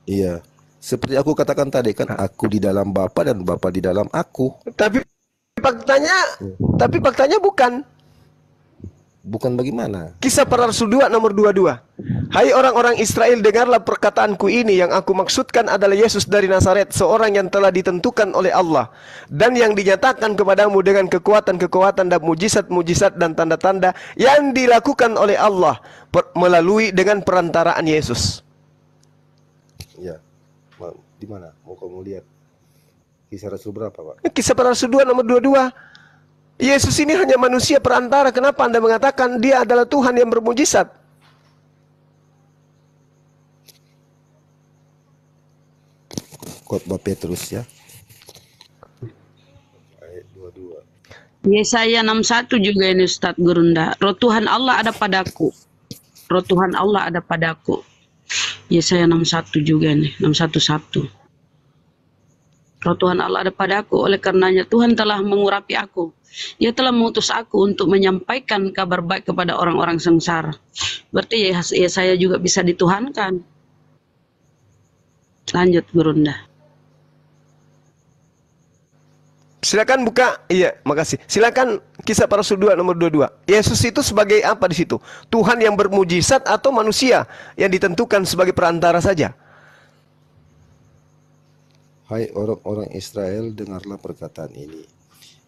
Iya. Seperti aku katakan tadi kan, aku di dalam Bapa dan Bapa di dalam aku. Tapi faktanya bukan. Bukan bagaimana? Kisah Para Rasul 2 nomor 22. Hai orang-orang Israel, dengarlah perkataanku ini. Yang aku maksudkan adalah Yesus dari Nazaret, seorang yang telah ditentukan oleh Allah dan yang dinyatakan kepadamu dengan kekuatan-kekuatan dan mujizat-mujizat dan tanda-tanda yang dilakukan oleh Allah melalui dengan perantaraan Yesus. Ya. Di mana? Mau kamu lihat? Kisah Rasul berapa, Pak? Kisah Para Rasul 2 nomor 22. Yesus ini hanya manusia perantara. Kenapa Anda mengatakan dia adalah Tuhan yang bermujizat? Khotbah Petrus ya. Ayat 22. Yesaya 61 juga ini Ustadz Gurunda. Roh Tuhan Allah ada padaku. Roh Tuhan Allah ada padaku. Yesaya 61 juga nih, 611. Roh Tuhan Allah ada padaku, oleh karenanya Tuhan telah mengurapi aku. Dia telah mengutus aku untuk menyampaikan kabar baik kepada orang-orang sengsara. Berarti Yesaya juga bisa dituhankan. Lanjut Gurunda. Silakan buka. Iya, makasih. Silakan Kisah Para Rasul 2 nomor 22. Yesus itu sebagai apa di situ? Tuhan yang bermujizat atau manusia yang ditentukan sebagai perantara saja? Hai orang-orang Israel, dengarlah perkataan ini.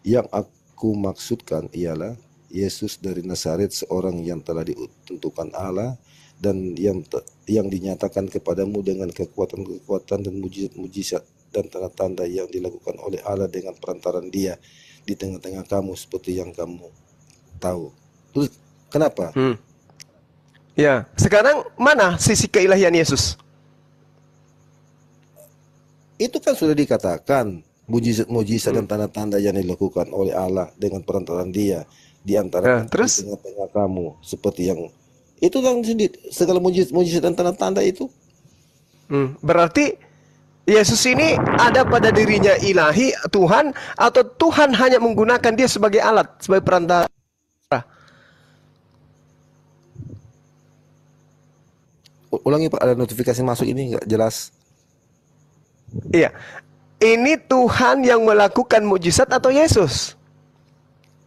Yang aku maksudkan ialah Yesus dari Nazaret, seorang yang telah ditentukan Allah dan yang dinyatakan kepadamu dengan kekuatan-kekuatan dan mujizat-mujizat dan tanda-tanda yang dilakukan oleh Allah dengan perantaran Dia di tengah-tengah kamu seperti yang kamu tahu. Terus kenapa? Ya, sekarang mana sisi keilahian Yesus? Itu kan sudah dikatakan mujizat-mujizat dan tanda-tanda yang dilakukan oleh Allah dengan perantaran Dia di antara di tengah-tengah kamu seperti yang itu kan segala mujizat dan tanda-tanda itu. Berarti Yesus ini ada pada dirinya ilahi, Tuhan, atau Tuhan hanya menggunakan dia sebagai alat, sebagai perantara? Ulangi Pak, ada notifikasi masuk ini nggak jelas. Iya, ini Tuhan yang melakukan mujizat atau Yesus?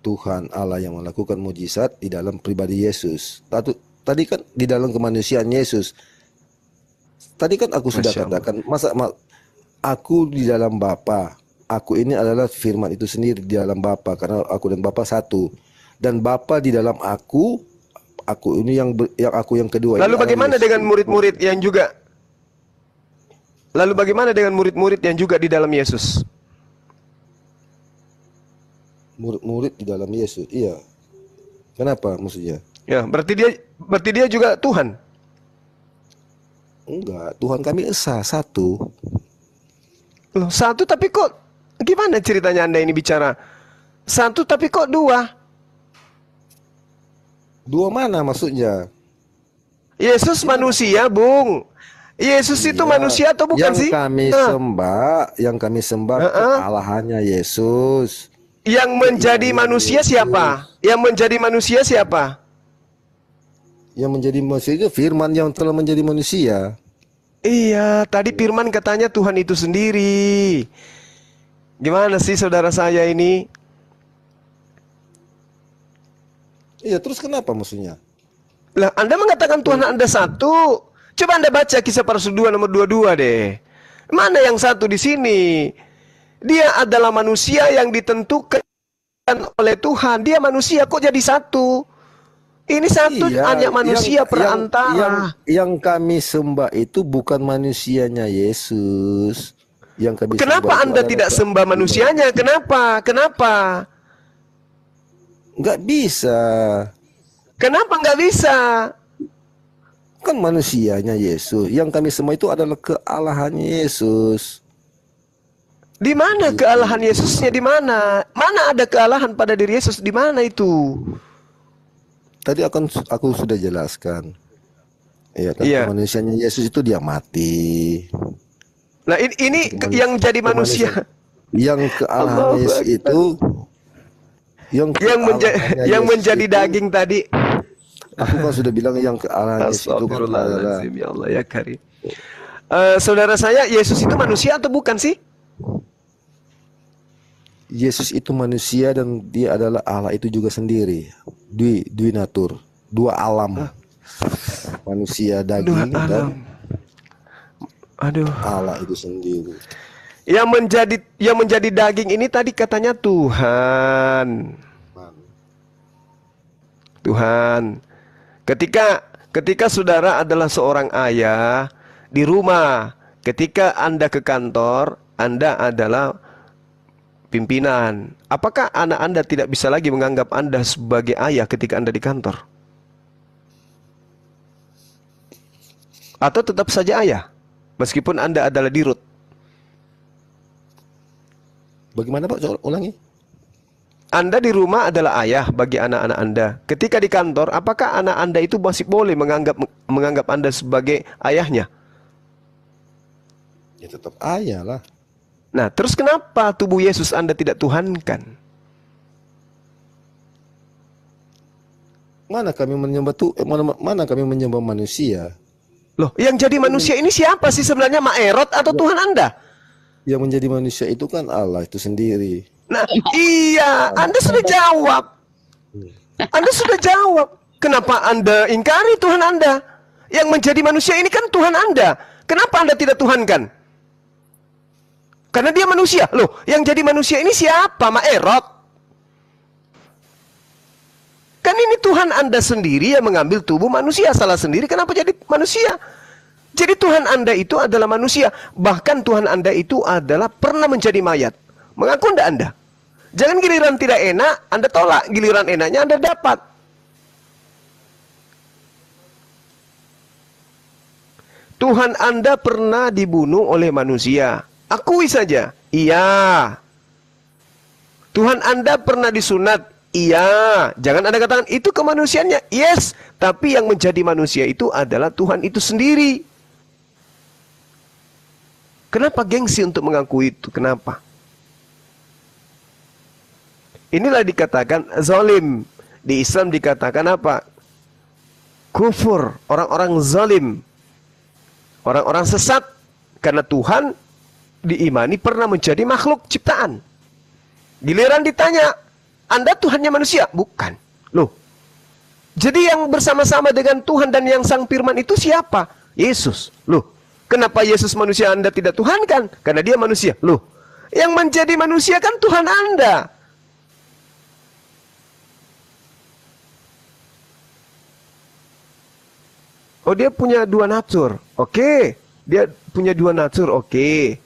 Tuhan Allah yang melakukan mujizat di dalam pribadi Yesus. Tadi kan di dalam kemanusiaan Yesus. Tadi kan aku sudah katakan, aku di dalam Bapa. Aku ini adalah firman itu sendiri di dalam Bapa, karena aku dan Bapa satu. Dan Bapa di dalam aku ini yang aku yang kedua. Lalu bagaimana dengan murid-murid yang juga? Lalu bagaimana dengan murid-murid yang juga di dalam Yesus? Murid-murid di dalam Yesus, iya. Kenapa maksudnya? Ya, berarti dia juga Tuhan. Enggak, Tuhan kami esa satu. Loh, satu tapi kok gimana ceritanya Anda ini bicara? Satu tapi kok dua? Dua mana maksudnya? Yesus manusia, Bung. Yesus itu manusia atau bukan sih? Yang kami sembah kealahannya Yesus. Yang menjadi manusia siapa? Yang menjadi manusia siapa? Yang menjadi manusia itu firman yang telah menjadi manusia. Iya, tadi firman katanya Tuhan itu sendiri. Gimana sih saudara saya ini? Iya, terus kenapa maksudnya? Lah, Anda mengatakan Tuhan Anda satu. Coba Anda baca Kisah Para Rasul 2 nomor 22 deh. Mana yang satu di sini? Dia adalah manusia yang ditentukan oleh Tuhan. Dia manusia kok jadi satu? Ini satu hanya manusia perantara. Yang kami sembah itu bukan manusianya Yesus. Yang kami Kenapa Anda tidak sembah manusianya? Kenapa? Nggak bisa. Kenapa nggak bisa? Kan manusianya Yesus. Yang kami sembah itu adalah kealahannya Yesus. Di mana kealahan Yesusnya? Di mana? Mana ada kealahan pada diri Yesus? Di mana itu? Tadi aku sudah jelaskan. Iya kan, manusianya Yesus itu dia mati. Nah ini yang jadi manusia. Yang kealahan Yesus itu yang menjadi daging tadi. Aku kan sudah bilang yang kealahan Yesus itu kan adalah ya Allah ya Karim. Saudara saya, Yesus itu manusia atau bukan sih? Yesus itu manusia dan dia adalah Allah itu juga sendiri. Dwi natur, dua alam. Manusia daging dan Allah itu sendiri. Yang menjadi daging ini tadi katanya Tuhan. Ketika saudara adalah seorang ayah di rumah, ketika Anda ke kantor, Anda adalah pimpinan. Apakah anak Anda tidak bisa lagi menganggap Anda sebagai ayah ketika Anda di kantor? Atau tetap saja ayah, meskipun Anda adalah dirut? Bagaimana Pak? Coba ulangi. Anda di rumah adalah ayah bagi anak-anak Anda. Ketika di kantor, apakah anak Anda itu masih boleh menganggap Anda sebagai ayahnya? Ya tetap ayah lah. Nah, terus kenapa tubuh Yesus Anda tidak tuhankan? Mana kami menyembah mana kami menyembah manusia? Loh, yang jadi manusia ini siapa sih sebenarnya, Ma'erot atau Tuhan Anda? Yang menjadi manusia itu kan Allah itu sendiri. Nah, iya, Anda sudah jawab. Anda sudah jawab. Kenapa Anda ingkari Tuhan Anda? Yang menjadi manusia ini kan Tuhan Anda. Kenapa Anda tidak tuhankan? Karena dia manusia. Loh, yang jadi manusia ini siapa, Ma'erot? Kan ini Tuhan Anda sendiri yang mengambil tubuh manusia. Salah sendiri, kenapa jadi manusia? Jadi Tuhan Anda itu adalah manusia. Bahkan Tuhan Anda itu adalah pernah menjadi mayat. Mengaku enggak Anda? Jangan giliran tidak enak, Anda tolak. Giliran enaknya Anda dapat. Tuhan Anda pernah dibunuh oleh manusia. Akui saja. Iya. Tuhan Anda pernah disunat. Iya. Jangan Anda katakan itu kemanusiaannya. Yes. Tapi yang menjadi manusia itu adalah Tuhan itu sendiri. Kenapa gengsi untuk mengakui itu? Kenapa? Inilah dikatakan zalim. Di Islam dikatakan apa? Kufur. Orang-orang zalim. Orang-orang sesat. Karena Tuhan diimani pernah menjadi makhluk ciptaan. Giliran ditanya, Anda Tuhannya manusia? Bukan. Loh. Jadi yang bersama-sama dengan Tuhan dan yang Sang Firman itu siapa? Yesus. Loh. Kenapa Yesus manusia Anda tidak tuhankan? Karena dia manusia. Loh. Yang menjadi manusia kan Tuhan Anda. Oh, dia punya dua natur. Oke. Dia punya dua natur. Oke.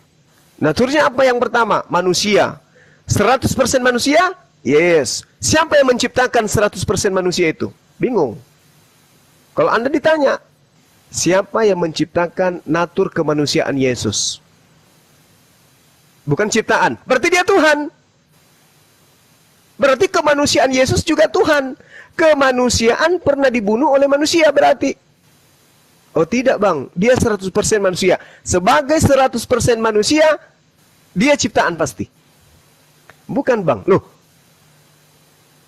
Naturnya apa yang pertama? Manusia. 100% manusia? Yes. Siapa yang menciptakan 100% manusia itu? Bingung. Kalau Anda ditanya, siapa yang menciptakan natur kemanusiaan Yesus? Bukan ciptaan. Berarti dia Tuhan. Berarti kemanusiaan Yesus juga Tuhan. Kemanusiaan pernah dibunuh oleh manusia berarti. Oh tidak bang, dia 100% manusia. Sebagai 100% manusia, dia ciptaan pasti. Bukan bang, loh.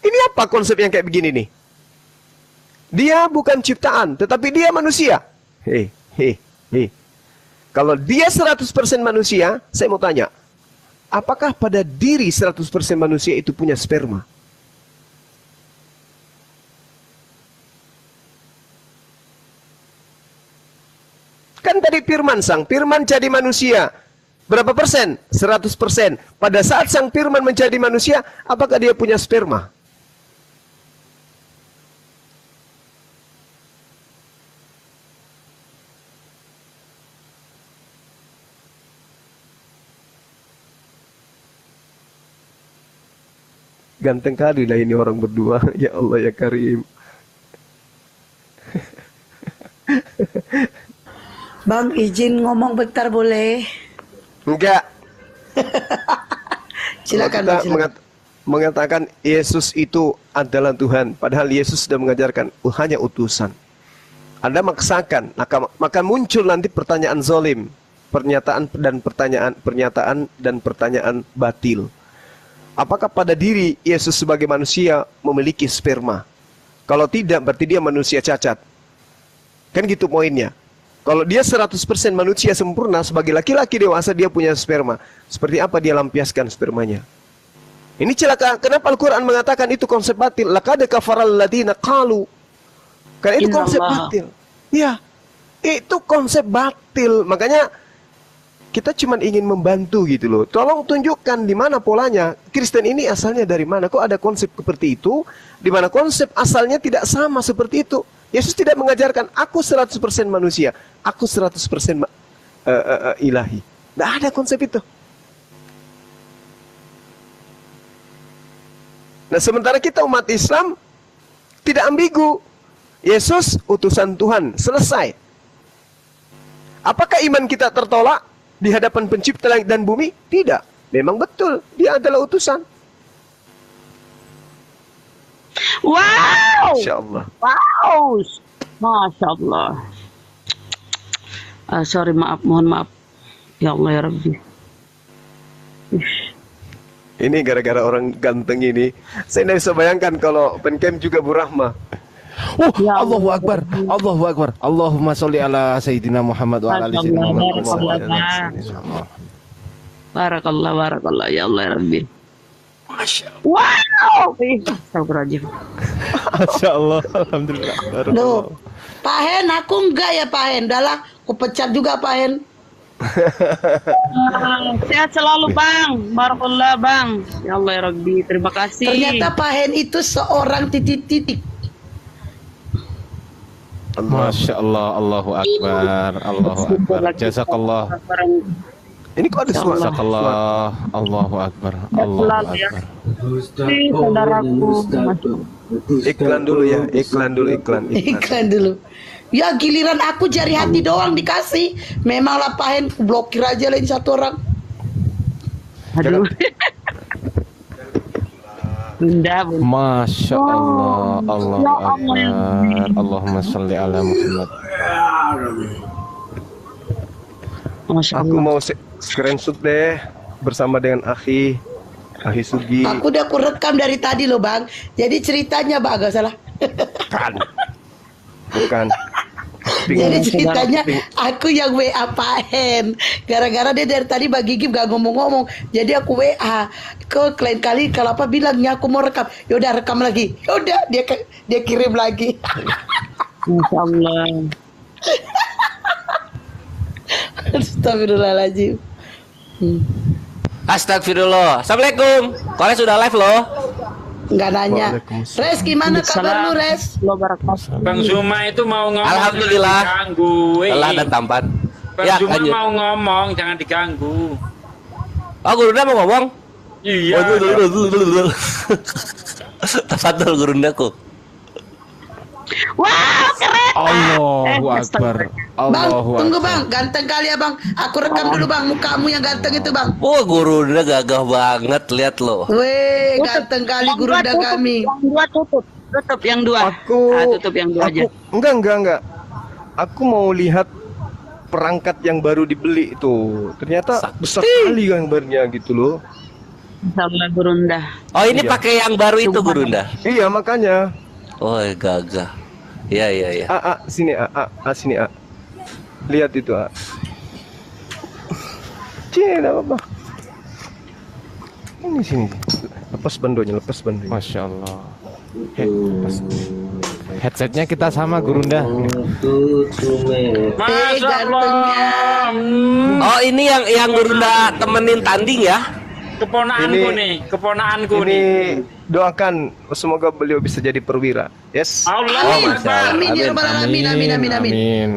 Ini apa konsep yang kayak begini nih? Dia bukan ciptaan, tetapi dia manusia. Kalau dia 100% manusia, saya mau tanya. Apakah pada diri 100% manusia itu punya sperma? Kan tadi firman, Sang Firman jadi manusia. Berapa persen? 100%. Pada saat Sang Firman menjadi manusia, apakah dia punya sperma? Ganteng kali lah ini orang berdua. Ya Allah ya Karim. Bang, izin ngomong bentar boleh? Enggak. Silakan, Kalau kita silakan. mengatakan Yesus itu adalah Tuhan, padahal Yesus sudah mengajarkan hanya utusan. Anda maksakan, maka muncul nanti pertanyaan zalim, pernyataan dan pertanyaan batil. Apakah pada diri Yesus sebagai manusia memiliki sperma? Kalau tidak, berarti dia manusia cacat. Kan gitu poinnya. Kalau dia 100% manusia sempurna, sebagai laki-laki dewasa dia punya sperma. Seperti apa dia lampiaskan spermanya? Ini celaka. Kenapa Al-Quran mengatakan itu konsep batil? Laqad kafaral ladzina qalu. Karena itu konsep batil. Ya, itu konsep batil. Makanya kita cuma ingin membantu gitu loh. Tolong tunjukkan di mana polanya. Kristen ini asalnya dari mana? Kok ada konsep seperti itu? Di mana konsep asalnya tidak sama seperti itu? Yesus tidak mengajarkan aku 100% manusia, aku 100% ilahi. Tidak ada konsep itu. Nah, sementara kita umat Islam tidak ambigu. Yesus utusan Tuhan, selesai. Apakah iman kita tertolak di hadapan pencipta langit dan bumi? Tidak. Memang betul, dia adalah utusan. Wow. Masya Allah. Wow. Masya Allah. Sorry, maaf, mohon maaf. Ya Allah ya Rabbi. Ini gara-gara orang ganteng ini. Saya tidak bisa bayangkan kalau pencamp juga Bu Rahma. Ya Allahu Akbar, Allahu Akbar. Allahumma sholli ala Sayyidina Muhammad wa ala ali Sayyidina Muhammad. Barakallah, barakallah. Ya Allah ya Rabbi. Masya Allah. Wow. Astagfirullahaladzim. Masya Allah, alhamdulillah. Loh, Pak Hen, aku enggak ya Pak Hen. Udahlah, aku pecat juga Pak Hen. Sehat selalu Bang. Barakallah Bang. Ya Allah ya Rabbi. Terima kasih. Ternyata Pak Hen itu seorang titik-titik. Masya Allah, Allahu Akbar, Allahu Akbar. Jazakallah. Ini kok ada suara? Jazakallah, Allahu Akbar, Allahu Akbar. Saudaraku. Iklan dulu ya, iklan dulu, iklan. Iklan dulu. Ya giliran aku jari hati doang dikasih. Memanglah Pak Hen, blokir aja lain satu orang. Aduh. Bunda, bunda. Masya Allah, Allahu Ya Allah. Akbar. Allahumma sholli ala Muhammad. Masya Aku Allah. mau screenshot deh bersama dengan Akhi Sugi. Aku udah aku rekam dari tadi loh Bang. Jadi ceritanya Bang, gak salah. Bukan. Jadi ceritanya aku yang WA Pak Hen. Gara-gara dia dari tadi Bang Gigi gak ngomong-ngomong. Jadi aku WA ke lain kali kalau apa bilangnya aku mau rekam. Yaudah rekam lagi. Yaudah dia kirim lagi. Masya Allah. Astagfirullahaladzim. Astagfirullah. Assalamualaikum. Kalian sudah live loh. Nggak nanya. Res gimana kabar lu Res? Bang Zuma itu mau ngomong. Alhamdulillah. Jangan diganggu. Lelah dan tampan. Bang Ya, Zuma lanjut. mau ngomong, jangan diganggu. Oh, Gurunda mau ngomong? Iya. Tafadhol Gurundaku. Wow, keren. Allahu Akbar, Bang, Allahu tunggu Akbar. Bang, ganteng kali ya Bang. Aku rekam dulu Bang, mukamu yang ganteng itu Bang. Oh, Gurunda gagah banget, lihat loh. Weh, ganteng kali Yang Gurunda dua tutup, kami. Yang dua tutup. Tutup yang dua. Tutup yang dua aja. Enggak. Aku mau lihat perangkat yang baru dibeli itu. Ternyata besar sekali gambarnya gitu loh. Sama Gurunda. Oh, ini Iya. pakai yang baru itu Gurunda. Iya, makanya. Oh, gagah. Iya. Sini sini Lihat itu Cina apa? Ini sini. Lepas bandonya. Masya Allah. Headsetnya kita sama Gurunda. Masya gantengnya. Allah. Oh, ini yang Gurunda temenin tanding ya? Keponaanku Ini nih. doakan semoga beliau bisa jadi perwira. Yes. Allah. Amin ya rabbal alamin.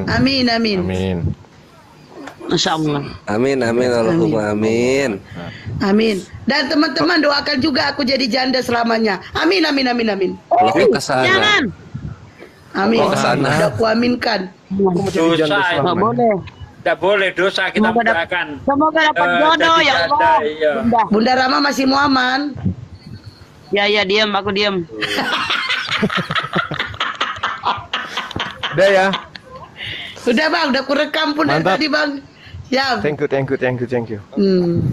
Amin. Masya Allah. Amin, Allahumma amin. Amin. Dan teman-teman doakan juga aku jadi janda selamanya. Amin. Kalau ke sana. Jangan. Amin. Oh, kesana. Udah aku aminkan. Dosa itu. Nggak boleh. Tidak boleh dosa kita mendoakan. Semoga dapat jodoh ya Allah. Iya. Bunda Rama masih mau aman. Ya, diam, aku diam. Udah ya. Udah Bang, udah aku rekam pun dari Mantap. tadi Bang. Siap. Thank you. Hmm.